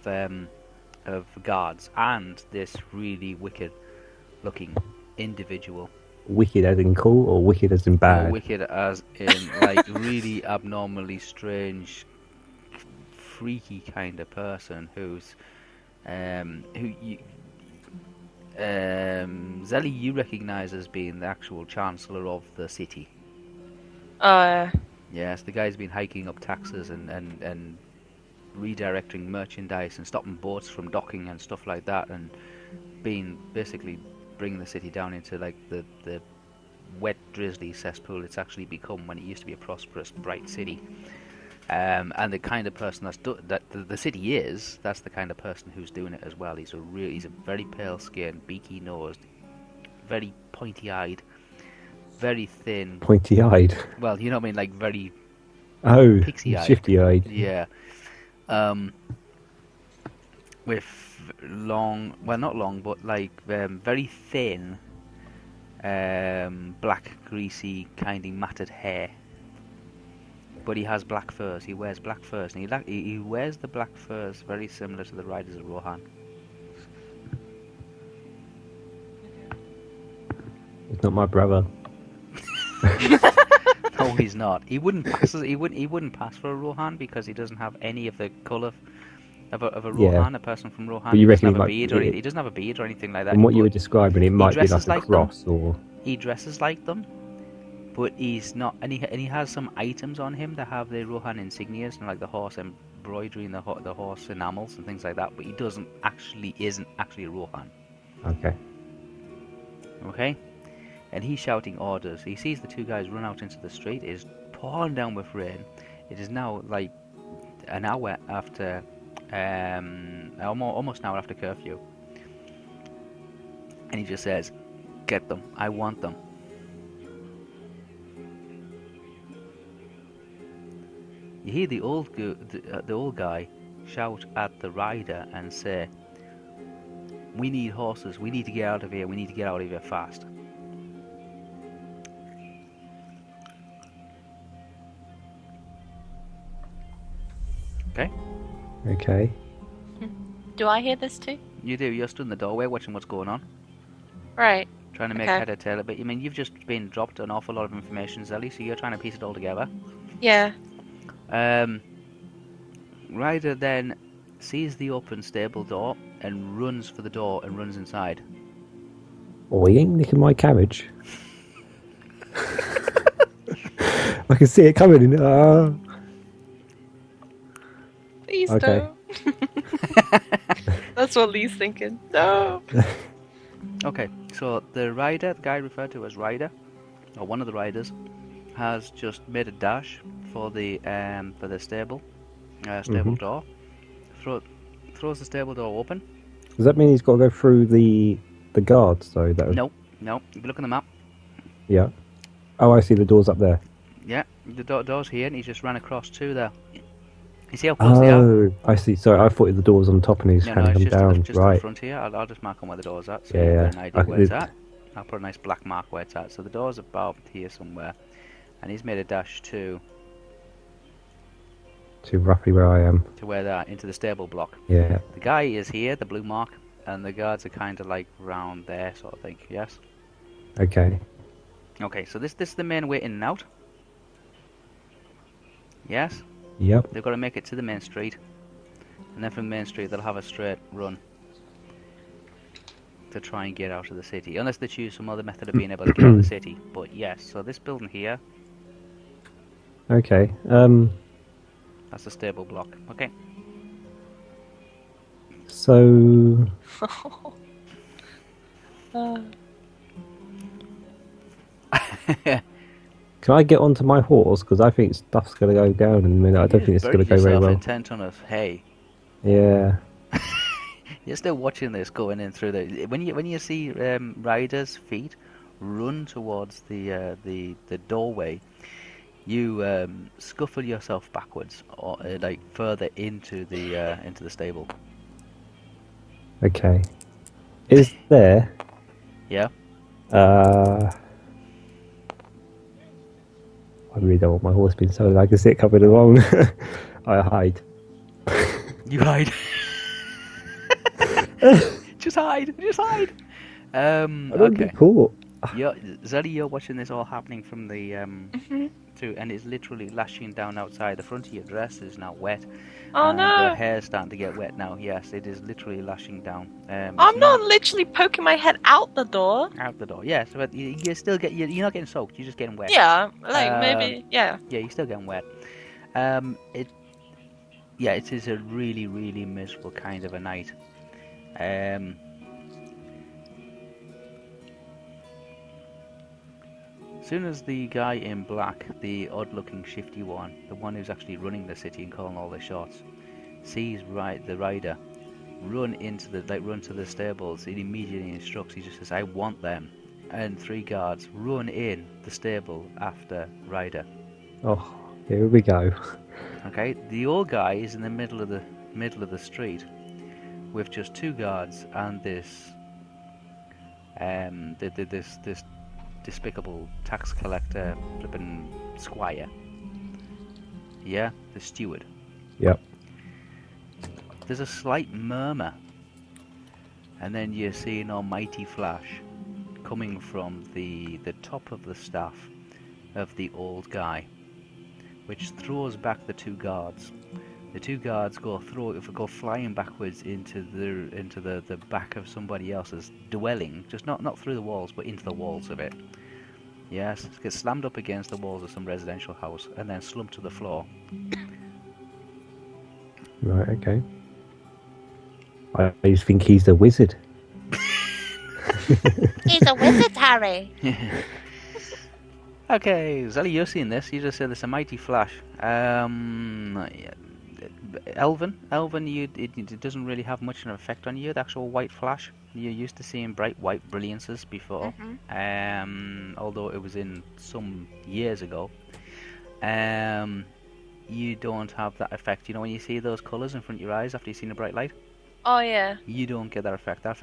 guards and this really wicked-looking individual. Wicked as in cool, or wicked as in bad? No, wicked as in like really abnormally strange, freaky kind of person who's Zellie you recognise as being the actual Chancellor of the city. Yes, the guy's been hiking up taxes and redirecting merchandise and stopping boats from docking and stuff like that, and being basically bringing the city down into like the wet, drizzly cesspool it's actually become when it used to be a prosperous, bright city. And the kind of person that the city is, that's the kind of person who's doing it as well. He's a very pale skinned, beaky nosed, very pointy eyed, very thin. Pointy eyed. Well, you know what I mean, like very pixie eyed. Shifty eyed. Yeah. With long, well not long, but like very thin, black, greasy, kind of matted hair. But he has black furs. He wears black furs, and he wears the black furs very similar to the riders of Rohan. He's not my brother. No, he's not. He wouldn't pass. He wouldn't pass for a Rohan because he doesn't have any of the colour of a Rohan. A person from Rohan. But you reckon he doesn't have a beard or anything like that. And what you were describing, it might be like a cross them. or. He dresses like them. But he's not, and he has some items on him that have the Rohan insignias and like the horse embroidery and the horse enamels and things like that. But he isn't actually a Rohan. Okay. Okay, and he's shouting orders. He sees the two guys run out into the street. It is pouring down with rain. It is now like an hour after, almost an hour after curfew. And he just says, "Get them! I want them." You hear the old guy shout at the rider and say, "We need horses. We need to get out of here. We need to get out of here fast." Okay? Okay. Do I hear this too? You do. You're stood in the doorway watching what's going on. Right. Trying to make head or tail of it. I mean, you've just been dropped an awful lot of information, Zellie, so you're trying to piece it all together. Yeah. Ryder then sees the open stable door and runs for the door and runs inside. Oh, he ain't nicking my carriage. I can see it coming. Please don't. That's what Lee's thinking. No. Okay, so the rider, the guy referred to as Ryder, or one of the riders, has just made a dash for the stable door. Throws the stable door open. Does that mean he's got to go through the guards though? No. If you look on the map. Yeah. Oh, I see the doors up there. Yeah, the door's here, and he's just ran across to there. You see how close they are? Oh, I see. Sorry, I thought the door was on top and he's handing them down. Just right. in front here. I'll just mark on where the door's at, so yeah, you get an idea where it's at. I'll put a nice black mark where it's at. So the door's about here somewhere, and he's made a dash to roughly where I am. To where they're into the stable block. Yeah. The guy is here, the blue mark, and the guards are kind of like round there, sort of thing. Yes. Okay. Okay, so this is the main way in and out. Yes? Yep. They've got to make it to the main street. And then from Main Street they'll have a straight run to try and get out of the city. Unless they choose some other method of being able to get out of the city. But yes, so this building here, Okay. that's the stable block. Okay. So can I get onto my horse? Because I think stuff's going to go down in a minute. I don't think it's going to go very well. Intent on us. Hey, Yeah. you're still watching this going in through the... When you see riders' feet run towards the doorway, you scuffle yourself backwards, or like further into the stable. Okay. Is there... Yeah? I really don't want my horse being so I can see it coming along. I hide. You hide. Just hide. Just hide. I don't Okay. get caught. Zellie, you're watching this all happening from the and it's literally lashing down outside. The front of your dress is now wet. Oh and no! Your hair's starting to get wet now. Yes, it is literally lashing down. I'm not literally poking my head out the door. Out the door. Yes, but you still get you're not getting soaked. You're just getting wet. Yeah, like maybe. Yeah. Yeah, you're still getting wet. It is a really, really miserable kind of a night. As soon as the guy in black, the odd-looking shifty one, the one who's actually running the city and calling all the shots, sees the rider run to the stables, he immediately instructs. He just says, "I want them," and 3 guards run in the stable after Ryder. Oh, here we go. Okay, the old guy is in the middle of the street with just 2 guards and this this despicable tax collector flipping squire. Yeah, the steward. Yep. There's a slight murmur, and then you see an almighty flash coming from the top of the staff of the old guy, which throws back the 2 guards. The 2 guards go flying backwards into the back of somebody else's dwelling, just not through the walls, but into the walls of it. Yes, it gets slammed up against the walls of some residential house and then slumped to the floor. Right, okay. I just think he's the wizard. He's a wizard, Harry. Okay, Zellie, you're seeing this. You just said there's a mighty flash. Elven, it doesn't really have much of an effect on you, the actual white flash. You're used to seeing bright white brilliances before, although it was in some years ago. You don't have that effect. You know when you see those colours in front of your eyes after you've seen a bright light? Oh yeah. You don't get that effect. That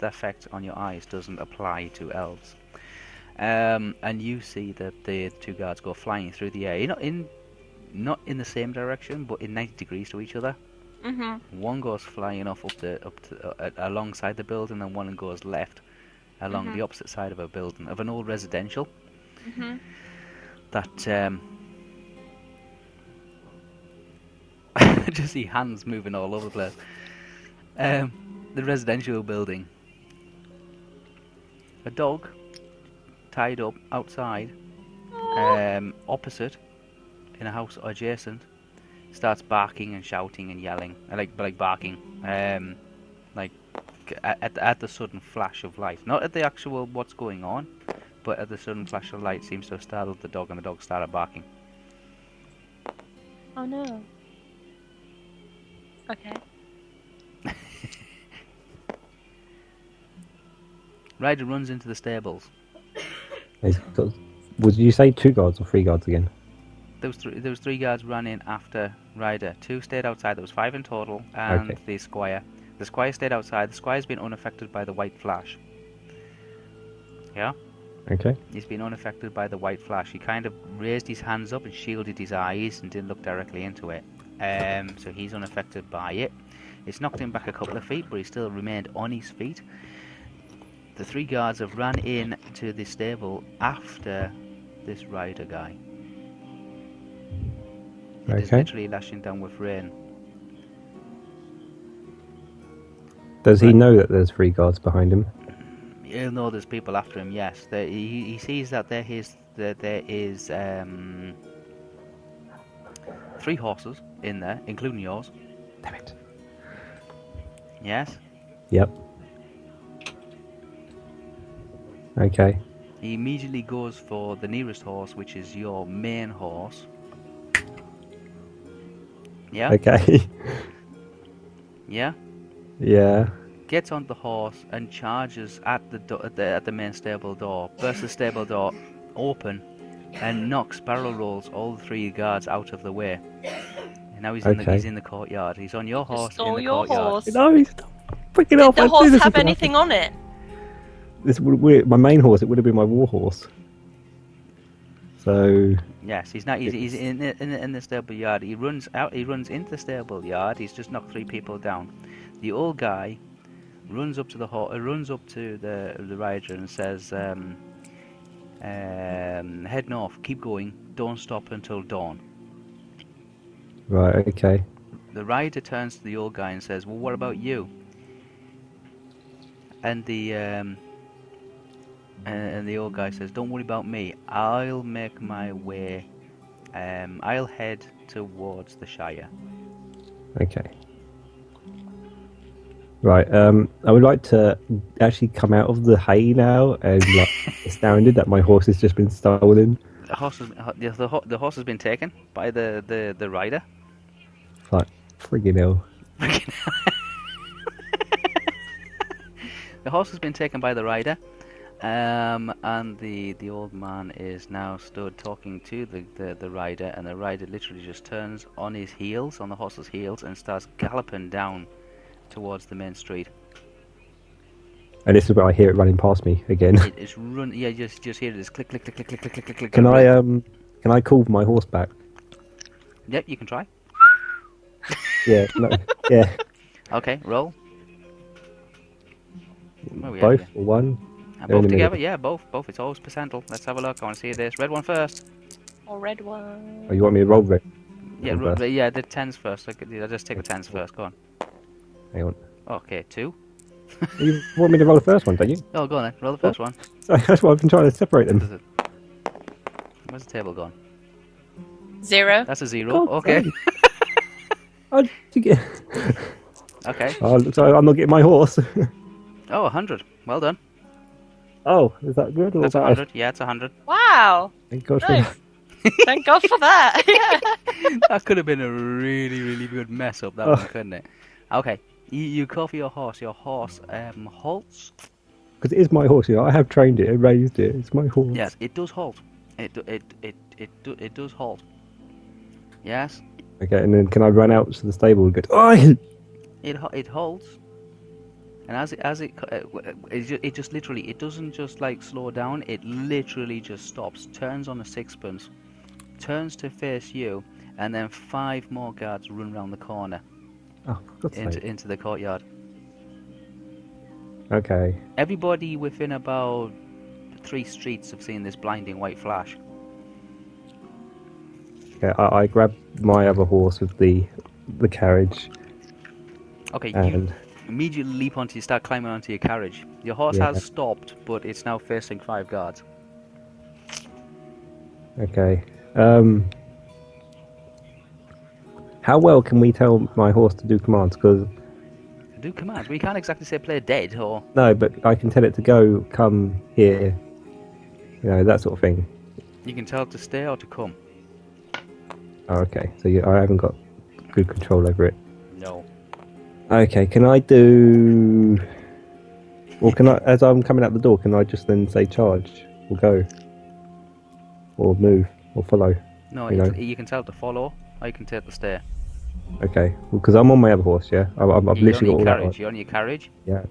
effect on your eyes doesn't apply to elves. And you see that the 2 guards go flying through the air. Not in the same direction, but in 90 degrees to each other. One goes flying off alongside the building, and one goes left along the opposite side of a building, of an old residential. That I just see hands moving all over the place. The residential building. A dog tied up outside, opposite, in a house adjacent, starts barking and shouting and yelling, like barking, like at the sudden flash of light, not at the actual what's going on, but at the sudden flash of light seems to have startled the dog, and the dog started barking. Oh no. Okay. Ryder runs into the stables. Would you say 2 guards or 3 guards again? There was 3 guards ran in after Ryder. 2 stayed outside. There was 5 in total, and Okay. the squire. The squire stayed outside. The squire's been unaffected by the white flash. Yeah? Okay. He's been unaffected by the white flash. He kind of raised his hands up and shielded his eyes and didn't look directly into it. So he's unaffected by it. It's knocked him back a couple of feet, but he still remained on his feet. The 3 guards have ran in to the stable after this rider guy. It is Okay. literally lashing down with rain. Does he Right. know that there's 3 guards behind him? He'll know there's people after him. Yes, he sees that there is 3 horses in there, including yours. Damn it. Yes. Yep. Okay. He immediately goes for the nearest horse, which is your main horse. Yeah. Okay. Yeah. Yeah. Gets on the horse and charges at the main stable door. Bursts the stable door open and knocks, barrel rolls all 3 guards out of the way. And now he's in the courtyard. He's on your horse in Stole the your courtyard. horse. No, he's freaking Did off. the horse have anything on it? My main horse. It would have been my war horse. So Yes, he's not. He's in the stable yard. He runs out. He runs into the stable yard. He's just knocked 3 people down. The old guy runs up to the runs up to the rider and says, "Head north. Keep going. Don't stop until dawn." right. Okay. The rider turns to the old guy and says, "Well, what about you?" And the old guy says, "Don't worry about me. I'll make my way. I'll head towards the Shire." Okay. Right. I would like to actually come out of the hay now and like astounded that my horse has just been stolen. The horse has been taken by the rider. Like friggin' hell. The horse has been taken by the rider, and the old man is now stood talking to the rider, and the rider literally just turns on his heels, on the horse's heels, and starts galloping down towards the main street. And this is where I hear it running past me again. It's run. Yeah, just hear this click click click click click click click click. Can I call my horse back? Yep, you can try. Yeah. No, yeah. Okay, roll. Where we at Both here? or one? And They're in both the middle. together? Yeah, both. It's always percentile. Let's have a look. I want to see this. Red one first. Or red one. Oh, you want me to roll red? Yeah, One first. yeah, the tens first. I'll just take the tens first. Go on. Hang on. Okay, 2. You want me to roll the first one, don't you? Oh, go on then. Roll the first one. That's why I've been trying to separate them. Where's the table gone? 0. That's a 0. God Okay. damn. How did you get? Okay. Oh, so I'm not getting my horse. Oh, 100. Well done. Oh, is that good or That's bad? 100. Yeah, it's 100. Wow. Thank God for Nice. Thank God for that. That could have been a really, really good mess up, that one, couldn't it? Okay. You call for your horse. Your horse halts. because it is my horse. You know, I have trained it and raised it. It's my horse. Yes, it does halt. It does halt. Yes. Okay, and then can I run out to the stable and go? Oh! It halts, and it just literally, it doesn't just like slow down. It literally just stops, turns on a sixpence, turns to face you, and then 5 more guards run round the corner Oh, for God's sake. into the courtyard. Okay. Everybody within about 3 streets have seen this blinding white flash. Okay, I grab my other horse with the carriage Okay, you and immediately leap onto, you start climbing onto your carriage. Your horse Yeah. has stopped, but it's now facing 5 guards. okay. How well can we tell my horse to do commands? Because Do commands. We can't exactly say play dead or. no, but I can tell it to go, come here, you know, that sort of thing. You can tell it to stay or to come. Oh, okay. So I haven't got good control over it. No. Okay, can I do? Well, can I, as I'm coming out the door, can I just then say charge, or go, or move, or follow? No, You know. you can tell it to follow, or you can tell it to stay. Okay, well, because I'm on my other horse, yeah. I've You're literally on got all your that. carriage. You're on your carriage. Yeah,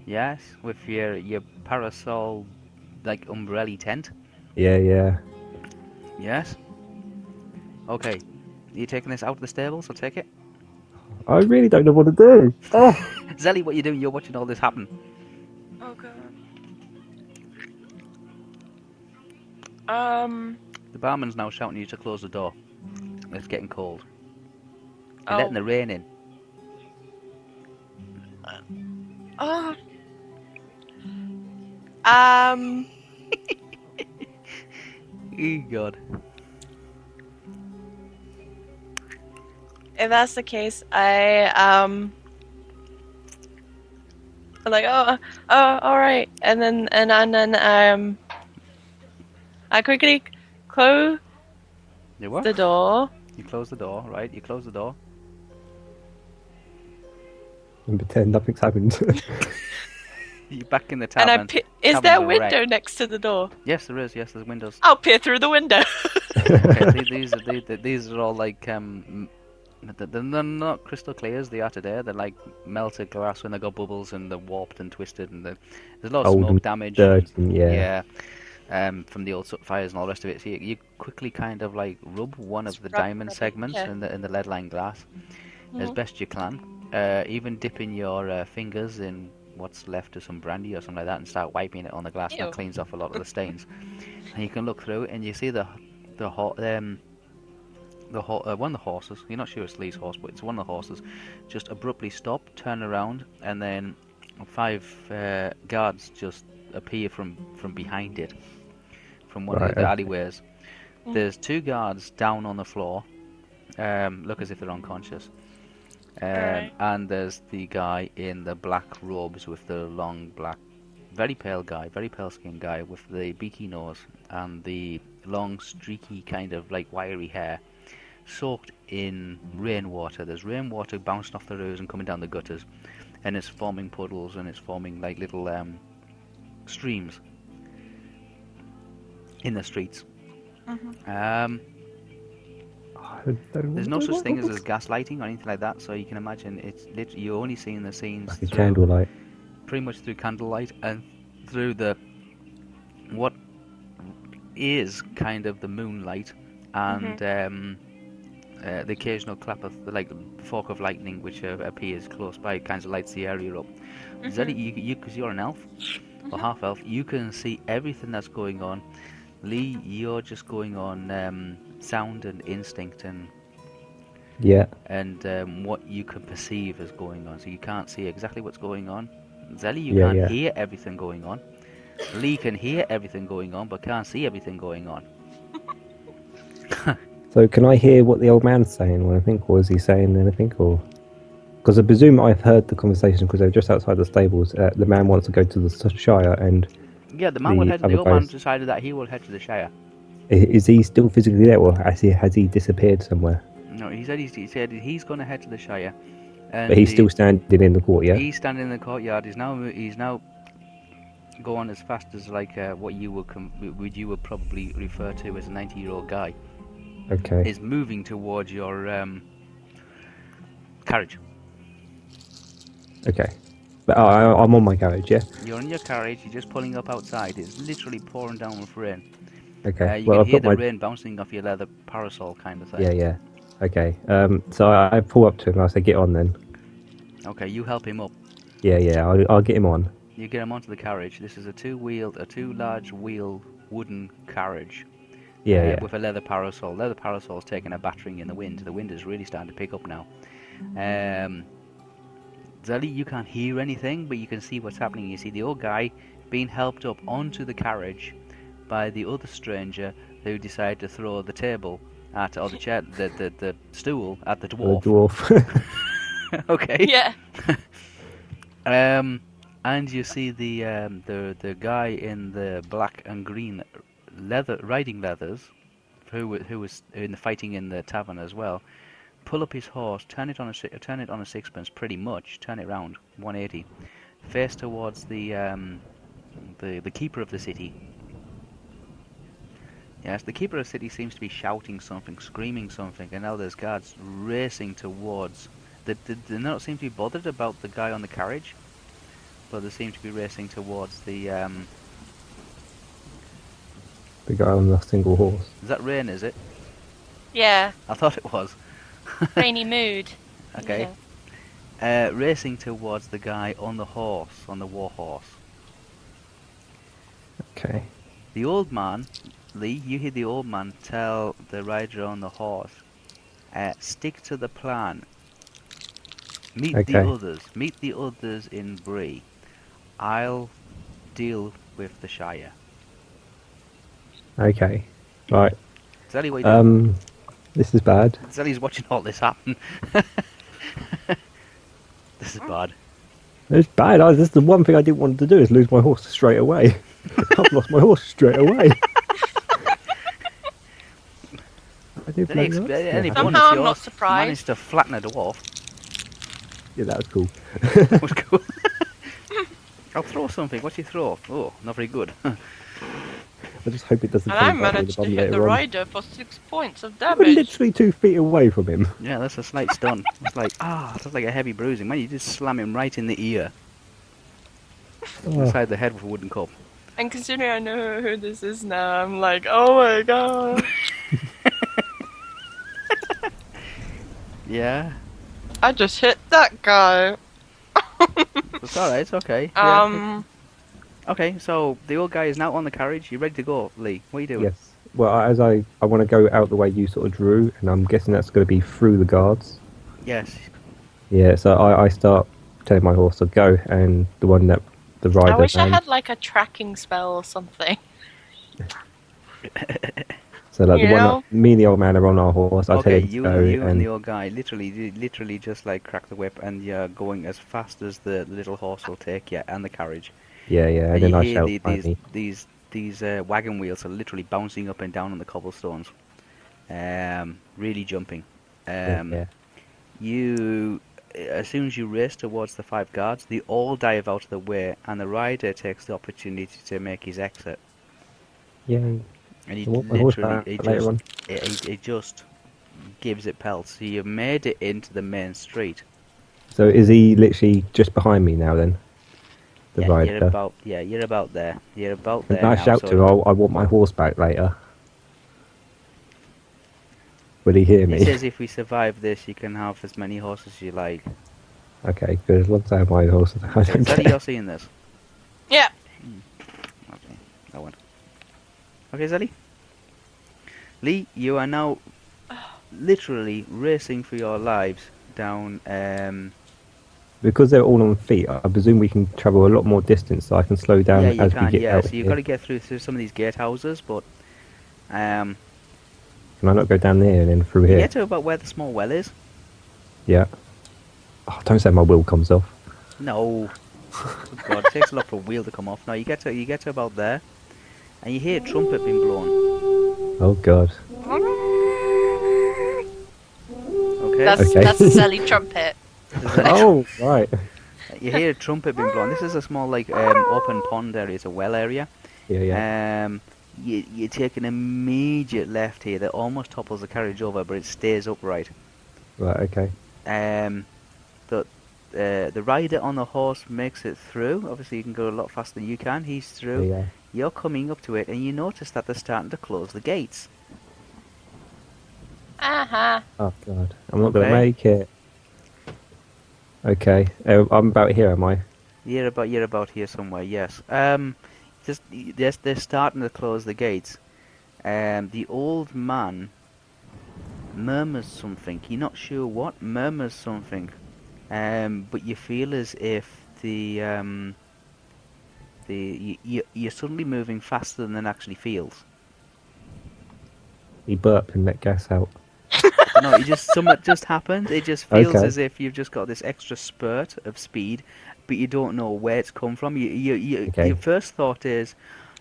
Yes, with your parasol, like umbrella tent. yeah. Yes. Okay. You taking this out of the stables? I'll take it. I really don't know what to do. Oh, Zellie, what you doing? You're watching all this happen. Oh god. The barman's now shouting at you to close the door. It's getting cold. You're Oh. letting the rain in. Oh. Oh God. If that's the case, I'm like, oh, all right, and then I quickly close You what? the door. You close the door, right? You close the door. And pretend nothing's happened. You're back in the And tavern. is Tavern's there a a wreck. window next to the door? Yes, there is. Yes, there's windows. I'll peer through the window. Okay, these are all like they're not crystal clear as they are today. They're like melted glass when they got bubbles and they're warped and twisted and there's a lot of Old smoke and damage. dirty, yeah. From the old soot fires and all the rest of it. So you quickly kind of like rub one of the Rub diamond it, segments yeah. in the lead line glass as Mhm. best you can. Even dipping your fingers in what's left of some brandy or something like that and start wiping it on the glass. And Ew. that cleans off a lot of the stains. And you can look through and you see one of the horses. You're not sure it's Lee's horse, but it's one of the horses. Just abruptly stop, turn around, and then 5 guards just appear from behind it, from one Right, of the okay. alleyways. There's 2 guards down on the floor, look as if they're unconscious. Right. And there's the guy in the black robes with the long black, very pale skinned guy with the beaky nose and the long streaky kind of like wiry hair, soaked in rainwater. There's rainwater bouncing off the roofs and coming down the gutters, and it's forming puddles and it's forming like little streams in the streets. There's no such thing as gaslighting or anything like that, so you can imagine it's you're only seeing the scenes Like a through, candlelight. pretty much through candlelight and through the what is kind of the moonlight and the occasional clap of the fork of lightning which appears close by, kind of lights the area up. Zellie, you because you're an elf or half elf, you can see everything that's going on. Lee, you're just going on sound and instinct and Yeah. what you can perceive as going on. So you can't see exactly what's going on. Zellie, you Yeah, can't yeah. hear everything going on. Lee can hear everything going on, but can't see everything going on. So can I hear what the old man's saying or anything, or is he saying anything, or? Because I presume I've heard the conversation because they're just outside the stables. The man wants to go to the Shire, and Yeah, the man will head. other The old man guys- decided that he will head to the Shire. is he still physically there, or has he disappeared somewhere? No, he said he's going to head to the Shire. And But he's still standing in the court, yeah. He's standing in the courtyard. He's now going as fast as what you would probably refer to as a 90-year-old guy. Okay. Is moving towards your carriage. Okay. But I'm on my carriage, yeah. You're in your carriage. You're just pulling up outside. It's literally pouring down with rain. Okay. You Well, can I've hear got the my rain bouncing off your leather parasol kind of thing. yeah. Okay. So I pull up to him and I say, "Get on then." Okay, you help him up. Yeah. I'll get him on. You get him onto the carriage. This is a two large wheel wooden carriage. Yeah. With a leather parasol. Leather parasol's taking a battering in the wind. The wind is really starting to pick up now. Zellie, you can't hear anything, but you can see what's happening. You see the old guy being helped up onto the carriage by the other stranger who decided to throw the table or the chair, the stool at the dwarf. The dwarf. Okay. Yeah. And you see the guy in the black and green riding leathers, who was in the fighting in the tavern as well, pull up his horse, turn it on a sixpence, pretty much, turn it round 180, face towards the keeper of the city. Yes, the keeper of the city seems to be shouting something, screaming something, and now there's guards racing towards. They don't seem to be bothered about the guy on the carriage, but they seem to be racing towards the. The guy on the single horse. Is that rain? Is it? Yeah. I thought it was. Rainy mood. Okay. Yeah. Racing towards the guy on the horse, on the war horse. Okay. The old man Lee, you hear the old man tell the rider on the horse, stick to the plan. Meet the Okay. others. Meet the others in Bree. I'll deal with the Shire. Okay. Right. Zellie, what are you doing? This is bad. Zellie's watching all this happen. This is bad. It's bad. This is the one thing I didn't want to do is lose my horse straight away. I've lost my horse straight away. I did play that. Any Yeah. bonus, Somehow I'm yours not surprised. managed to flatten a dwarf. Yeah, that was cool. That was cool. I'll throw something. What do you throw? Oh, not very good. I just hope it doesn't. And I come back with managed to bomb hit later the on. rider for 6 points of We're damage. literally 2 feet away from him. Yeah, that's a slight stun. It's like, that's like a heavy bruising. Man, you just slam him right in the ear. Oh, Inside the head with a wooden cup. And considering I know who this is now, I'm like, oh my god. Yeah. I just hit that guy. It's alright, it's okay. Okay, so the old guy is now on the carriage. You ready to go, Lee? What are you doing? yes. Well, as I want to go out the way you sort of drew, and I'm guessing that's going to be through the guards. Yes. Yeah, so I start telling my horse to go, and the one that the rider. I wish I named- had like a tracking spell or something. So like You the one know? that me and the old man are on our horse. I tell Okay, him to you go, and the old guy literally just like crack the whip and you're going as fast as the little horse will take you and the carriage. yeah, and And then you I hear shout, "Find me." these wagon wheels are literally bouncing up and down on the cobblestones, really jumping. Yeah. You, as soon as you race towards the 5 guards, they all dive out of the way, and the rider takes the opportunity to make his exit. Yay. And he I want my horse literally, back later on. it just gives it pelts. So you've made it into the main street. So is he literally just behind me now then? The Yeah, rider. you're about there. You're about there And I now. shout so to him, I want my horse back later. Will he hear It me? says if we survive this, you can have as many horses as you like. Okay, good. As long as I have my horse, I Is don't that care. you're seeing this? Yeah. Okay, that one. Okay, Zellie. Lee, you are now literally racing for your lives down. Because they're all on feet, I presume we can travel a lot more distance, so I can slow down Yeah, you as can. we get Yeah, out so you've here. got to get through some of these gatehouses, but Can I not go down there and then through you here? get to about where the small well is. Yeah. Oh, don't say my wheel comes off. No. Good God, it takes a lot for a wheel to come off. No, you get to about there, and you hear a trumpet being blown. Oh god. Okay. Okay. That's a zellie trumpet. Oh, right. You hear a trumpet being blown. This is a small, like, open pond area. It's a well area. Yeah. You take an immediate left here that almost topples the carriage over, but it stays upright. Right, okay. But the rider on the horse makes it through. Obviously, you can go a lot faster than you can. He's through. Yeah. You're coming up to it, and you notice that they're starting to close the gates. Uh-huh. Oh god. I'm not going to Okay. make it. Okay. I'm about here, am I? You're about here somewhere. Yes. They're starting to close the gates. The old man murmurs something. You're not sure what. Murmurs something. But you feel as if you're suddenly moving faster than it actually feels. He burped and let gas out. No, something just happened. It just feels Okay. as if you've just got this extra spurt of speed, but you don't know where it's come from. Okay. Your first thought is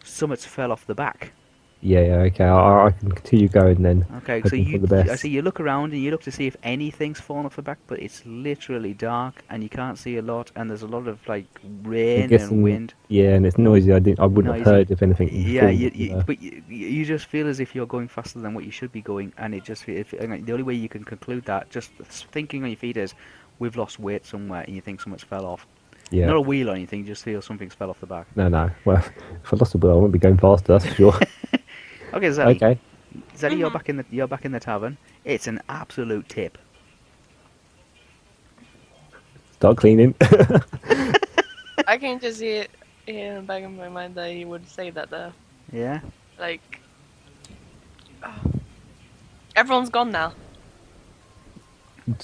something's fell off the back. Yeah, okay. I can continue going then. Okay, so Hoping for the best. I see you look around and you look to see if anything's fallen off the back, but it's literally dark and you can't see a lot, and there's a lot of like rain and guessing- wind. Yeah, and it's noisy. I wouldn't have Noisy. heard if anything. Yeah, fallen. but you just feel as if you're going faster than what you should be going, and it just and the only way you can conclude that, just thinking on your feet, is we've lost weight somewhere, and you think something's fell off. Yeah. Not a wheel or anything, you just feel something's fell off the back. No. Well, if I lost a wheel, I wouldn't be going faster. That's for sure. Okay, Zellie. Okay. Zellie, you're back in the tavern. It's an absolute tip. Start cleaning. I can just hear in the back of my mind that he would say that though. Yeah. Like, Everyone's gone now.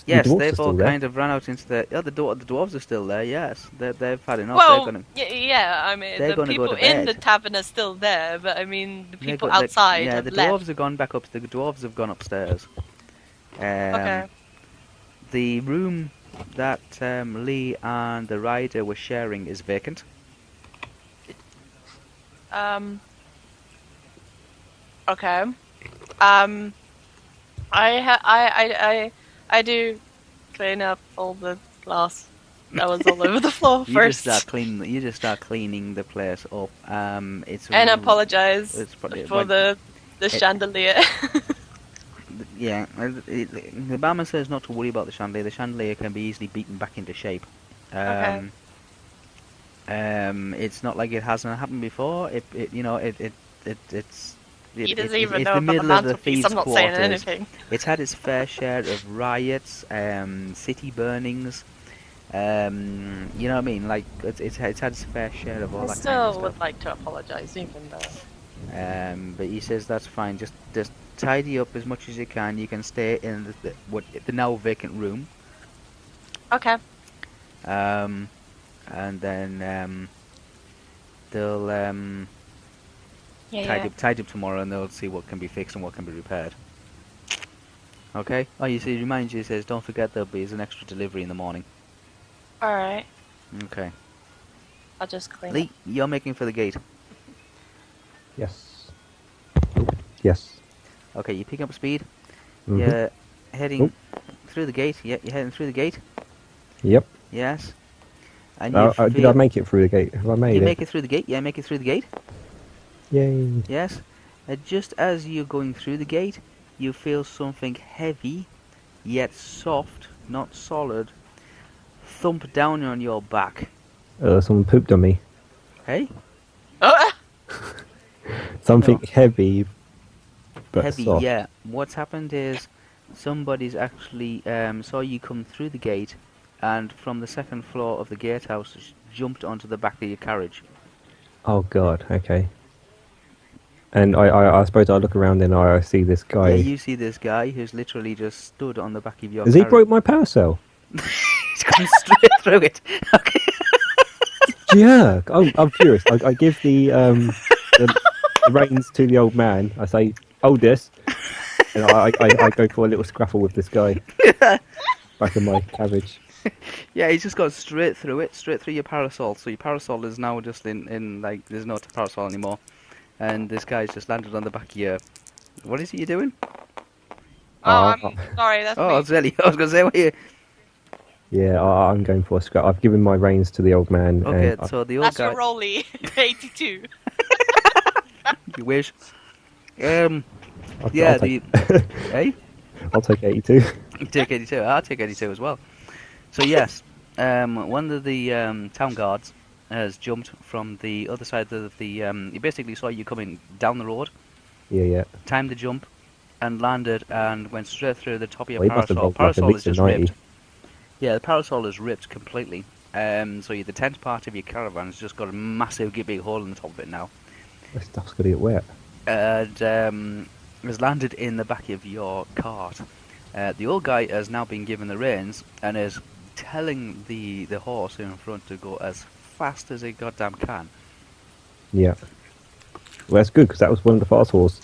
Yes, the dwarfs are they've all still there. kind of run out into the. Oh, the dwarves are still there. Yes, they've had enough. Well, yeah, I mean, They're the gonna go people to in the bed. tavern are still there, but I mean, the They people got, outside yeah, have the left. dwarves have gone back up. The dwarves have gone upstairs. Okay. The room that Lee and the rider were sharing is vacant. Okay. I do clean up all the glass that was all over the floor You just first, start cleaning. You just start cleaning the place up. It's and apologize It's probably for like the chandelier. yeah. The barman says not to worry about the chandelier. The chandelier can be easily beaten back into shape. Okay. It's not like it hasn't happened before. It's He doesn't even it's know the about the middle of the mantelpiece. thieves' I'm not saying quarters. anything. It's had its fair share of riots, city burnings. You know what I mean? Like it's had its fair share of all I that kind of still stuff. would like to apologize, even though. But he says that's fine. Just tidy up as much as you can. You can stay in the now vacant room. Okay. And then they'll Yeah. tidy up tomorrow, and they'll see what can be fixed and what can be repaired. Okay. Oh, you see, he reminds you. He says, don't forget there'll be an extra delivery in the morning. All right. Okay. I'll just clean Lee, it. you're making for the gate. Yes. Yes. Okay, you pick up speed. Mhm. You're heading through the gate. Yeah, you're heading through the gate. Yep. Yes. And you Did I make it through the gate? Have I made you it? make it through the gate. Yeah, make it through the gate. Yay. Yes. Just as you're going through the gate, you feel something heavy, yet soft, not solid, thump down on your back. Someone pooped on me. Hey? Oh! Something No. heavy, but Heavy, soft. yeah. What's happened is somebody's actually saw you come through the gate, and from the second floor of the gatehouse jumped onto the back of your carriage. Oh God. Okay. And I suppose I look around and I see this guy. Yeah, you see this guy who's literally just stood on the back of your Has he carriage. broke my parasol? He's gone straight through it. Okay. Yeah. Oh, I'm curious. I give the reins to the old man. I say, hold this. And I go for a little scraffle with this guy. Back in my carriage. Yeah, he's just gone straight through it, straight through your parasol. So your parasol is now just in like, there's no parasol anymore. And this guy's just landed on the back of your... What is it you're doing? I'm sorry, that's Oh, me. zellie. I was going to say, what are you... Yeah, I'm going for a scrap. I've given my reins to the old man. Okay, and so the old That's guy... your rollie, 82. You wish. I'll Yeah, take, Hey? I'll take 82. You take 82. I'll take 82 as well. So yes, one of the town guards has jumped from the other side of the... he basically saw you coming down the road, Yeah. timed the jump, and landed and went straight through the top of your Well, he must have parasol. rolled like at Parasol is least a just 90. ripped. Yeah, the parasol is ripped completely. So the tent part of your caravan has just got a massive big hole in the top of it now. This stuff's going to get wet. And has landed in the back of your cart. The old guy has now been given the reins and is telling the horse in front to go as fast as it goddamn can. Yeah. Well, that's good, because that was one of the fast horse.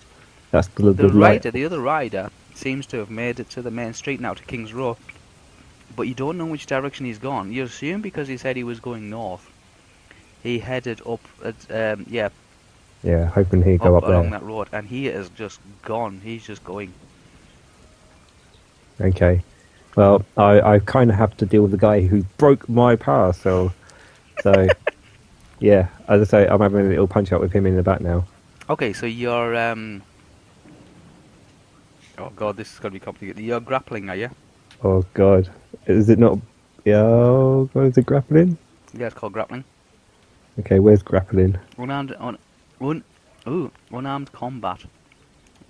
That's the The other rider, seems to have made it to the main street now, to King's Row. But you don't know which direction he's gone. You assume because he said he was going north. He headed up at, Yeah, hoping he'd go up along there. that road. And he is just gone. He's just going. Okay. Well, I kind of have to deal with the guy who broke my parasol. So, yeah, as I say, I'm having a little punch out with him in the back now. Okay, so you're, oh god, this is going to be complicated. You're grappling, are you? Oh, God. Is it not... Yeah, oh, God, is it grappling? Yeah, it's called grappling. Okay, where's grappling? Unarmed combat.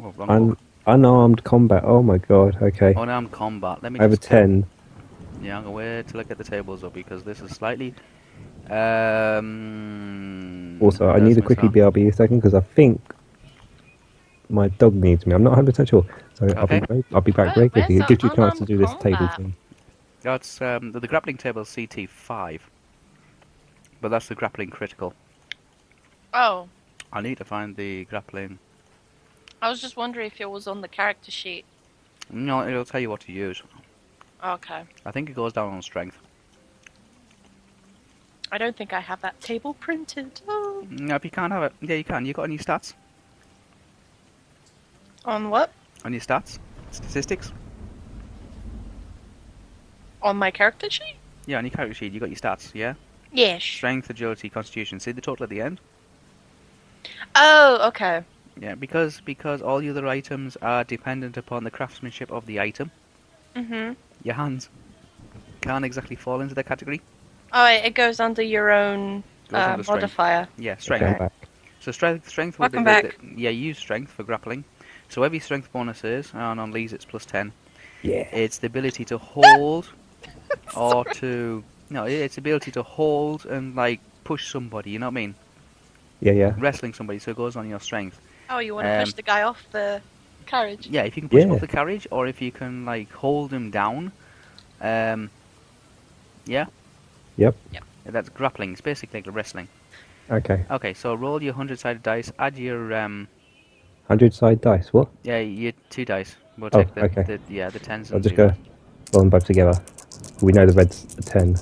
Oh, wrong book. Unarmed combat. Oh, my God. Okay. Unarmed combat. Let me I have a just check. 10. Yeah, I'm going to wait till I get the tables up because this is slightly... Also, I need to quickly BRB a second because I think my dog needs me. I'm not 100% sure. So Okay. I'll be back Oh, very quickly. where's It gives you a the chance to do this unarmed table combat? thing. That's the grappling table CT5, but that's the grappling critical. Oh, I need to find the grappling. I was just wondering if it was on the character sheet. No, it'll tell you what to use. Okay. I think it goes down on strength. I don't think I have that table printed. Oh. No, if you can't have it, yeah, you can. You got any stats? On what? On your stats? Statistics? On my character sheet? Yeah, on your character sheet, you got your stats, yeah? Yes. Strength, agility, constitution. See the total at the end? Oh, okay. Yeah, because all the other items are dependent upon the craftsmanship of the item. Mm-hmm. Your hands can't exactly fall into the category. Oh, it goes under your own Goes under strength. modifier. Yeah, Okay, strength. I'm back. So strength will Welcome be back. yeah, use strength for grappling. So every strength bonus is, and on Lee's it's plus 10. Yeah. It's the ability to hold or to it's the ability to hold and like push somebody. You know what I mean? Yeah. Wrestling somebody. So it goes on your strength. Oh, you want to push the guy off the carriage? Yeah, if you can push him Yeah. off the carriage, or if you can like hold him down. Yeah. Yep. That's grappling. It's basically like wrestling. Okay. Okay, so roll your 100-sided dice. Add your 100-side dice. What? yeah, your 2 dice. We'll Oh, take the okay. the tens I'll and just zeros. go roll them both together. We know the red's a 10.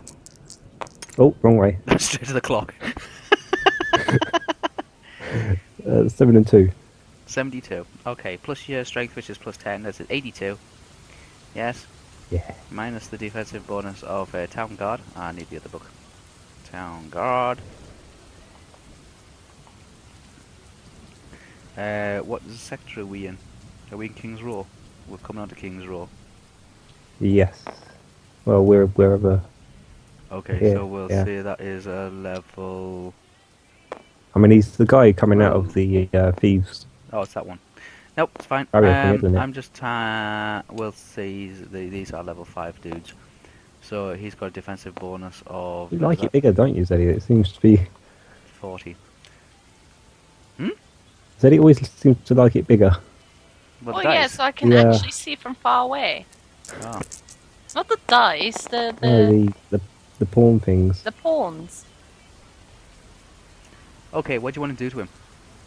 Oh, wrong way. Straight to the clock. 7 and 2. 72. Okay, plus your strength, which is plus 10. That's 82. Yes. Yeah. Minus the defensive bonus of Town Guard. I need the other book. Town Guard. What sector are we in? Are we in King's Row? We're coming on to King's Row. Yes. Well, we're wherever. Okay, Yeah, so we'll yeah. say that is a level... I mean, he's the guy coming out of the thieves. Oh, it's that one. Nope, it's fine. Barrier thing, isn't it? I'm just... we'll say these are level 5 dudes. So he's got a defensive bonus of... You like it bigger, don't you, Zeddy? It seems to be... 40. Zeddy always seems to like it bigger. Well, Oh the yeah, dice. so I can Yeah. actually see from far away. Oh. Not the dice, the No, the pawn things. the pawns. Okay, what do you want to do to him?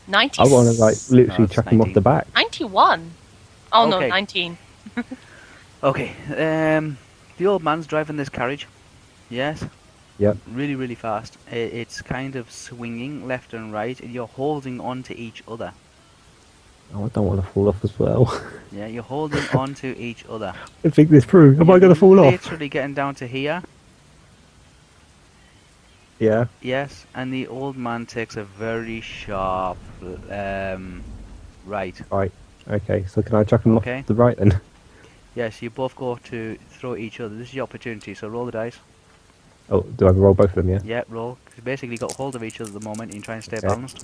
90. I want to, like, literally No, it's chuck him off 19. the back. 91. Oh no, Okay. 19. Okay, the old man's driving this carriage. Yes. Yep. Really, really fast. It's kind of swinging left and right, and you're holding on to each other. Oh, I don't want to fall off as well. Yeah, you're holding on to each other. I think this through. Am I going to fall off? Literally getting down to here. Yeah. Yes, and the old man takes a very sharp right. Right. Okay, so can I chuck him Okay. off the right then? Yes, you both go to throw each other. This is your opportunity, so roll the dice. Oh, do I roll both of them, yeah? Yeah, roll. 'Cause you basically got hold of each other at the moment and try and stay Okay. balanced.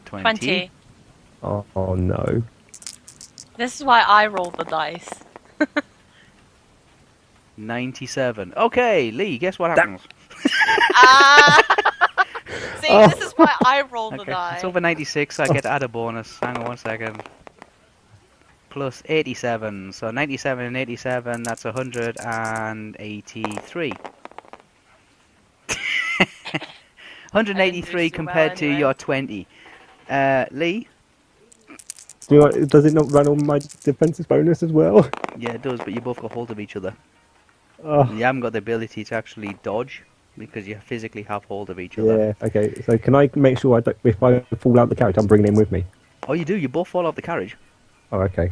20. Oh no. This is why I roll the dice. 97. Okay, Lee, guess what happens? Ah! See, Oh. this is why I roll the Okay, die. it's over 96, I get to add a bonus. Hang on 1 second. Plus 87, so 97 and 87, that's 183. 183 too compared well to anyway. your 20. Lee? Does it not run on my defensive bonus as well? Yeah, it does, but you both got hold of each other. Oh, You haven't got the ability to actually dodge, because you physically have hold of each other. yeah. Okay, so can I make sure if I fall out the carriage, I'm bringing him with me? Oh, you do, you both fall off the carriage. Oh, okay.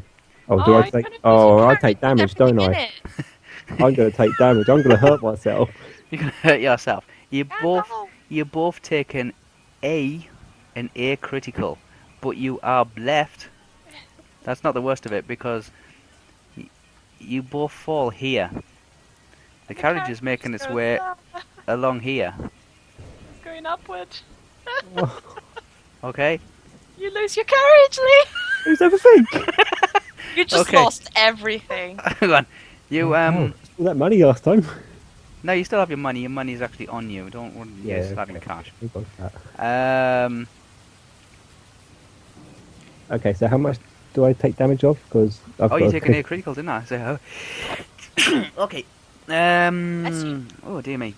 Oh, do I you take... could've used Oh, your I carriage take with damage, don't everything I? in it. I'm going to take damage. I'm going to hurt myself. You're going to hurt yourself. You Ow. both take an A critical, but you are left. That's not the worst of it, because you both fall here. The carriage is making its way along here. It's going upward. Okay? You lose your carriage, Lee. Who's ever think? You just Okay. lost everything. Hang on. You, Oh, all that money last time. No, you still have your money. Your money is actually on you. Don't you still have your cash. We got that. Okay, so how much do I take damage of? Because I've got you a taken a critical, didn't I? So, okay. you. Oh dear me.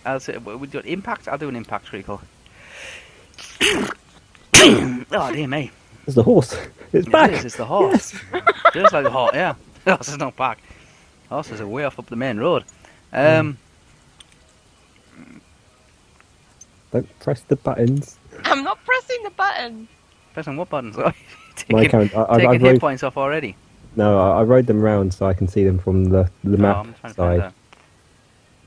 I'll say we do impact. I'll do an impact critical. Oh dear me. It's the horse. It's back. It's the horse. Yes. Just like the horse. Yeah. The horse is not back. Horses are way off up the main road. Don't press the buttons. I'm not pressing the button. Pressing what buttons? My account. Taking hit points off already. No, I rode them round so I can see them from the map I'm trying to find side. that.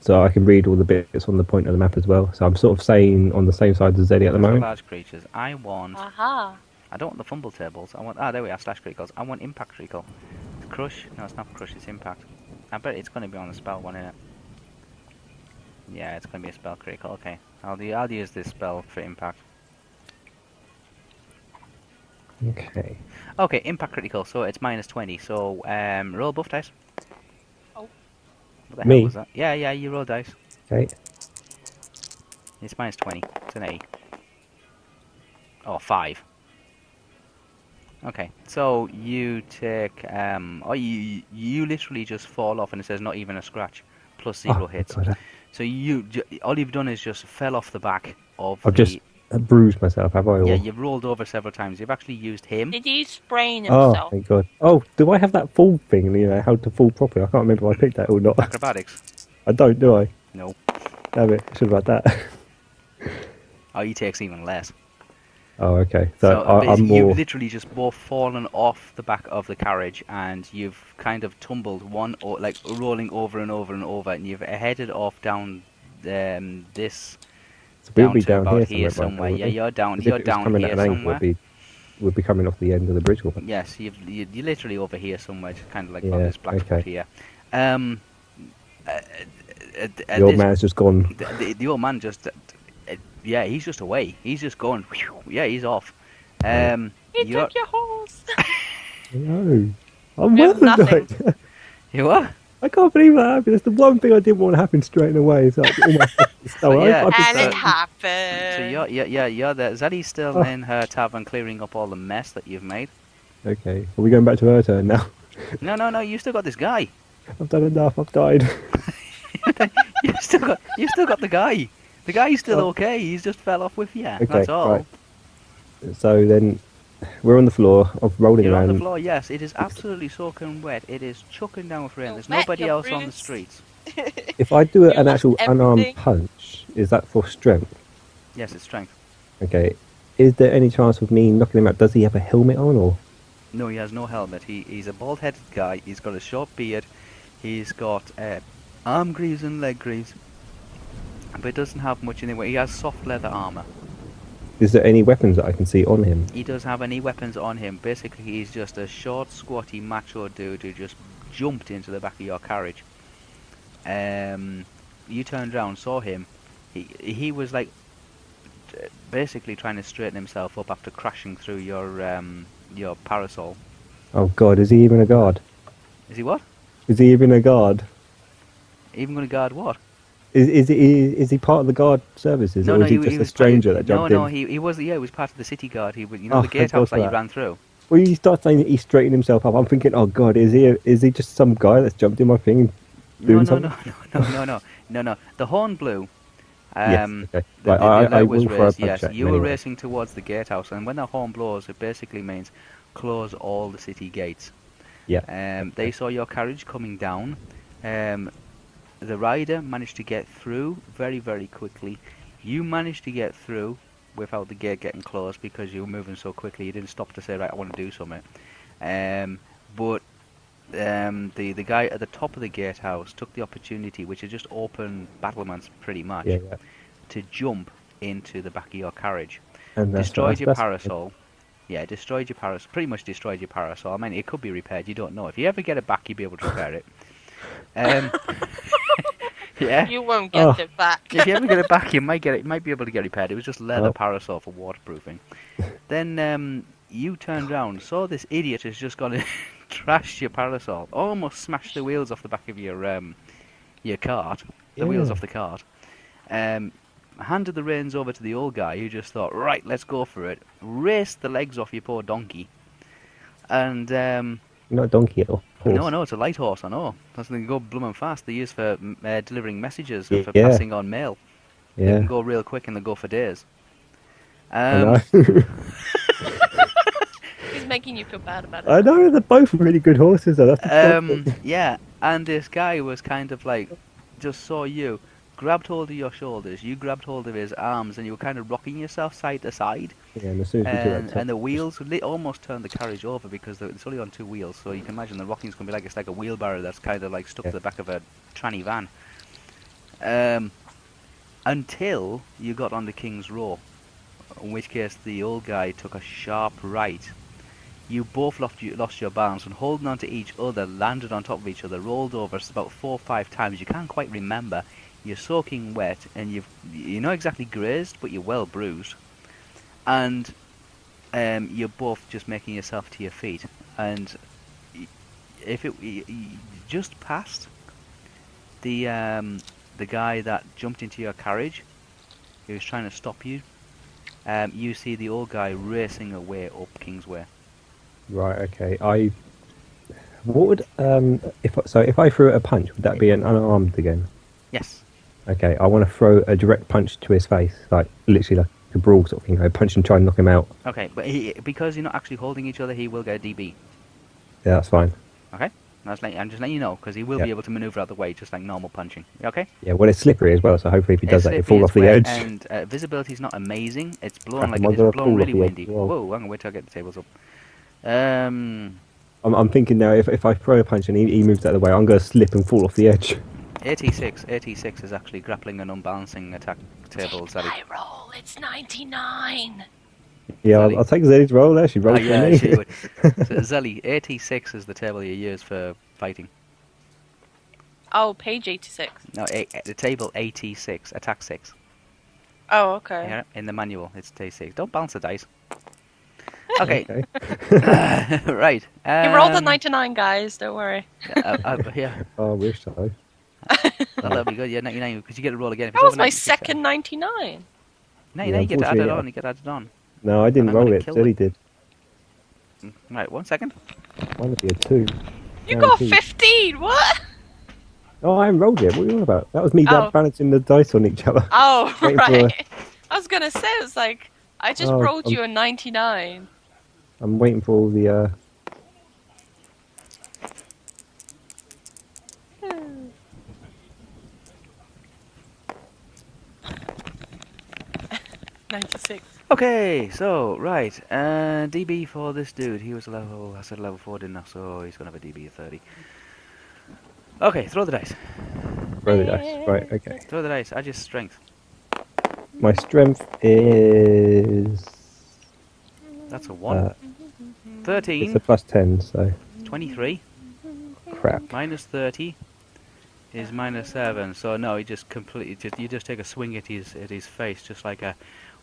So I can read all the bits on the point of the map as well. So I'm sort of saying on the same side as Zellie at the For moment. large creatures. I want. Aha. I don't want the fumble tables. I want. There we are. Slash criticals. I want impact critical. Crush. No, it's not crush. It's impact. I bet it's going to be on the spell one, isn't it? Yeah, it's going to be a spell critical. Okay. I'll use this spell for impact. Okay. Okay, impact critical. So it's minus 20. So roll buff dice. Oh. What the Me? hell was that? Yeah, you roll dice. Okay. It's minus 20. It's an 8. Oh, 5. Okay, so you take you literally just fall off and it says not even a scratch, plus 0 hits. God. So all you've done is just fell off the back of I've just bruised myself, have I? Yeah, Or... you've rolled over several times. You've actually used him. Did he sprain Oh, himself? thank God. Oh, do I have that fall thing? You know, how to fall properly? I can't remember if I picked that or not. Acrobatics. I don't, do I? No. Damn it, I should have had that. Oh, he takes even less. Oh, okay. So I'm you've more... literally just both fallen off the back of the carriage, and you've kind of tumbled like rolling over and over and over, and you've headed off down this. So we'll down be to down about here somewhere. Yeah, you're down. If You're it was down coming here at an angle, somewhere. we'll be coming off the end of the bridge. Wouldn't it? Yes, you're literally over here somewhere, just kind of like Yeah, on this black spot okay. here. The old man's just gone. The old man just, yeah, he's just away. He's just going. Whew, yeah, he's off. He You're, took your horse. No. I'm We have well nothing. done. you what? I can't believe that happened. It's the one thing I didn't want to happen straight away. It's like, all my stuff is stolen. yeah. I did And that. it happened. So you're there. Zellie's still Oh. in her tavern clearing up all the mess that you've made. Okay. Are we going back to her turn now? No, you still got this guy. I've done enough. I've died. You've still got the guy. The guy's still Oh. okay. He's just fell off with you. Okay, That's all. right. So then we're on the floor of rolling You're around. on the floor. Yes, it is absolutely soaking wet. It is chucking down with rain. You're There's wet, nobody you're else on the bruised. streets. If I do You an lost actual unarmed everything. punch, is that for strength? Yes, it's strength. Okay. Is there any chance of me knocking him out? Does he have a helmet on or? No, he has no helmet. He's a bald-headed guy. He's got a short beard. He's got arm greaves and leg greaves. But he doesn't have much in the way. He has soft leather armor. Is there any weapons that I can see on him? He doesn't have any weapons on him. Basically, he's just a short, squatty, macho dude who just jumped into the back of your carriage. You turned around, saw him. He was like basically trying to straighten himself up after crashing through your parasol. Oh God, is he even a guard? Is he what? Is he even a guard? Even going to guard what? Is he part of the guard services, or is he just a stranger that jumped in? No, he was. Yeah, he was part of the city guard. He was, the Thank gatehouse God for that you that. ran through. Well, you start saying that he straightened himself up. I'm thinking, oh God, is he just some guy that's jumped in my thing and doing something? No. The horn blew. Yes, okay. The Right, I light was will throw a raised. punch Yes, at him you were anyway. racing towards the gatehouse, and when the horn blows, it basically means close all the city gates. Yeah. They saw your carriage coming down. The rider managed to get through very, very quickly. You managed to get through without the gate getting closed because you were moving so quickly. You didn't stop to say, right, I want to do something. But the guy at the top of the gatehouse took the opportunity, which is just open battlements pretty much, Yeah. to jump into the back of your carriage. And Destroyed your parasol. Yeah, destroyed your parasol. Pretty much destroyed your parasol. I mean, it could be repaired. You don't know. If you ever get it back, you'll be able to repair it. Yeah. You won't get it back. If you ever get it back, you might be able to get repaired. It was just leather Oh. parasol for waterproofing. Then you turned round, saw this idiot has just gone and trashed your parasol, almost smashed the wheels off the back of your cart, the wheels Yeah. off the cart. Handed the reins over to the old guy, who just thought, right, let's go for it. Raced the legs off your poor donkey, and Not a donkey or horse. no, it's a light horse. I know. That's they can go blooming fast. They use for delivering messages and for Yeah. passing on mail. They Yeah. can go real quick and they go for days. I know. He's making you feel bad about it. I know, they're both really good horses though. That's the problem. Yeah, and this guy was kind of like, just saw you, grabbed hold of your shoulders, you grabbed hold of his arms, and you were kind of rocking yourself side to side. Yeah, and as soon as we do that, And the wheels almost turned the carriage over because it's only on 2 wheels, so you can imagine the rocking's going to be like, it's like a wheelbarrow that's kind of like stuck to the back of a tranny van. Until you got on the King's Row, in which case the old guy took a sharp right. You both lost your balance, and holding on to each other, landed on top of each other, rolled over about 4 or 5 times. You can't quite remember. You're soaking wet, and you're not exactly grazed, but you're well bruised. And you're both just making yourself to your feet. And if you just past the guy that jumped into your carriage, he was trying to stop you. You see the old guy racing away up Kingsway. Right. Okay. What would if I threw a punch, would that be an unarmed again? Yes. Okay. I want to throw a direct punch to his face, like literally like a brawl sort of thing. I punch and try and knock him out. Okay, but because you're not actually holding each other, he will get a DB. Yeah, that's fine. Okay? I'm just letting you know, because he will Yeah. be able to maneuver out the way, just like normal punching. Okay? Yeah. Well, it's slippery as well, so hopefully if he does that, he'll slippery fall as off the wet, edge. And visibility's not amazing. It's blown Crap, like am I it's gonna blown fall off really the edge windy. as well? Whoa, I'm gonna wait till I get the tables up. I'm thinking now, if I throw a punch and he moves out of the way, I'm going to slip and fall off the edge. 86 is actually grappling and unbalancing attack tables. Take my roll. It's 99. Yeah, Zellie. I'll take Zeddy's roll there. She rolled for Yeah, me. she would. So, Zellie, 86 is the table you use for fighting. Oh, page 86. No, the table 86, attack 6. Oh, okay. Yeah, in the manual, it's T6. Don't bounce the dice. Okay. Right. He rolled a 99, guys. Don't worry. Yeah, Oh, I wish so. that'll be good. Yeah, 99, because you get a roll again. If That it's was over my 96, second 99. No, Yeah, you get added unfortunately, on. You get added on. No, I didn't I'm roll gonna it. kill Zeddy did. Right, 1 second. Mine would be a 2. You got Guaranteed. 15. What? Oh, I haven't rolled it. What are you on about? That was me Oh. balancing the dice on each other. Oh, Waiting for right. I was gonna say, it's like I just Oh, rolled you a 99. I'm waiting for all the. 96. Okay, so, right. DB for this dude. He was I said level 4, didn't I? So he's going to have a DB of 30. Okay, throw the dice. Roll the dice. Right, okay. Throw the dice. Add your strength. My strength is. That's a 1. It's 13. a plus 10, so. 23. Crap. Minus 30 is minus 7. So no, you just take a swing at his face, just like a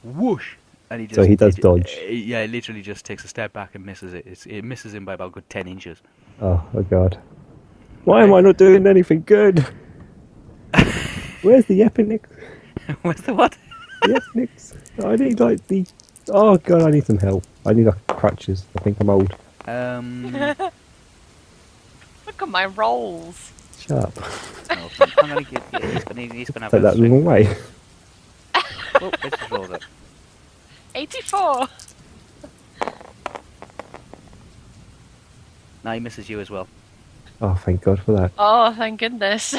whoosh, and he just. So he does dodge. Yeah, he literally just takes a step back and misses it. It misses him by about a good 10 inches. Oh god. Why am I not doing anything good? Where's the Epinics? What's the what? The Epinics. I need like the. Oh god, I need some help. I need like crutches. I think I'm old. Look at my rolls. Shut up. Oh, I'm gonna he's gonna have Take that the wrong way. Oh, let's just roll that. 84. Now he misses you as well. Oh, thank God for that. Oh, thank goodness.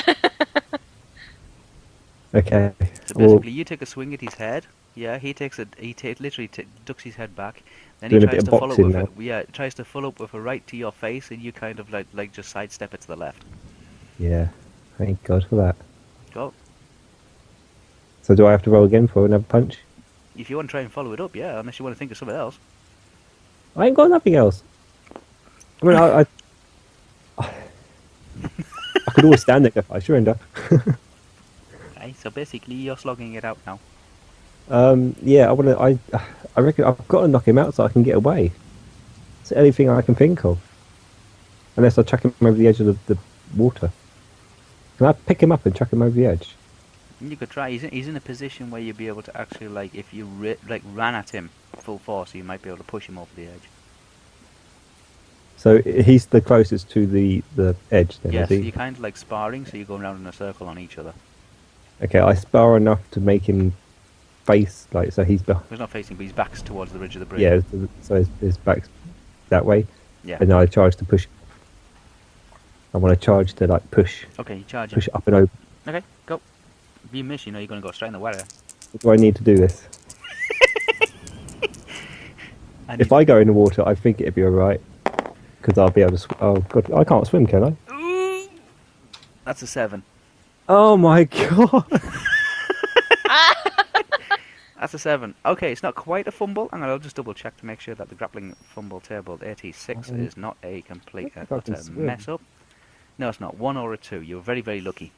Okay. So Well, basically, you take a swing at his head. Yeah, he literally ducks his head back. Then he Doing a tries bit to of follow boxing with now. tries to follow up with a right to your face, and you kind of like just sidestep it to the left. yeah. Thank God for that. Go. So do I have to roll again for another punch? If you want to try and follow it up, yeah. Unless you want to think of something else. I ain't got nothing else. I mean, I could always stand there. I surrender. Okay, so basically, you're slogging it out now. Yeah, I reckon I've got to knock him out so I can get away. It's the only thing I can think of. Unless I chuck him over the edge of the water. Can I pick him up and chuck him over the edge? You could try. He's in a position where you'd be able to actually, like, if you ran at him full force, you might be able to push him over the edge. So he's the closest to the edge then, Yes, is he? you're kind of like sparring, so you're going around in a circle on each other. Okay, I spar enough to make him face, like, so he's behind. He's not facing, but his back's towards the ridge of the bridge. Yeah, so his back's that way. Yeah. And then I charge to push. I want to charge to, like, push. Okay, you charge him. Push up and over. Okay, go. If you miss, you know you're going to go straight in the water. What do I need to do this? If I go in the water, I think it'd be alright. Because I'll be able to oh, God, I can't swim, can I? Ooh, that's a 7. Oh my God! That's a 7. Okay, it's not quite a fumble. I'll just double check to make sure that the grappling fumble table 86 is not a complete utter mess up. No, it's not. 1 or a 2. You're very, very lucky.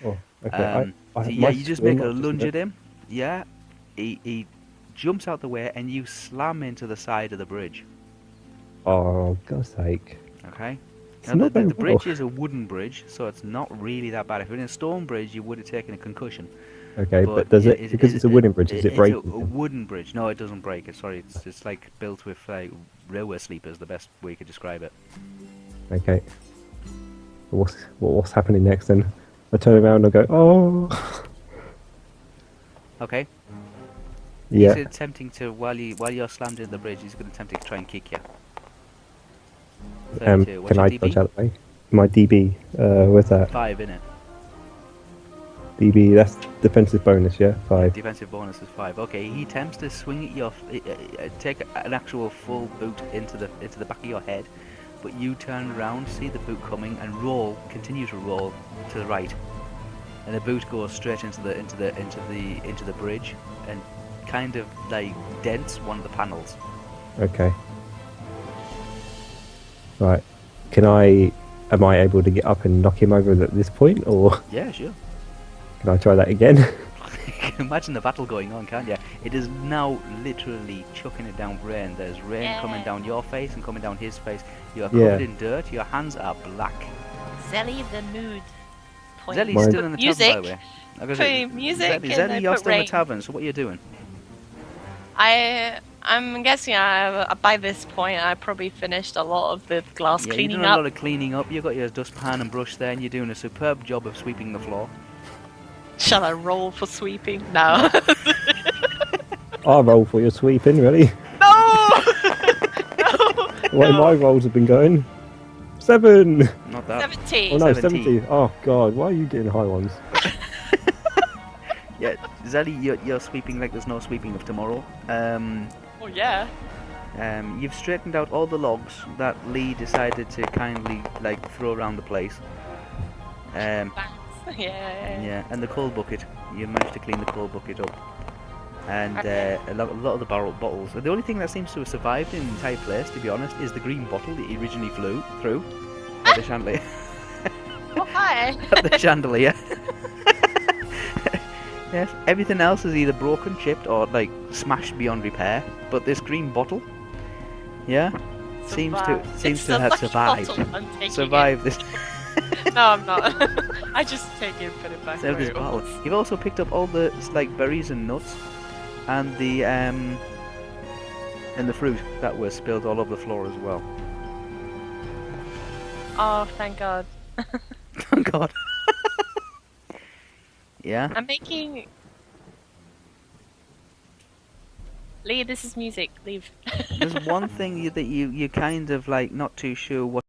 Oh, okay. So yeah, you just make a lunge at him. Yeah, he jumps out the way and you slam into the side of the bridge. Oh, God's sake. Okay. It's Now, not the very bridge well. is a wooden bridge, so it's not really that bad. If it was a stone bridge, you would have taken a concussion. Okay, but does it, because it's a wooden bridge, does it break? It's a wooden bridge. No, it doesn't break. It's like built with like railway sleepers, the best way you could describe it. Okay. What's happening next then? I turn around and I go, oh. Okay. Yeah. He's attempting to, while you're slammed into the bridge, he's going to attempt to try and kick you. 32. What's Can your I DB? dodge out the way? My DB, where's that? 5, innit? DB, that's defensive bonus, yeah? 5. Defensive bonus is 5. Okay, he attempts to swing at your, take an actual full boot into the back of your head, but you turn around, see the boot coming, and continue to roll to the right, and the boot goes straight into the bridge, and kind of like dents one of the panels. Okay. Right. Am I able to get up and knock him over at this point, or Yeah, sure. can I try that again? You can imagine the battle going on, can't you? It is now literally chucking it down rain. There's rain coming down your face and coming down his face. You are covered in dirt. Your hands are black. Zellie the mood. Point. Zellie's Mine- still in the Music. tavern, by the way. Like I Put said, music and Zellie, I you're put still in rain. the tavern, so what are you doing? I'm guessing by this point I probably finished a lot of the glass Yeah, you're cleaning doing a up. lot of cleaning up. You've got your dustpan and brush there, and you're doing a superb job of sweeping the floor. Shall I roll for sweeping? No. I'll roll for your sweeping, really. No! The way my rolls have been going. 7! Not that. 17. Oh no, 17. 70. Oh God, why are you getting high ones? Yeah, Zellie, you're sweeping like there's no sweeping of tomorrow. Oh yeah. You've straightened out all the logs that Lee decided to kindly like throw around the place. Thanks. Yeah. Yeah, and the coal bucket. You managed to clean the coal bucket up. And a lot of the bottles. The only thing that seems to have survived in the entire place, to be honest, is the green bottle that he originally flew through at the chandelier. Oh hi. At the chandelier. Yes, everything else is either broken, chipped, or like smashed beyond repair. But this green bottle, yeah, seems to have survived. Survived this. No, I'm not. I just take it and put it back. So where this it bottle. was. You've also picked up all the like berries and nuts, and the fruit that was spilled all over the floor as well. Oh, thank God. Oh God. Yeah. I'm making. Lee, this is music. Leave. There's one thing that you kind of like not too sure what